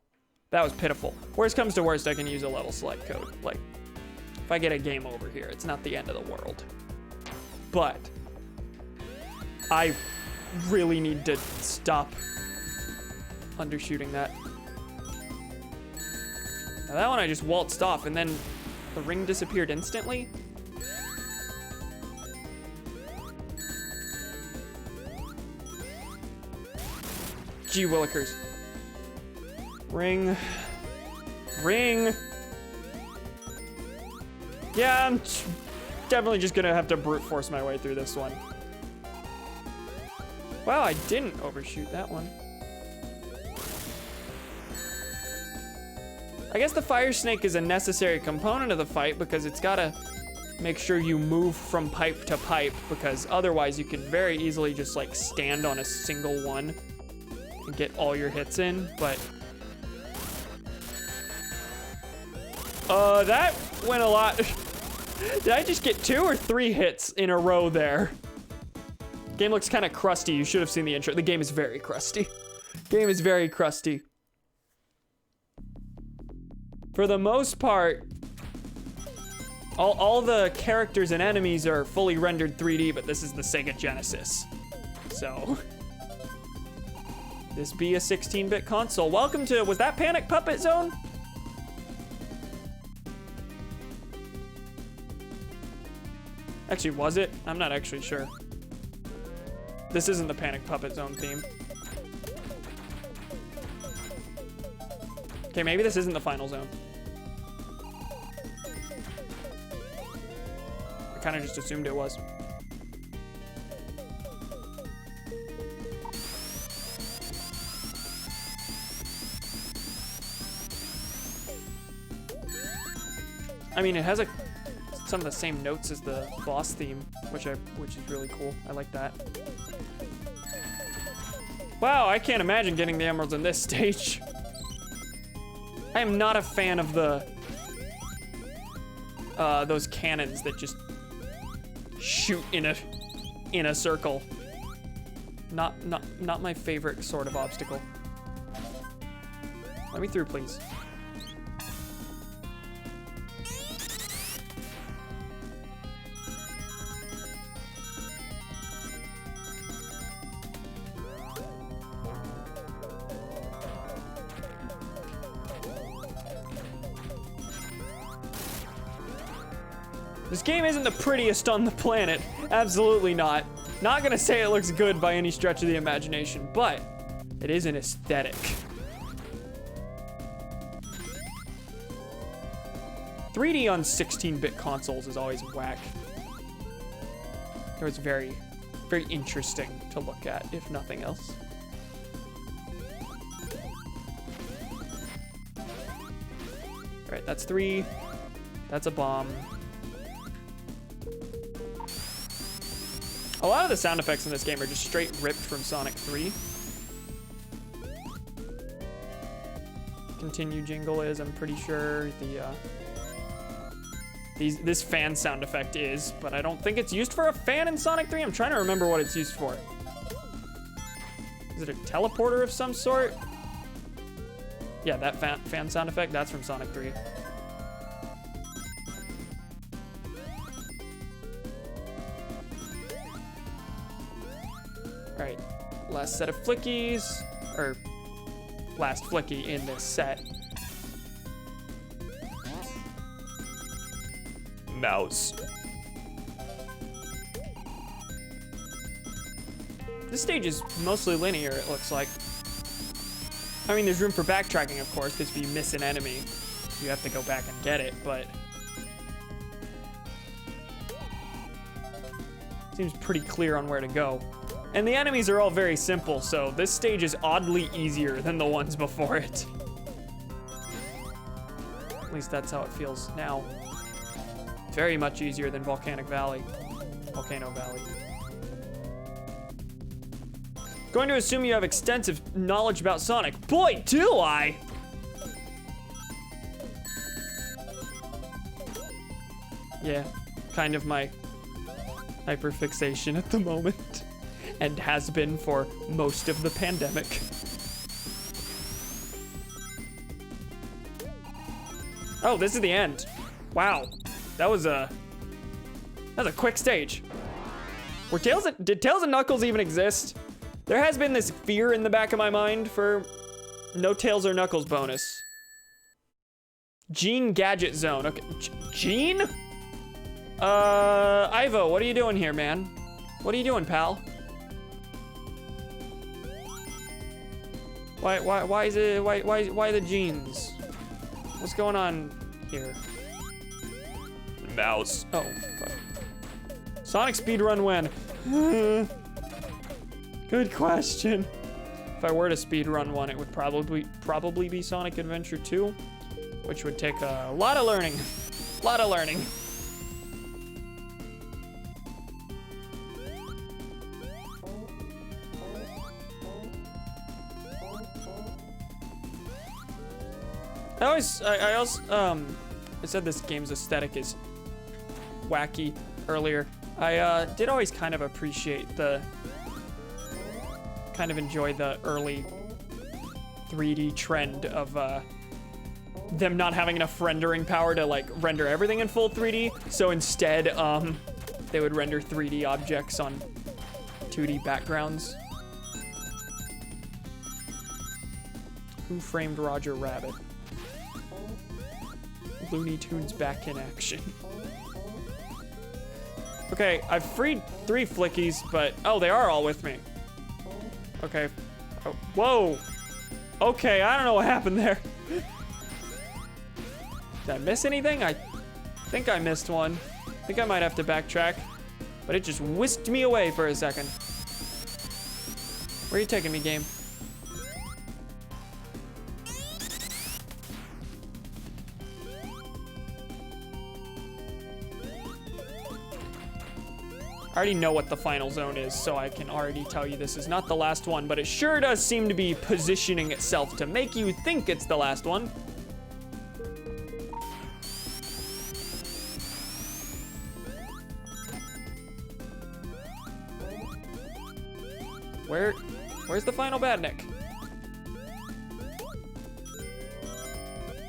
That was pitiful. Worst comes to worst, I can use a level select code. Like, if I get a game over here, it's not the end of the world. But I really need to stop undershooting that. Now that one I just waltzed off and then the ring disappeared instantly. Gee willikers. Ring. Ring. Yeah, I'm definitely just gonna have to brute force my way through this one. Wow, I didn't overshoot that one. I guess the fire snake is a necessary component of the fight because it's gotta make sure you move from pipe to pipe, because otherwise you can very easily just like stand on a single one and get all your hits in, but that went a lot. Did I just get 2 or 3 hits in a row there? Game looks kind of crusty. You should have seen the intro. The game is very crusty. Game is very crusty. For the most part, all the characters and enemies are fully rendered 3D, but this is the Sega Genesis. So, this be a 16-bit console. Welcome to, was that Panic Puppet Zone? Actually, was it? I'm not actually sure. This isn't the Panic Puppet Zone theme. Okay, maybe this isn't the final zone. kind of just assumed it was. I mean, it has some of the same notes as the boss theme, which is really cool. I like that. Wow, I can't imagine getting the emeralds in this stage. I am not a fan of the those cannons that just shoot in a circle. Not my favorite sort of obstacle. Let me through, please. This game isn't the prettiest on the planet. Absolutely not. Not gonna say it looks good by any stretch of the imagination, but it is an aesthetic. 3D on 16-bit consoles is always whack. It was very, very interesting to look at, if nothing else. All right, that's 3. That's a bomb. A lot of the sound effects in this game are just straight ripped from Sonic 3. Continue jingle is, I'm pretty sure. This fan sound effect is, but I don't think it's used for a fan in Sonic 3. I'm trying to remember what it's used for. Is it a teleporter of some sort? Yeah, that fan sound effect, that's from Sonic 3. Alright, last set of flickies, or last flicky in this set. Mouse. This stage is mostly linear, it looks like. I mean, there's room for backtracking, of course, because if you miss an enemy, you have to go back and get it, but seems pretty clear on where to go. And the enemies are all very simple, so this stage is oddly easier than the ones before it. At least that's how it feels now. Very much easier than Volcano Valley. Going to assume you have extensive knowledge about Sonic. Boy, do I! Yeah, kind of my hyperfixation at the moment. And has been for most of the pandemic. Oh, this is the end. Wow, that was a quick stage. Did Tails and Knuckles even exist? There has been this fear in the back of my mind for no Tails or Knuckles bonus. Gene Gadget Zone. Okay, Gene? Ivo, what are you doing here, man? What are you doing, pal? Why the jeans? What's going on here? Mouse. Oh, fuck. Sonic speedrun when? Good question. If I were to speedrun one, it would probably be Sonic Adventure 2, which would take a lot of learning. I said this game's aesthetic is wacky earlier. I did always kind of appreciate enjoy the early 3D trend of them not having enough rendering power to like render everything in full 3D. So instead, they would render 3D objects on 2D backgrounds. Who Framed Roger Rabbit? Looney Tunes back in action. Okay, I've freed 3 flickies, but oh, they are all with me. Okay. Oh, whoa. Okay, I don't know what happened there. Did I miss anything? I think I missed one. I think I might have to backtrack, but it just whisked me away for a second. Where are you taking me, game? I already know what the final zone is, so I can already tell you this is not the last one, but it sure does seem to be positioning itself to make you think it's the last one. Where's the final badnik?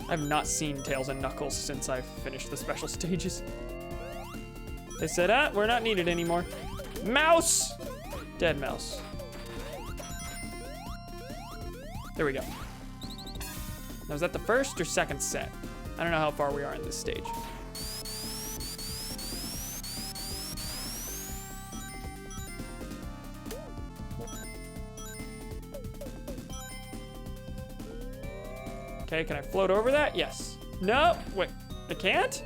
I've not seen Tails and Knuckles since I've finished the special stages. They said, we're not needed anymore. Mouse! Dead mouse. There we go. Now, is that the first or second set? I don't know how far we are in this stage. Okay, can I float over that? Yes. No, wait, I can't?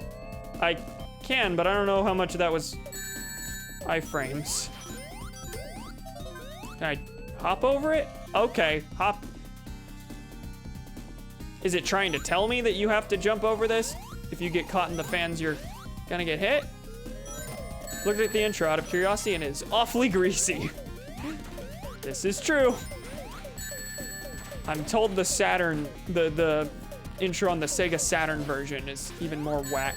I can, but I don't know how much of that was iframes. Can I hop over it? Okay, hop. Is it trying to tell me that you have to jump over this? If you get caught in the fans, you're gonna get hit? Looked at the intro out of curiosity and it's awfully greasy. This is true. I'm told the Saturn, the intro on the Sega Saturn version is even more whack.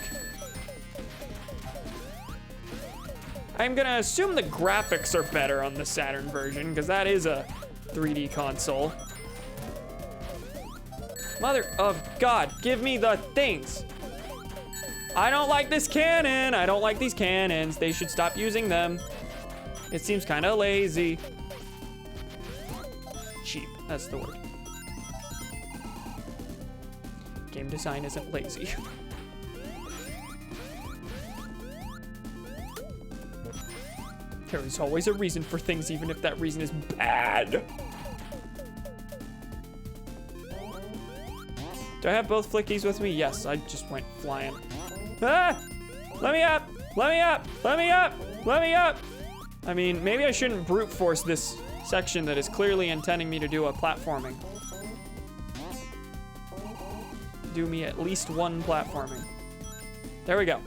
I'm gonna assume the graphics are better on the Saturn version, because that is a 3D console. Mother of God, give me the things. I don't like this cannon. I don't like these cannons. They should stop using them. It seems kind of lazy. Cheap, that's the word. Game design isn't lazy. There is always a reason for things, even if that reason is bad. Do I have both flickies with me? Yes, I just went flying. Ah! Let me up! Let me up! Let me up! Let me up! I mean, maybe I shouldn't brute force this section that is clearly intending me to do a platforming. Do me at least one platforming. There we go.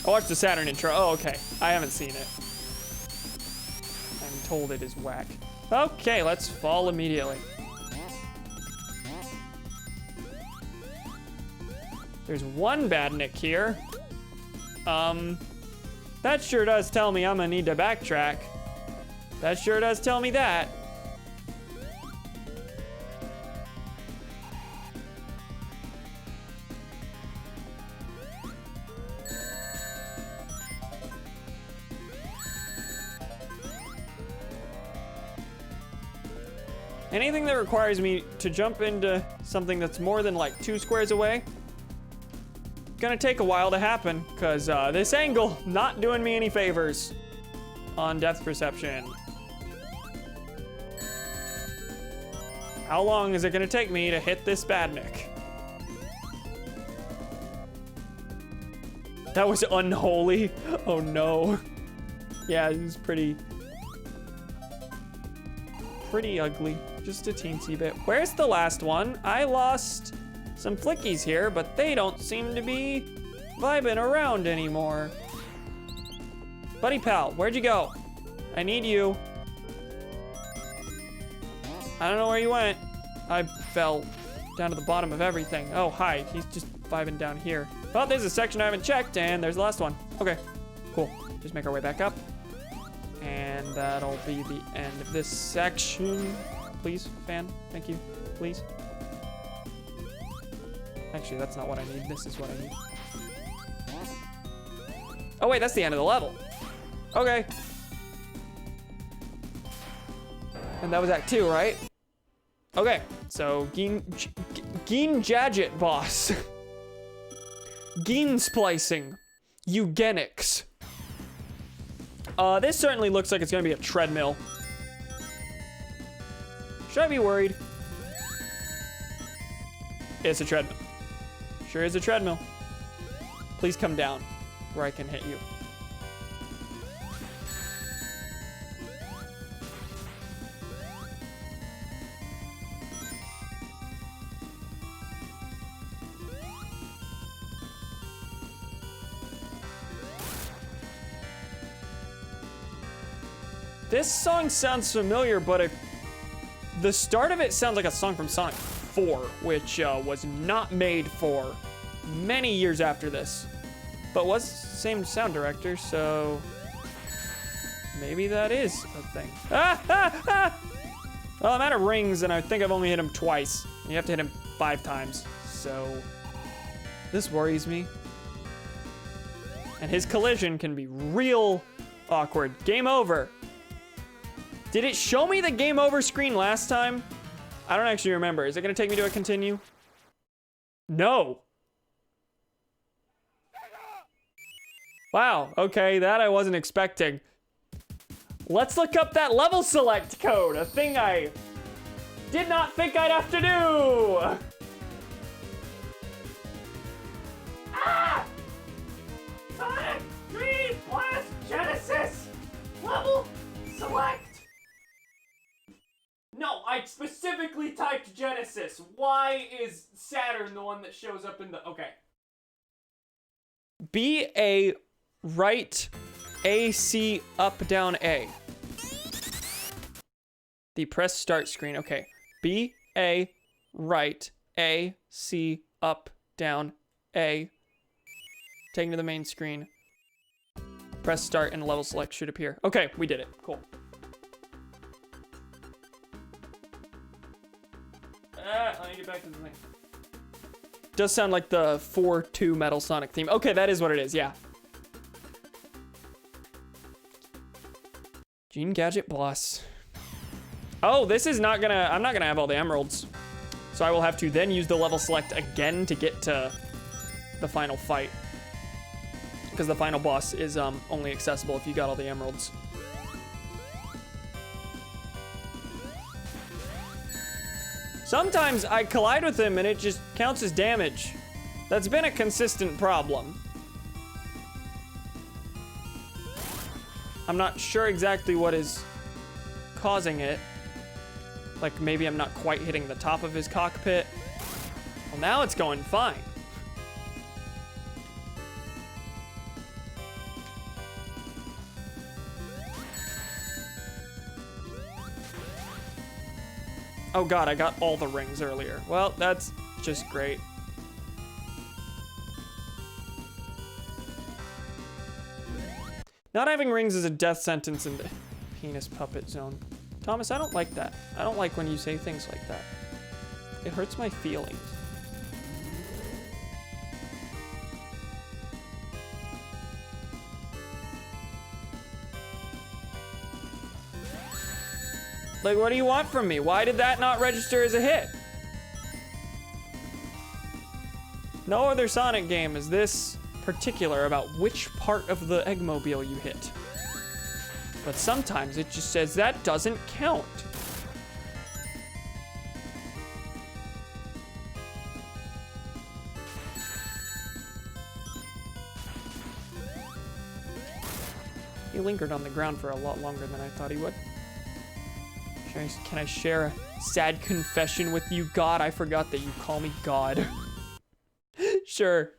I watched the Saturn intro. Oh, okay. I haven't seen it. I'm told it is whack. Okay, let's fall immediately. There's one badnik here. That sure does tell me I'm gonna need to backtrack. That sure does tell me that. Anything that requires me to jump into something that's more than like 2 squares away, gonna take a while to happen, because this angle not doing me any favors on depth perception. How long is it gonna take me to hit this badnik? That was unholy. Oh no. Yeah, it was pretty ugly. Just a teensy bit. Where's the last one? I lost some flickies here, but they don't seem to be vibing around anymore. Buddy pal, where'd you go? I need you. I don't know where you went. I fell down to the bottom of everything. Oh, hi, he's just vibing down here. Well, there's a section I haven't checked, and there's the last one. Okay, cool. Just make our way back up. And that'll be the end of this section. Please, fan, thank you, please. Actually, that's not what I need. This is what I need. Oh wait, that's the end of the level. Okay. And that was Act 2, right? Okay, so Geen Jadget boss. Geen splicing. Eugenics. This certainly looks like it's gonna be a treadmill. Should I be worried? It's a treadmill. Sure is a treadmill. Please come down where I can hit you. This song sounds familiar, but the start of it sounds like a song from Sonic 4, which was not made for many years after this, but was same sound director, so maybe that is a thing. Ah, ah, ah! Well, I'm out of rings, and I think I've only hit him twice. You have to hit him 5 times, so this worries me. And his collision can be real awkward. Game over. Did it show me the game over screen last time? I don't actually remember. Is it gonna take me to a continue? No. Wow, okay, that I wasn't expecting. Let's look up that level select code, a thing I did not think I'd have to do. Ah! Sonic 3 plus Genesis level select. No, I specifically typed Genesis. Why is Saturn the one that shows up in the... Okay. B, A, right, A, C, up, down, A. The press start screen. Okay. B, A, right, A, C, up, down, A. Taking to the main screen. Press start and level select should appear. Okay, we did it. Cool. Let me get back to the thing. Does sound like the 4-2 Metal Sonic theme. Okay, that is what it is, yeah. Gene Gadget Boss. Oh, this is not gonna... I'm not gonna have all the emeralds. So I will have to then use the level select again to get to the final fight. Because the final boss is only accessible if you got all the emeralds. Sometimes I collide with him and it just counts as damage. That's been a consistent problem. I'm not sure exactly what is causing it. Like maybe I'm not quite hitting the top of his cockpit. Well, now it's going fine. Oh god, I got all the rings earlier. Well, that's just great. Not having rings is a death sentence in the penis puppet zone. Thomas, I don't like that. I don't like when you say things like that. It hurts my feelings. Like, what do you want from me? Why did that not register as a hit? No other Sonic game is this particular about which part of the Eggmobile you hit. But sometimes it just says that doesn't count. He lingered on the ground for a lot longer than I thought he would. Can I share a sad confession with you, God? I forgot that you call me God. Sure.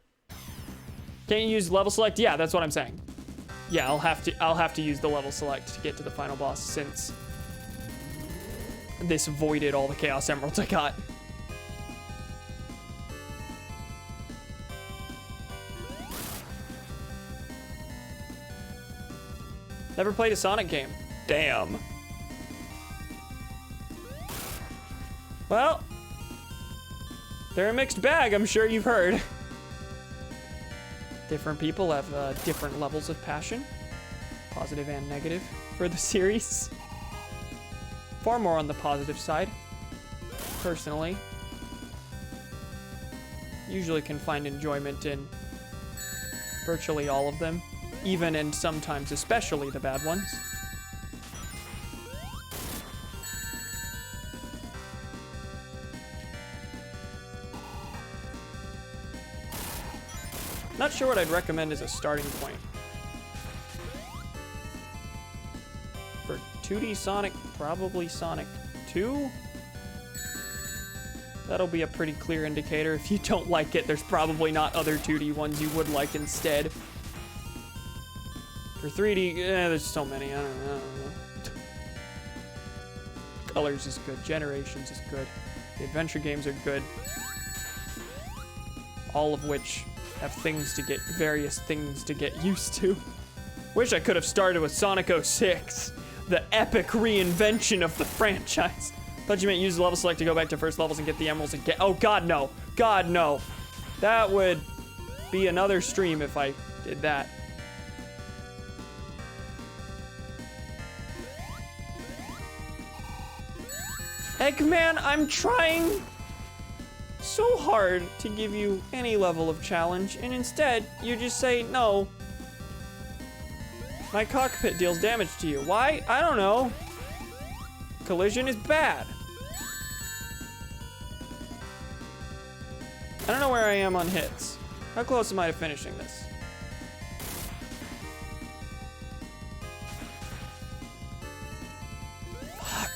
Can't you use level select? Yeah, that's what I'm saying. Yeah, I'll have to use the level select to get to the final boss since this voided all the Chaos Emeralds I got. Never played a Sonic game. Damn. Well, they're a mixed bag, I'm sure you've heard. Different people have different levels of passion, positive and negative, for the series. Far more on the positive side, personally. Usually can find enjoyment in virtually all of them. even and sometimes especially the bad ones. Not sure what I'd recommend as a starting point. For 2D Sonic, probably Sonic 2? That'll be a pretty clear indicator. If you don't like it, there's probably not other 2D ones you would like instead. For 3D, there's so many, I don't know. Colors is good, Generations is good. The adventure games are good. All of which have various things to get used to. Wish I could have started with Sonic 06, the epic reinvention of the franchise. Thought you meant use the level select to go back to first levels and get the emeralds and get, oh god no, god no. That would be another stream if I did that. Eggman, I'm trying so hard to give you any level of challenge, and instead, you just say no. My cockpit deals damage to you. Why? I don't know. Collision is bad. I don't know where I am on hits. How close am I to finishing this? Fuck.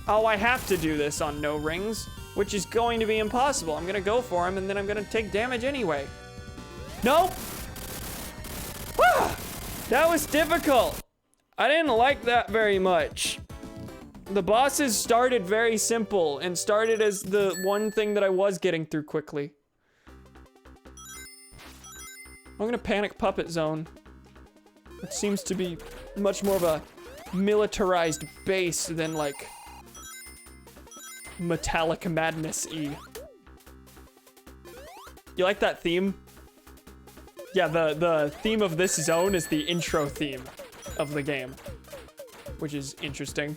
Oh, I have to do this on no rings, which is going to be impossible. I'm gonna go for him and then I'm gonna take damage anyway. Nope. Ah, that was difficult. I didn't like that very much. The bosses started very simple and started as the one thing that I was getting through quickly. I'm gonna panic Puppet Zone, which seems to be much more of a militarized base than like Metallic Madness-y. You like that theme? Yeah, the theme of this zone is the intro theme of the game, which is interesting.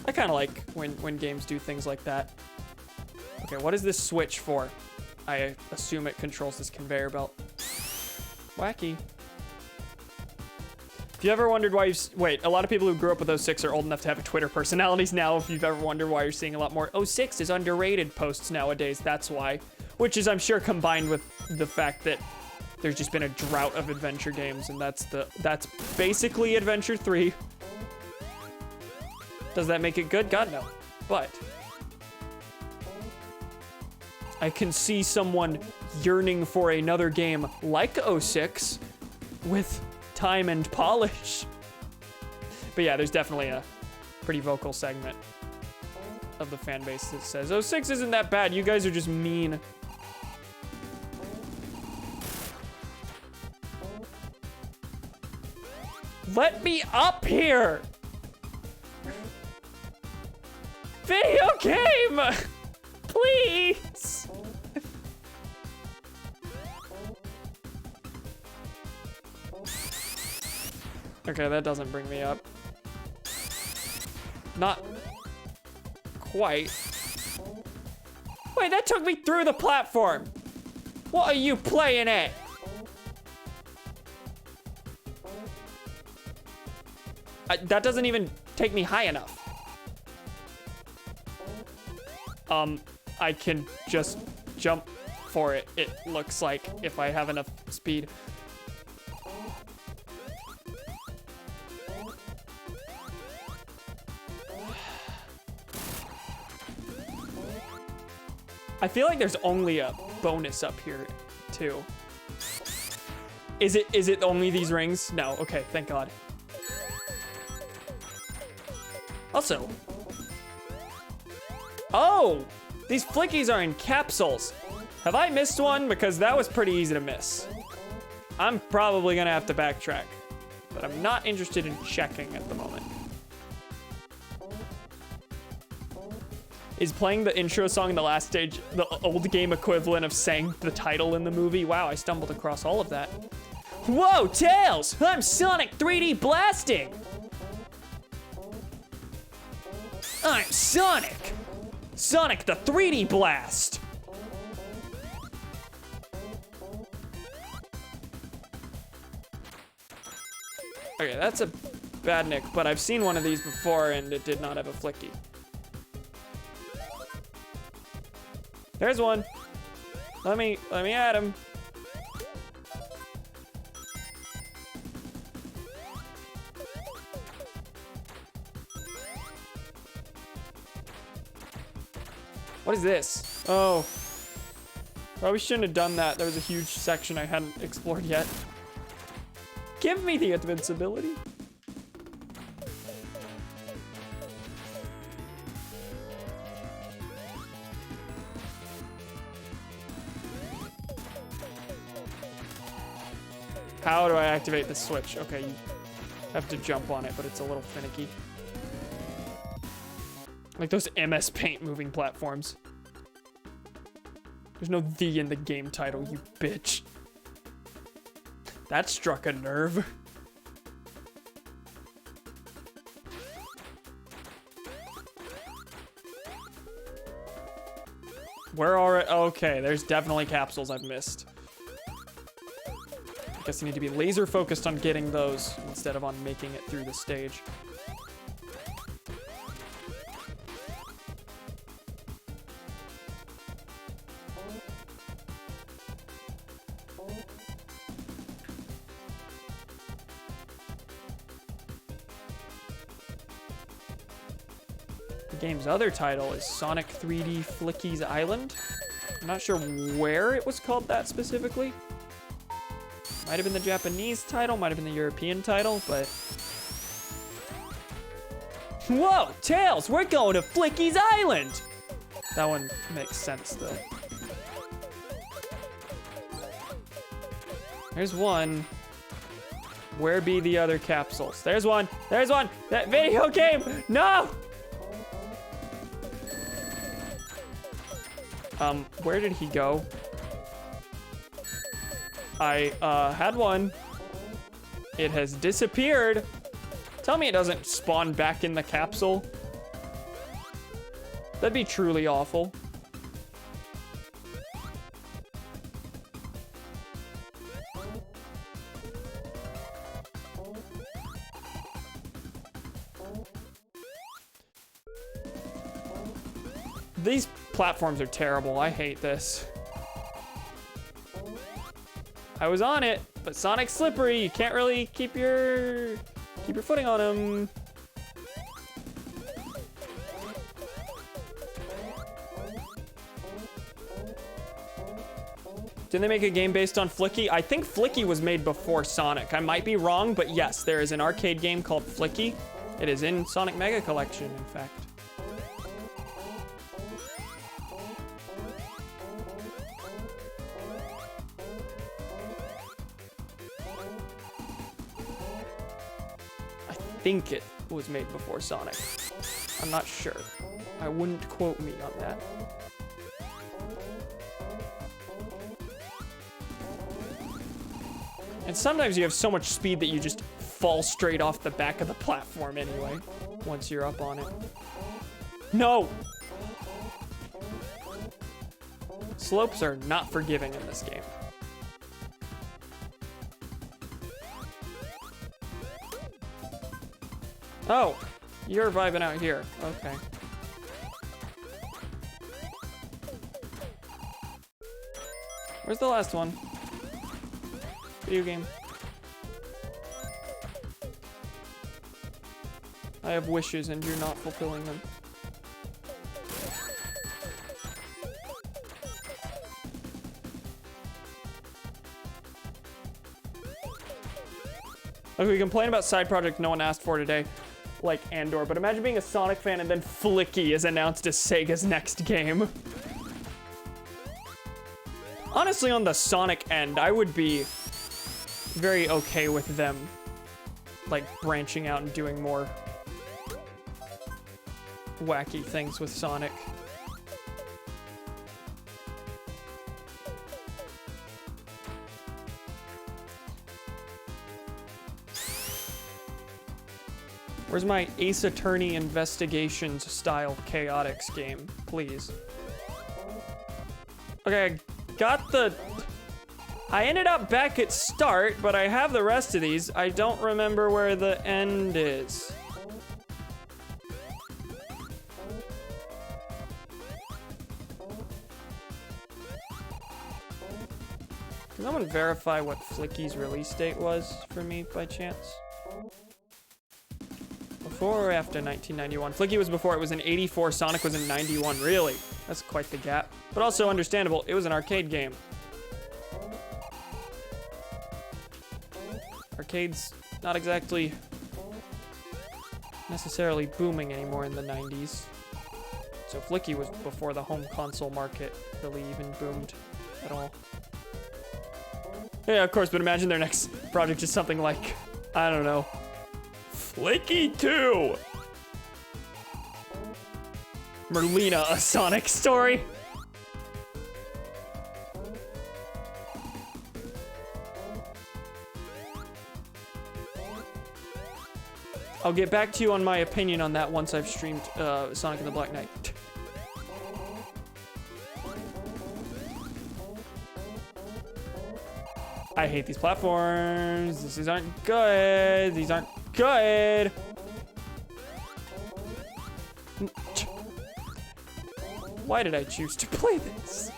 I kind of like when games do things like that. Okay, what is this switch for? I assume it controls this conveyor belt. Wacky. If you ever wondered why wait, a lot of people who grew up with 06 are old enough to have Twitter personalities now. If you've ever wondered why you're seeing a lot more 06 is underrated posts nowadays, that's why. Which is, I'm sure, combined with the fact that there's just been a drought of adventure games, and that's basically Adventure 3. Does that make it good? God, no. But I can see someone yearning for another game like 06 with time and polish. But yeah, there's definitely a pretty vocal segment of the fan base that says 06 isn't that bad, you guys are just mean. Let me up here! Video game! Please! Okay, that doesn't bring me up. Not quite. Wait, that took me through the platform! What are you playing at? That doesn't even take me high enough. I can just jump for it, it looks like, if I have enough speed. I feel like there's only a bonus up here, too. Is it only these rings? No, okay, thank God. Also, oh, these flickies are in capsules. Have I missed one? Because that was pretty easy to miss. I'm probably gonna have to backtrack, but I'm not interested in checking at the moment. Is playing the intro song in the last stage the old game equivalent of saying the title in the movie? Wow, I stumbled across all of that. Whoa, Tails! I'm Sonic 3D blasting! I'm Sonic! Sonic the 3D Blast! Okay, that's a bad nick, but I've seen one of these before and it did not have a flicky. There's one. Let me at him. What is this? Oh. Probably shouldn't have done that. There was a huge section I hadn't explored yet. Give me the invincibility. How do I activate the switch? Okay, you have to jump on it, but it's a little finicky. Like those MS Paint moving platforms. There's no "the" in the game title, you bitch. That struck a nerve. Where are it? Okay, there's definitely capsules I've missed. I guess you need to be laser focused on getting those instead of on making it through the stage. The game's other title is Sonic 3D Flicky's Island. I'm not sure where it was called that specifically. Might have been the Japanese title, might have been the European title, but... Whoa, Tails, we're going to Flicky's Island! That one makes sense, though. There's one. Where be the other capsules? There's one, there's one! That video game, no! Where did he go? I, had one. It has disappeared. Tell me it doesn't spawn back in the capsule. That'd be truly awful. These platforms are terrible. I hate this. I was on it, but Sonic's slippery. You can't really keep your footing on him. Didn't they make a game based on Flicky? I think Flicky was made before Sonic. I might be wrong, but yes, there is an arcade game called Flicky. It is in Sonic Mega Collection, in fact. I think it was made before Sonic. I'm not sure. I wouldn't quote me on that. And sometimes you have so much speed that you just fall straight off the back of the platform anyway, once you're up on it. No! Slopes are not forgiving in this game. Oh, you're vibing out here. Okay. Where's the last one? Video game. I have wishes and you're not fulfilling them. Look, we complain about side project no one asked for today, like Andor, but imagine being a Sonic fan and then Flicky is announced as Sega's next game. Honestly, on the Sonic end, I would be very okay with them, like, branching out and doing more wacky things with Sonic. Where's my Ace Attorney Investigations style Chaotix game, please? Okay, I got the... I ended up back at start, but I have the rest of these. I don't remember where the end is. Can someone verify what Flicky's release date was for me by chance? Before or after 1991? Flicky was before, it was in 84, Sonic was in 91, really? That's quite the gap. But also understandable, it was an arcade game. Arcades not exactly necessarily booming anymore in the 90s. So Flicky was before the home console market really even boomed at all. Yeah, of course, but imagine their next project is something like, I don't know, Flicky 2! Merlina, a Sonic story? I'll get back to you on my opinion on that once I've streamed Sonic and the Black Knight. I hate these platforms. These aren't good. These aren't good. Why did I choose to play this?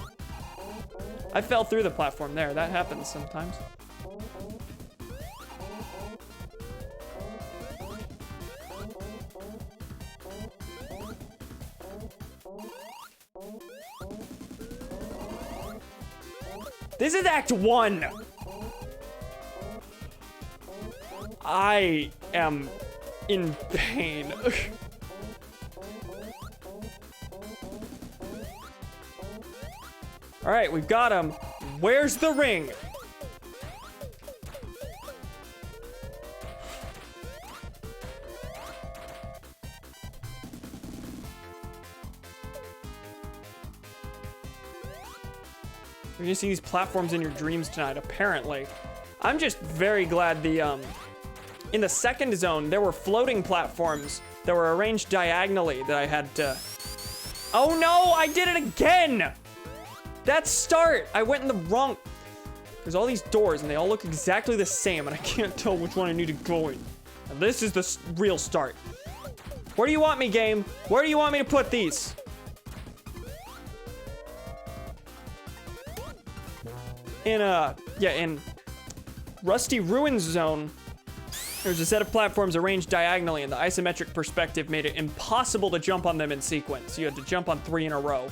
I fell through the platform there. That happens sometimes. This is Act 1. I am in pain. All right, we've got him. Where's the ring? You're gonna see these platforms in your dreams tonight, apparently. I'm just very glad the, in the second zone, there were floating platforms that were arranged diagonally that I had to... Oh no, I did it again! That's start! I went in the wrong... There's all these doors and they all look exactly the same and I can't tell which one I need to go in. And this is the real start. Where do you want me, game? Where do you want me to put these? In Rusty Ruins Zone, there's a set of platforms arranged diagonally, and the isometric perspective made it impossible to jump on them in sequence. You had to jump on 3 in a row.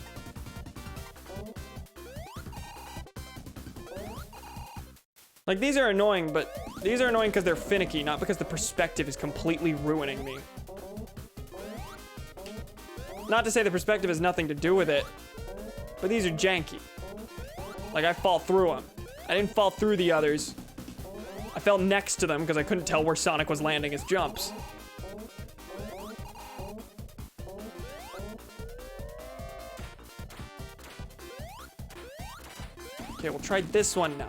Like, these are annoying, but these are annoying because they're finicky, not because the perspective is completely ruining me. Not to say the perspective has nothing to do with it, but these are janky. Like, I fall through them. I didn't fall through the others. I fell next to them because I couldn't tell where Sonic was landing his jumps. Okay, we'll try this one now.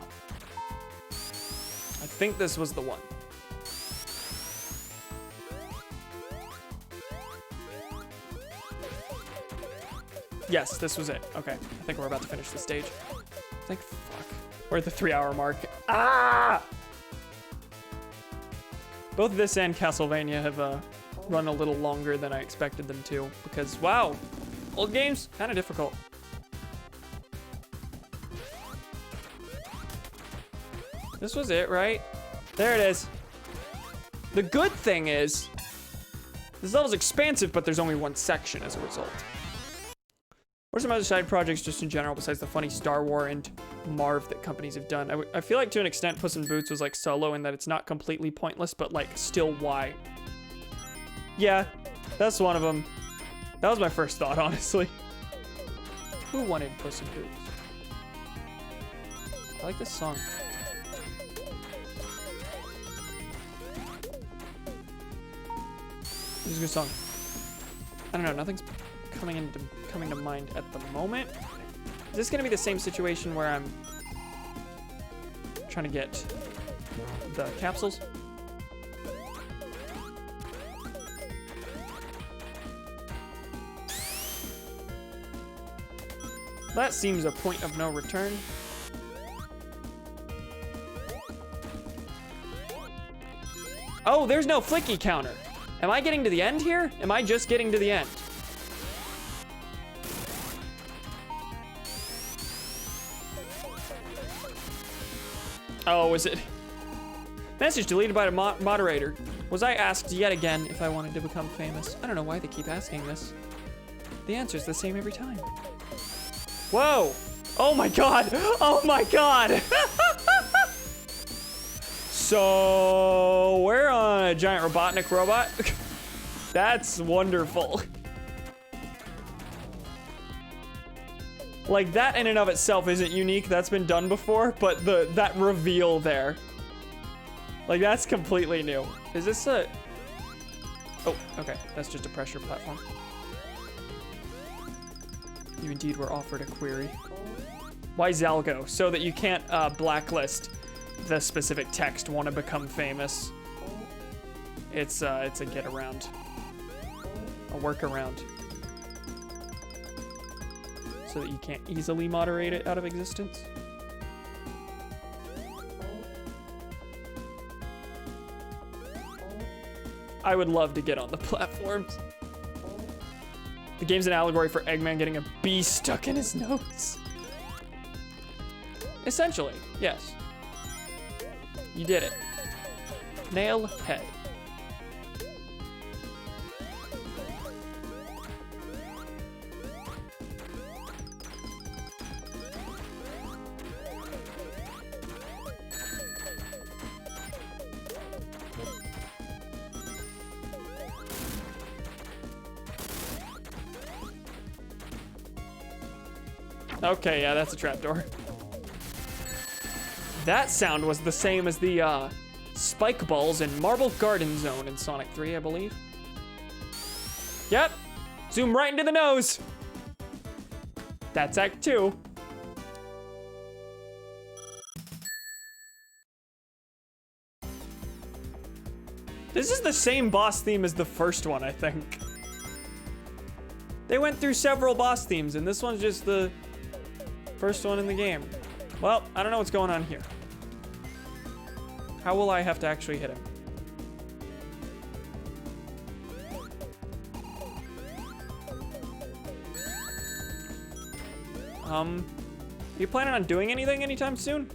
I think this was the one. Yes, this was it. Okay, I think we're about to finish the stage. Like, fuck. We're at the 3-hour mark. Ah! Both this and Castlevania have run a little longer than I expected them to because, wow, old games, kind of difficult. This was it, right? There it is. The good thing is, this level's expansive, but there's only one section as a result. What are some other side projects just in general besides the funny Star Wars and Marv that companies have done? I feel like to an extent Puss in Boots was like solo in that it's not completely pointless, but like still why? Yeah, that's one of them. That was my first thought, honestly. Who wanted Puss in Boots? I like this song. This is a good song. I don't know, nothing's coming to mind at the moment. Is this gonna be the same situation where I'm trying to get the capsules? That seems a point of no return. Oh, there's no flicky counter. Am I getting to the end here? Am I just getting to the end? Oh, is it? Message deleted by the moderator. Was I asked yet again if I wanted to become famous? I don't know why they keep asking this. The answer's the same every time. Whoa! Oh my god! Oh my god! So, we're on a giant Robotnik robot. That's wonderful. Like, that in and of itself isn't unique. That's been done before, but that reveal there. Like, that's completely new. Is this a... Oh, okay. That's just a pressure platform. You indeed were offered a query. Why Zalgo? So that you can't blacklist the specific text, want to become famous. It's a get around. A workaround. So that you can't easily moderate it out of existence. I would love to get on the platforms. The game's an allegory for Eggman getting a bee stuck in his nose. Essentially, yes. You did it. Nail head. Okay, yeah, that's a trapdoor. That sound was the same as the spike balls in Marble Garden Zone in Sonic 3, I believe. Yep, zoom right into the nose. That's Act 2. This is the same boss theme as the first one, I think. They went through several boss themes, and this one's just the first one in the game. Well, I don't know what's going on here. How will I have to actually hit him? Are you planning on doing anything anytime soon?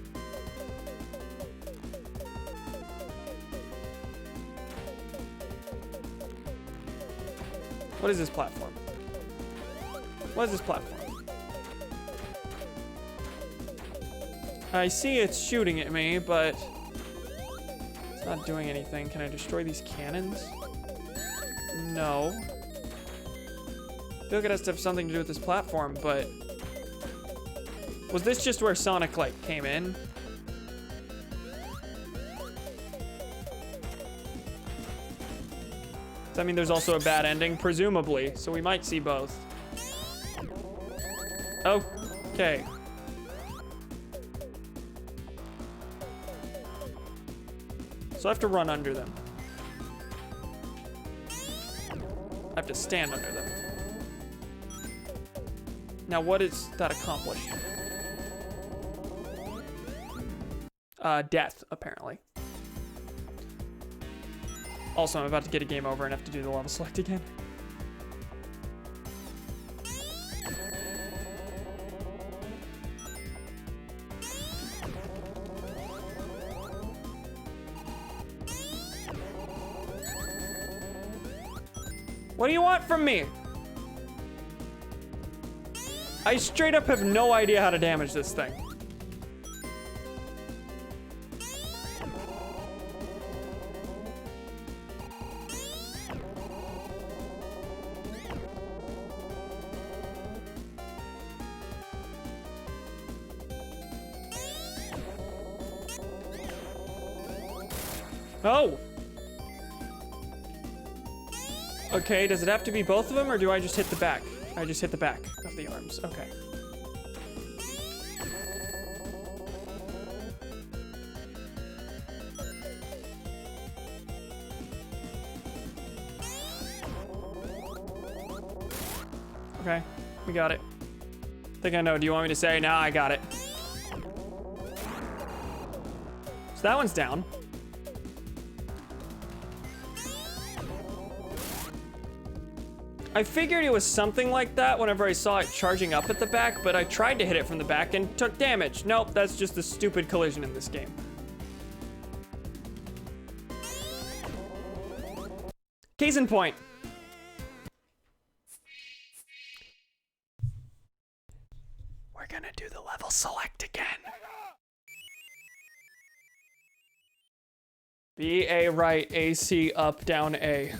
What is this platform? What is this platform? I see it's shooting at me, but it's not doing anything. Can I destroy these cannons? No. I feel like it has to have something to do with this platform, but was this just where Sonic, like, came in? Does that mean there's also a bad ending? Presumably, so we might see both. Okay. So I have to run under them. I have to stand under them. Now what is that accomplish? Death, apparently. Also, I'm about to get a game over and have to do the level select again. What do you want from me? I straight up have no idea how to damage this thing. Oh! Okay, does it have to be both of them, or do I just hit the back? I just hit the back of the arms. Okay. Okay, we got it. Think I know. Do you want me to say? No, I got it. So that one's down. I figured it was something like that whenever I saw it charging up at the back, but I tried to hit it from the back and took damage. Nope, that's just a stupid collision in this game. Case in point. We're gonna do the level select again. B, A, right, A, C, up, down, A.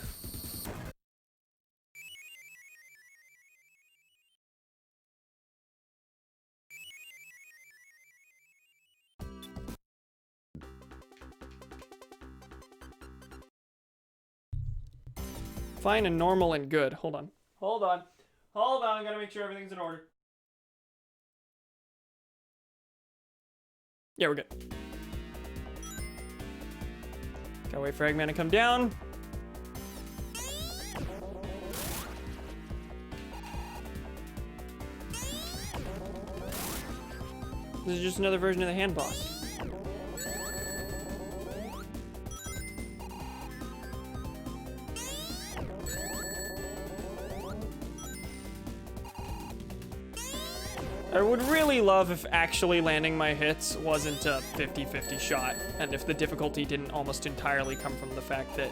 Fine and normal and good. Hold on. Hold on. Hold on. Gotta make sure everything's in order. Yeah, we're good. Gotta wait for Eggman to come down. This is just another version of the hand boss. I would really love if actually landing my hits wasn't a 50-50 shot, and if the difficulty didn't almost entirely come from the fact that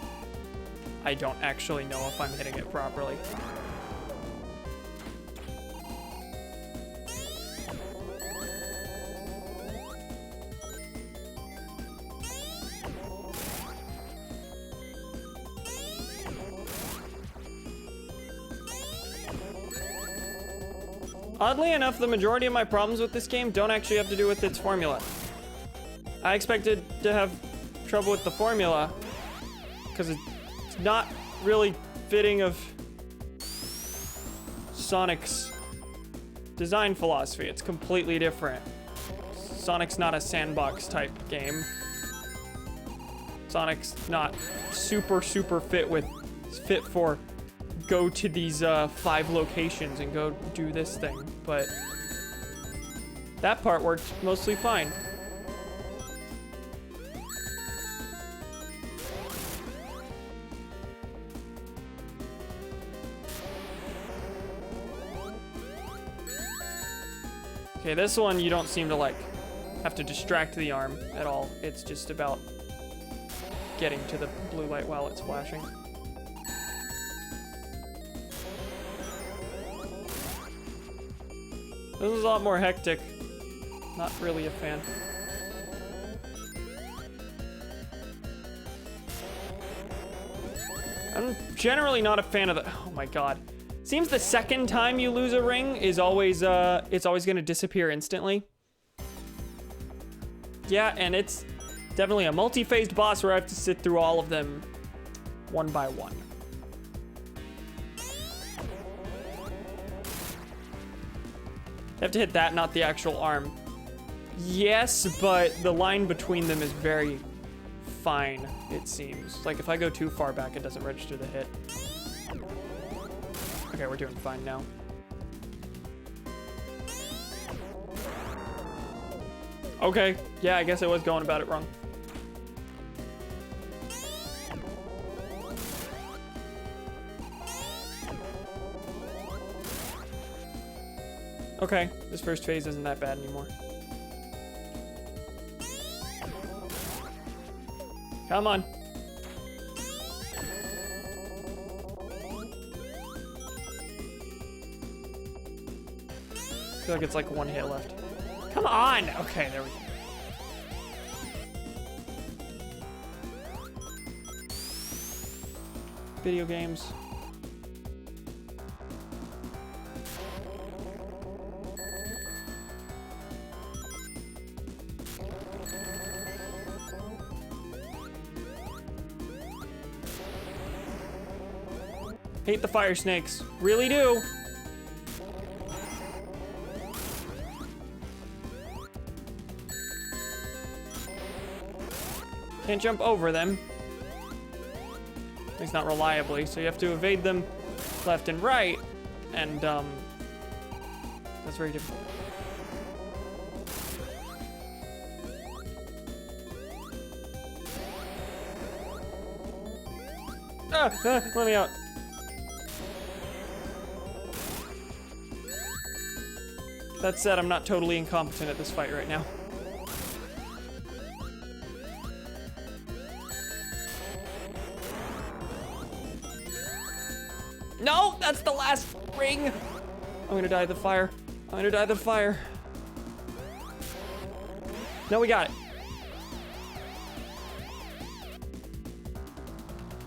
I don't actually know if I'm hitting it properly. Oddly enough, the majority of my problems with this game don't actually have to do with its formula. I expected to have trouble with the formula because it's not really fitting of Sonic's design philosophy. It's completely different. Sonic's not a sandbox type game. Sonic's not super fit for go to these 5 locations and go do this thing, but that part worked mostly fine. Okay, this one you don't seem to like have to distract the arm at all. It's just about getting to the blue light while it's flashing. This is a lot more hectic. Not really a fan. I'm generally not a fan of the, oh my god. Seems the second time you lose a ring is always, it's always gonna disappear instantly. Yeah, and it's definitely a multi-phased boss where I have to sit through all of them one by one. You have to hit that, not the actual arm. Yes, but the line between them is very fine, it seems. Like, if I go too far back, it doesn't register the hit. Okay, we're doing fine now. Okay, yeah, I guess I was going about it wrong. Okay, this first phase isn't that bad anymore. Come on. I feel like it's like one hit left. Come on! Okay, there we go. Video games. Hate the fire snakes. Really do. Can't jump over them. At least not reliably, so you have to evade them left and right. And, That's very difficult. Let me out. That said, I'm not totally incompetent at this fight right now. No, that's the last ring. I'm gonna die of the fire. I'm gonna die of the fire. No, we got it.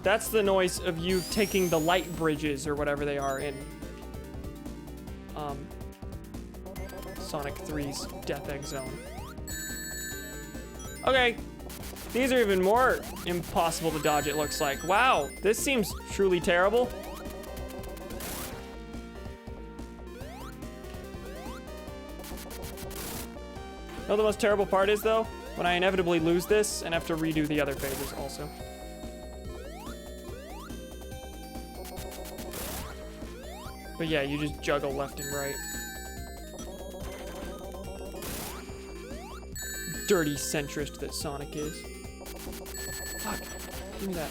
That's the noise of you taking the light bridges or whatever they are in Sonic 3's Death Egg Zone. Okay, these are even more impossible to dodge, it looks like. Wow, this seems truly terrible. You know the most terrible part is, though? When I inevitably lose this and have to redo the other phases also. But yeah, you just juggle left and right. Dirty centrist that Sonic is. Fuck, give me that.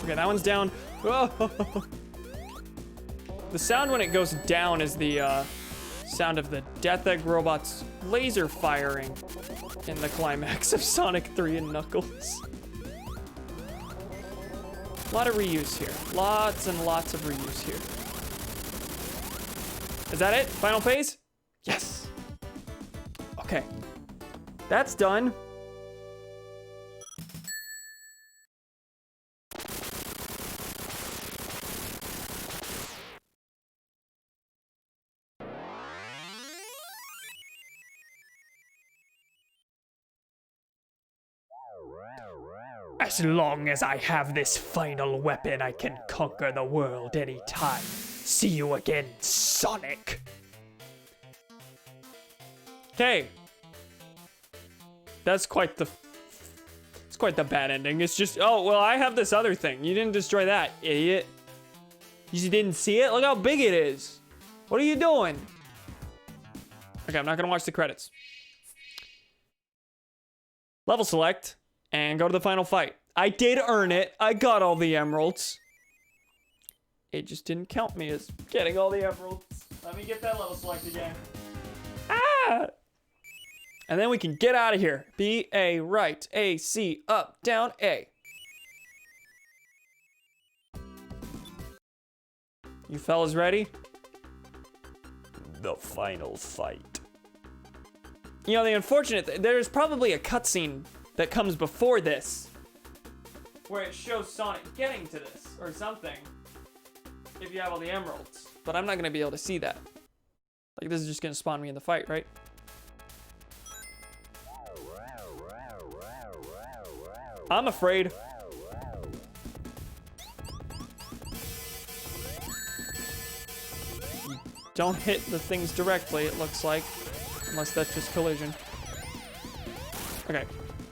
Okay, that one's down. Oh. The sound when it goes down is the sound of the Death Egg robot's laser firing in the climax of Sonic 3 and Knuckles. A lot of reuse here. Lots and lots of reuse here. Is that it? Final phase? Yes. Okay. That's done. As long as I have this final weapon, I can conquer the world anytime. See you again, Sonic. Okay. That's quite the... It's quite the bad ending. It's just, oh, well, I have this other thing. You didn't destroy that, idiot. You just didn't see it? Look how big it is. What are you doing? Okay, I'm not gonna watch the credits. Level select. And go to the final fight. I did earn it. I got all the emeralds. It just didn't count me as getting all the emeralds. Let me get that level select again. Ah! And then we can get out of here. B, A, right. A, C, up, down, A. You fellas ready? The final fight. You know, the unfortunate, there's probably a cutscene that comes before this, where it shows Sonic getting to this, or something, if you have all the emeralds. But I'm not gonna be able to see that. Like, this is just gonna spawn me in the fight, right? I'm afraid. You don't hit the things directly, it looks like, unless that's just collision. Okay.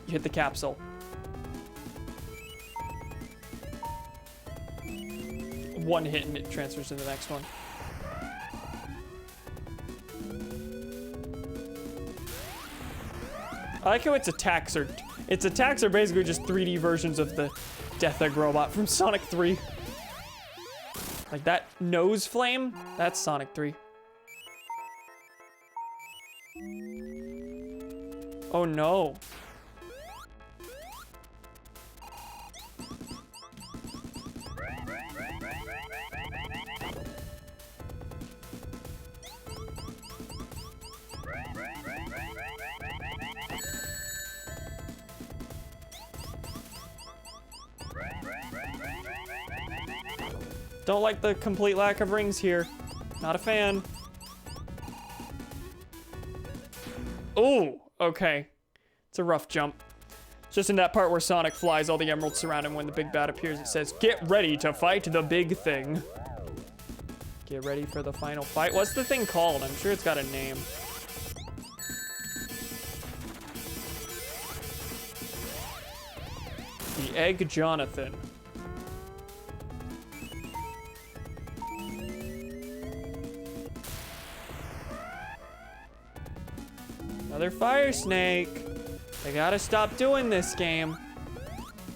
Hit the capsule. One hit and it transfers to the next one. I like how its attacks are basically just 3D versions of the Death Egg robot from Sonic 3. Like that nose flame, that's Sonic 3. Oh no. Don't like the complete lack of rings here. Not a fan. Ooh, okay. It's a rough jump. Just in that part where Sonic flies, all the emeralds surround him when the big bad appears. It says, "Get ready to fight the big thing." Get ready for the final fight. What's the thing called? I'm sure it's got a name. The Egg Jonathan. Another fire snake. They gotta stop doing this game.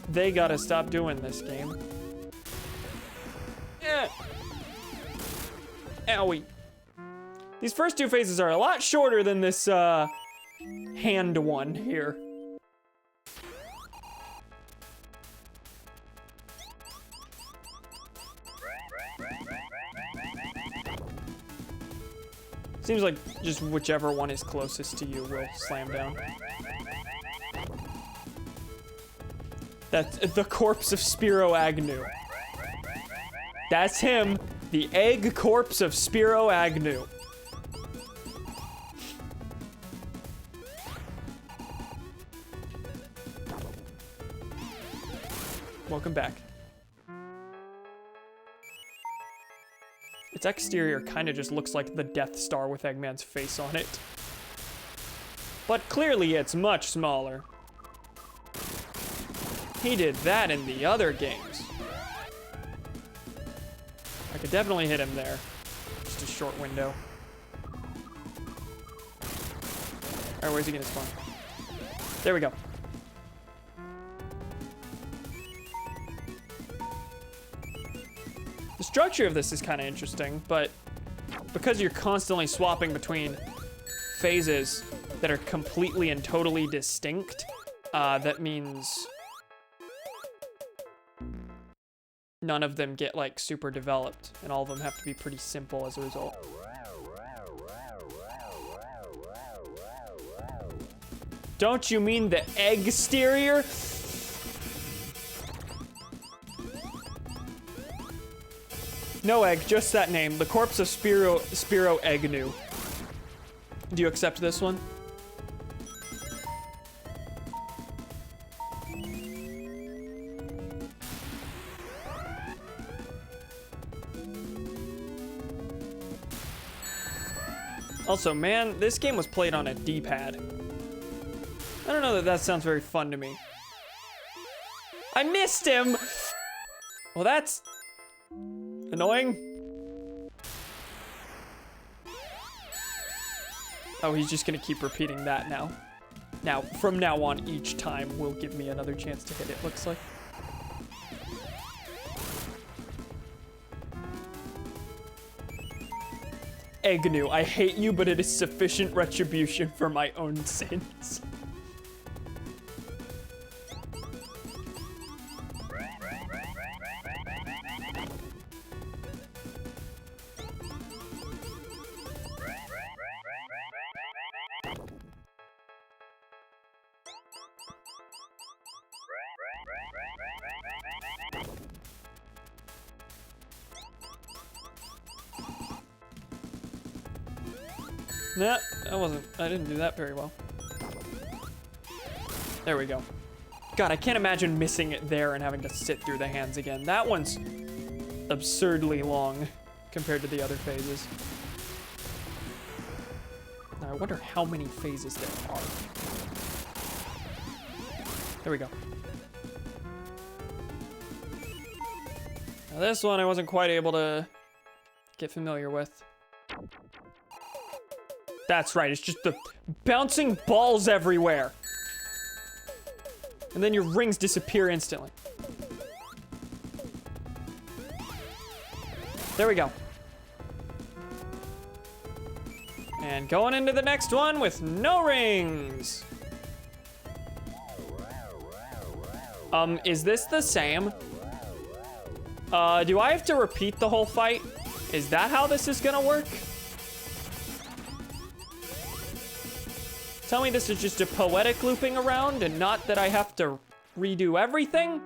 They gotta stop doing this game. Eh. Owie. These first two phases are a lot shorter than this hand one here. Seems like just whichever one is closest to you will slam down. That's the corpse of Spiro Agnew. That's him, the egg corpse of Spiro Agnew. Welcome back. Its exterior kind of just looks like the Death Star with Eggman's face on it. But clearly it's much smaller. He did that in the other games. I could definitely hit him there. Just a short window. Alright, where's he gonna spawn? There we go. The structure of this is kind of interesting, but because you're constantly swapping between phases that are completely and totally distinct, that means none of them get like super developed, and all of them have to be pretty simple as a result. Don't you mean the egg exterior? No egg, just that name. The corpse of Spiro Agnew. Do you accept this one? Also, man, this game was played on a D-pad. I don't know that that sounds very fun to me. I missed him! Well, that's annoying. Oh, he's just gonna keep repeating that now. Now, from now on, each time will give me another chance to hit it, looks like. Agnew, I hate you, but it is sufficient retribution for my own sins. Nah, I didn't do that very well. There we go. God, I can't imagine missing it there and having to sit through the hands again. That one's absurdly long compared to the other phases. Now, I wonder how many phases there are. There we go. Now this one I wasn't quite able to get familiar with. That's right, it's just the bouncing balls everywhere. And then your rings disappear instantly. There we go. And going into the next one with no rings. Is this the same? Do I have to repeat the whole fight? Is that how this is gonna work? Tell me this is just a poetic looping around and not that I have to redo everything?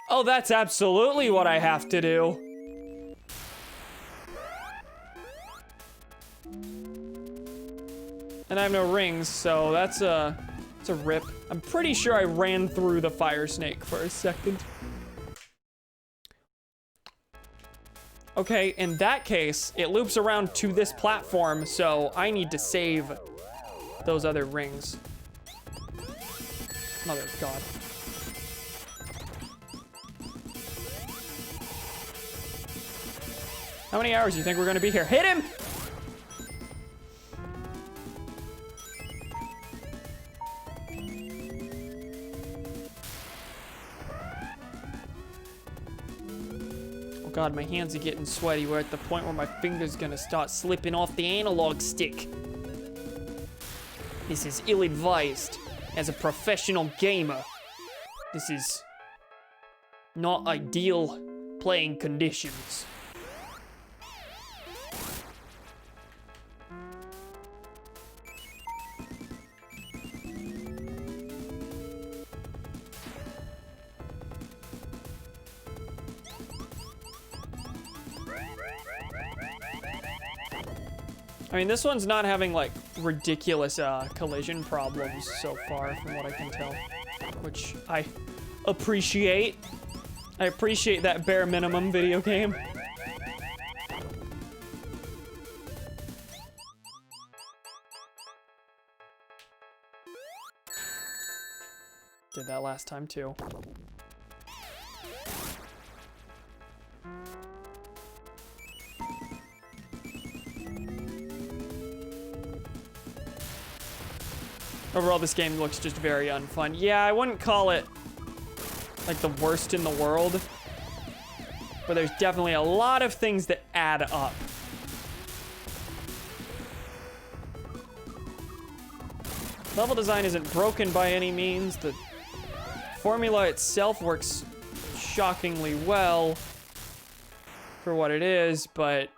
Oh, that's absolutely what I have to do. And I have no rings, so that's a rip. I'm pretty sure I ran through the fire snake for a second. Okay, in that case, it loops around to this platform, so I need to save those other rings. Mother of God. How many hours do you think we're gonna be here? Hit him! God, my hands are getting sweaty. We're at the point where my finger's gonna start slipping off the analog stick. This is ill-advised as a professional gamer. This is not ideal playing conditions. I mean, this one's not having, like, ridiculous collision problems so far, from what I can tell, which I appreciate. I appreciate that bare minimum video game. Did that last time, too. Overall, this game looks just very unfun. Yeah, I wouldn't call it, like, the worst in the world, but there's definitely a lot of things that add up. Level design isn't broken by any means. The formula itself works shockingly well for what it is, but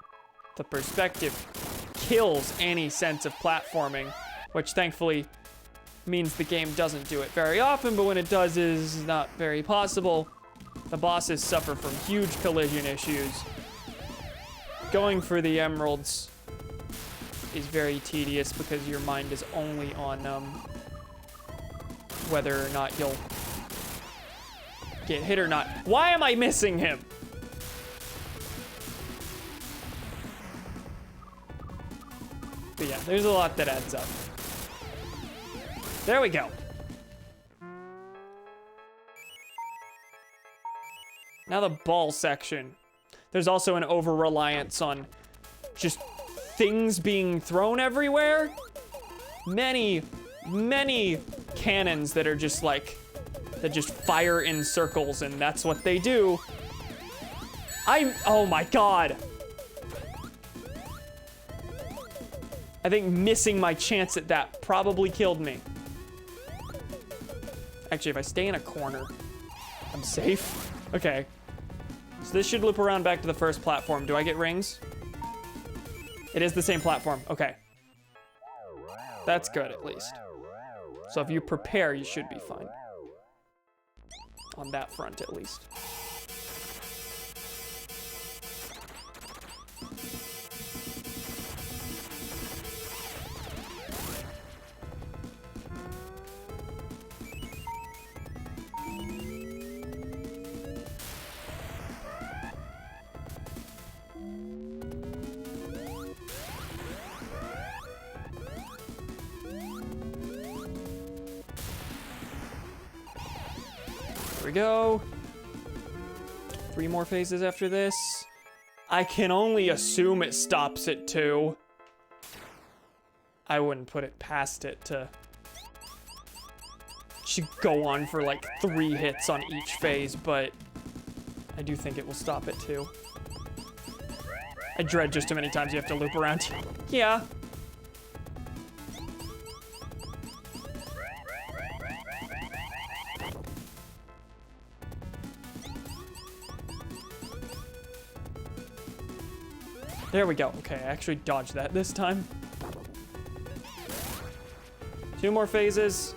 the perspective kills any sense of platforming, which thankfully means the game doesn't do it very often, but when it does, is not very possible. The bosses suffer from huge collision issues. Going for the emeralds is very tedious because your mind is only on whether or not you'll get hit or not. Why am I missing him? But yeah, there's a lot that adds up. There we go. Now the ball section. There's also an over-reliance on just things being thrown everywhere. Many cannons that are just like, that just fire in circles, and that's what they do. Oh my God. I think missing my chance at that probably killed me. Actually, if I stay in a corner, I'm safe. Okay. So this should loop around back to the first platform. Do I get rings? It is the same platform. Okay. That's good, at least. So if you prepare, you should be fine. On that front, at least. We go. 3 more phases after this. I can only assume it stops at 2. I wouldn't put it past it to... should go on for like 3 hits on each phase, but I do think it will stop at 2. I dread just how many times you have to loop around. Yeah. There we go. Okay, I actually dodged that this time. 2 more phases.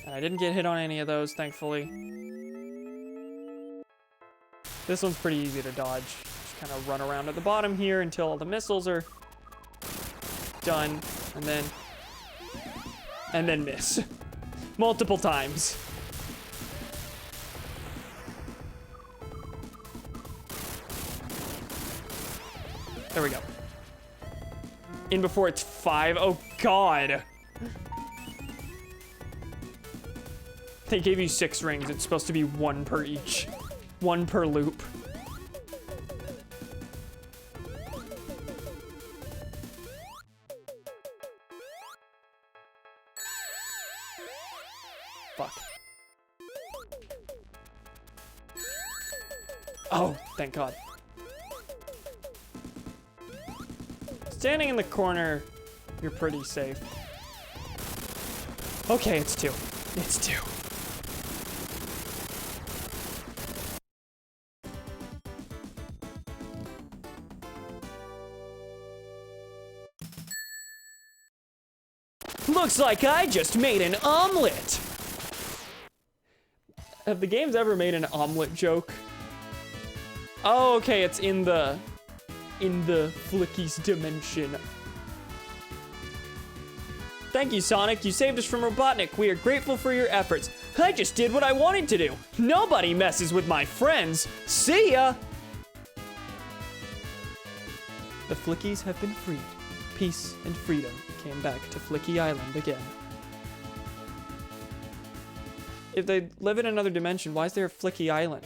And I didn't get hit on any of those, thankfully. This one's pretty easy to dodge. Just kind of run around at the bottom here until all the missiles are done, and then miss. Multiple times. There we go. In before it's 5. Oh, God. They gave you 6 rings. It's supposed to be 1 per each. 1 per loop. Fuck. Oh, thank God. Standing in the corner, you're pretty safe. Okay, it's 2. It's 2. Looks like I just made an omelet. Have the games ever made an omelet joke? Oh, okay, it's in the Flicky's dimension. Thank you, Sonic. You saved us from Robotnik. We are grateful for your efforts. I just did what I wanted to do. Nobody messes with my friends. See ya! The Flickies have been freed. Peace and freedom came back to Flicky Island again. If they live in another dimension, why is there a Flicky Island?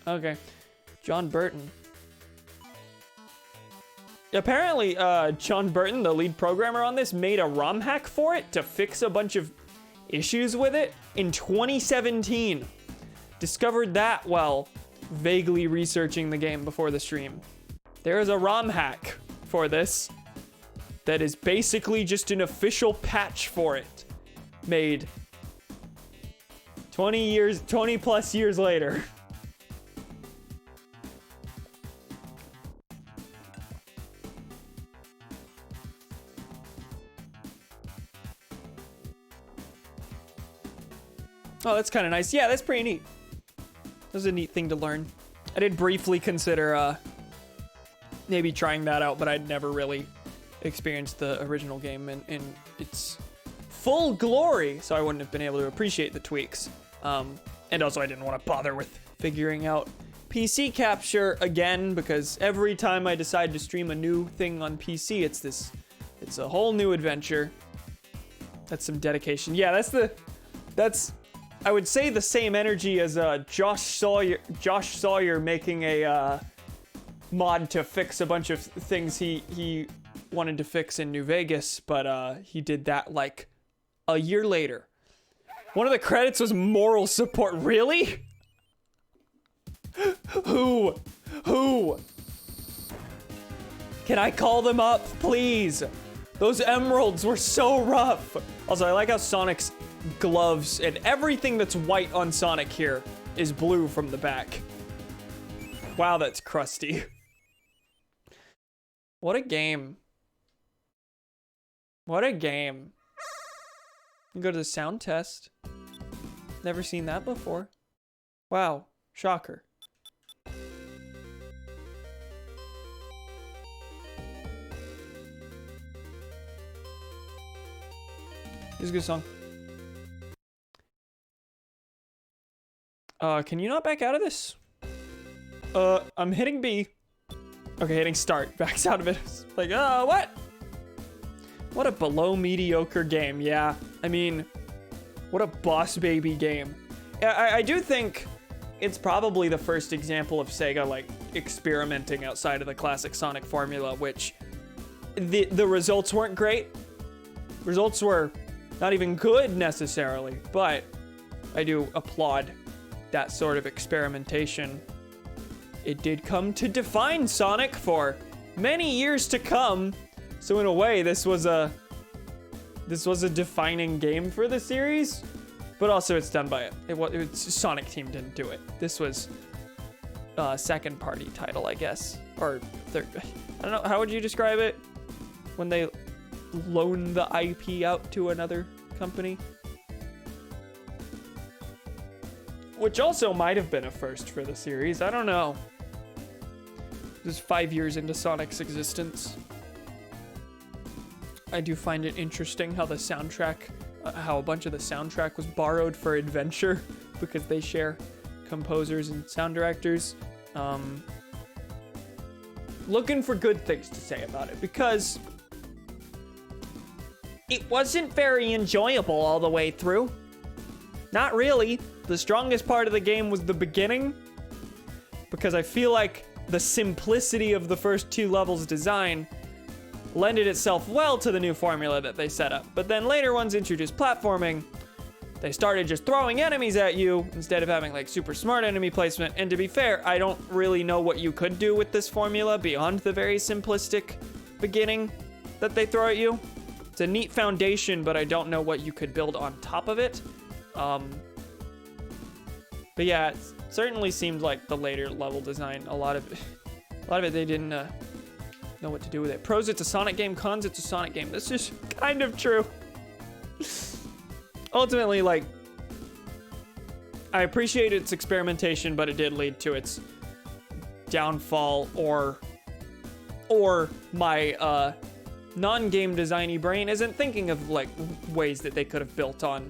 Okay. John Burton. Apparently, John Burton, the lead programmer on this, made a ROM hack for it to fix a bunch of issues with it in 2017. Discovered that while vaguely researching the game before the stream. There is a ROM hack for this that is basically just an official patch for it, made 20 plus years later. Oh, that's kind of nice. Yeah, that's pretty neat. That was a neat thing to learn. I did briefly consider maybe trying that out, but I'd never really experienced the original game in its full glory, so I wouldn't have been able to appreciate the tweaks. And also I didn't want to bother with figuring out PC capture again, because every time I decide to stream a new thing on PC, it's a whole new adventure. That's some dedication. Yeah, that's I would say the same energy as Josh Sawyer making a mod to fix a bunch of things he wanted to fix in New Vegas, but he did that like a year later. One of the credits was moral support. Really? Who? Can I call them up, please? Those emeralds were so rough. Also, I like how Sonic's gloves and everything that's white on Sonic here is blue from the back. Wow, that's crusty. What a game. What a game. You go to the sound test. Never seen that before. Wow, shocker. It's a good song. Can you not back out of this? I'm hitting B. Okay, hitting start. Backs out of it. Like, what? What a below mediocre game, yeah. I mean, what a boss baby game. I do think it's probably the first example of Sega, like, experimenting outside of the classic Sonic formula, which the results weren't great. Results were not even good necessarily, but I do applaud that sort of experimentation. It did come to define Sonic for many years to come. So in a way, this was a defining game for the series, but also it's done by it's Sonic Team didn't do it. This was a second party title, I guess, or third. I don't know, how would you describe it when they loan the IP out to another company? Which also might have been a first for the series. I don't know. This is 5 years into Sonic's existence. I do find it interesting how the soundtrack, how a bunch of the soundtrack was borrowed for Adventure because they share composers and sound directors. Looking for good things to say about it because it wasn't very enjoyable all the way through. Not really. The strongest part of the game was the beginning, because I feel like the simplicity of the first 2 levels design lended itself well to the new formula that they set up. But then later ones introduced platforming, they started just throwing enemies at you instead of having like super smart enemy placement. And to be fair, I don't really know what you could do with this formula beyond the very simplistic beginning that they throw at you. It's a neat foundation, but I don't know what you could build on top of it. But yeah, it certainly seemed like the later level design, a lot of it they didn't know what to do with it. Pros, it's a Sonic game. Cons, it's a Sonic game. That's just kind of true. Ultimately, like, I appreciate its experimentation, but it did lead to its downfall, or my non-game designy brain isn't thinking of like ways that they could have built on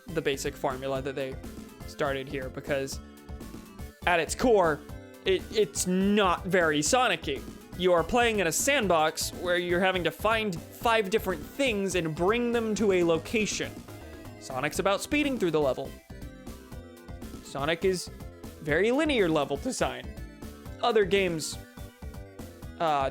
the basic formula that they started here, because at its core, it's not very Sonic-y. You are playing in a sandbox where you're having to find 5 different things and bring them to a location. Sonic's about speeding through the level. Sonic is very linear level design. Other games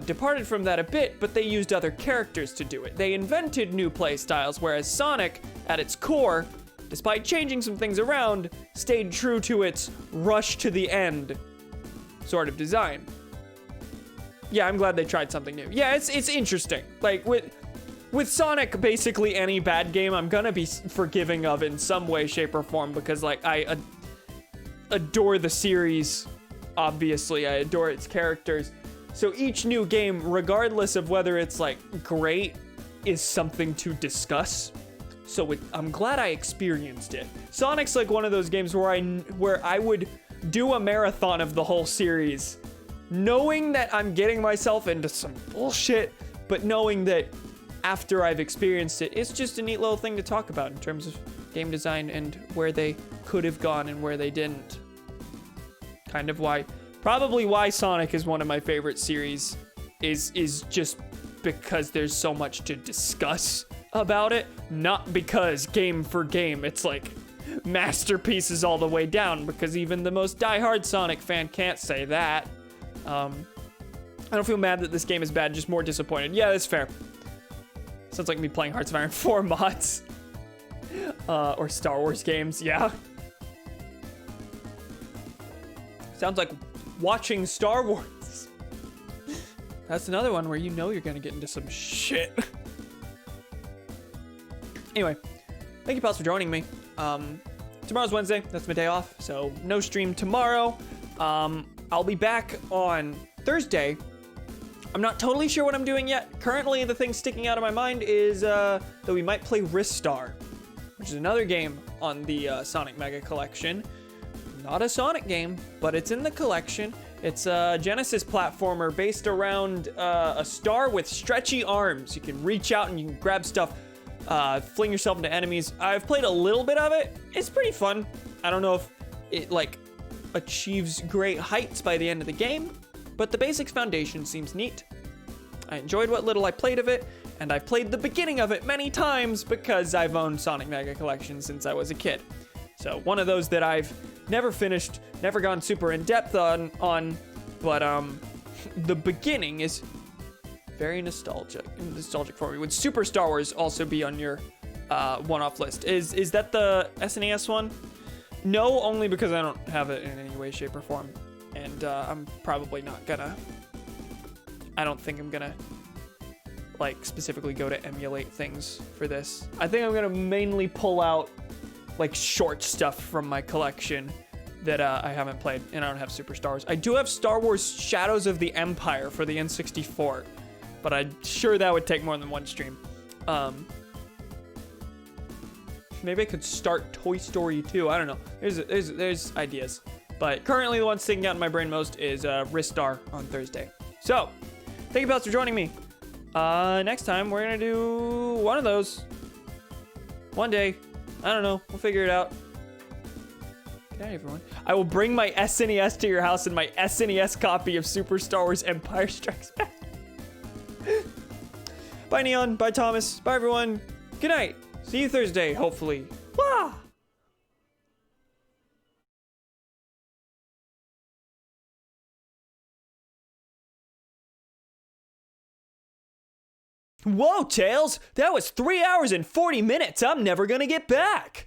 departed from that a bit, but they used other characters to do it. They invented new play styles, whereas Sonic, at its core, despite changing some things around, stayed true to its rush to the end sort of design. Yeah, I'm glad they tried something new. Yeah, it's interesting. Like, with Sonic, basically any bad game I'm gonna be forgiving of in some way, shape, or form, because, like, I adore the series, obviously. I adore its characters. So each new game, regardless of whether it's, like, great, is something to discuss. So I'm glad I experienced it. Sonic's like one of those games where I would do a marathon of the whole series, knowing that I'm getting myself into some bullshit, but knowing that after I've experienced it, it's just a neat little thing to talk about in terms of game design and where they could have gone and where they didn't. Kind of probably why Sonic is one of my favorite series is just because there's so much to discuss about it, not because game for game it's like masterpieces all the way down, because even the most diehard Sonic fan can't say that. I don't feel mad that this game is bad, just more disappointed. Yeah, that's fair. Sounds like me playing Hearts of Iron 4 mods. Or Star Wars games, yeah. Sounds like watching Star Wars. That's another one where you know you're gonna get into some shit. Anyway, thank you, pals, for joining me. Tomorrow's Wednesday. That's my day off, so no stream tomorrow. I'll be back on Thursday. I'm not totally sure what I'm doing yet. Currently, the thing sticking out of my mind is that we might play Ristar, which is another game on the Sonic Mega Collection. Not a Sonic game, but it's in the collection. It's a Genesis platformer based around a star with stretchy arms. You can reach out and you can grab stuff, fling yourself into enemies. I've played a little bit of it. It's pretty fun. I don't know if it like achieves great heights by the end of the game, but the basics foundation seems neat. I enjoyed what little I played of it, and I've played the beginning of it many times because I've owned Sonic Mega Collection since I was a kid. So one of those that I've never finished, never gone super in depth on, but the beginning is very nostalgic for me. Would Super Star Wars also be on your one-off list? Is that the SNES one? No, only because I don't have it in any way, shape, or form. And I'm probably not gonna... I don't think I'm gonna, like, specifically go to emulate things for this. I think I'm gonna mainly pull out, like, short stuff from my collection that I haven't played, and I don't have Super Star Wars. I do have Star Wars Shadows of the Empire for the N64, but I'm sure that would take more than one stream. Maybe I could start Toy Story 2. I don't know. There's ideas. But currently the one sticking out in my brain most is Ristar on Thursday. So, thank you, pals, for joining me. Next time, we're going to do one of those. One day. I don't know. We'll figure it out. Good night, everyone. I will bring my SNES to your house and my SNES copy of Super Star Wars Empire Strikes Back. Bye, Neon. Bye, Thomas. Bye, everyone. Good night. See you Thursday, hopefully. Wah! Whoa, Tails! That was 3 hours and 40 minutes I'm never gonna get back!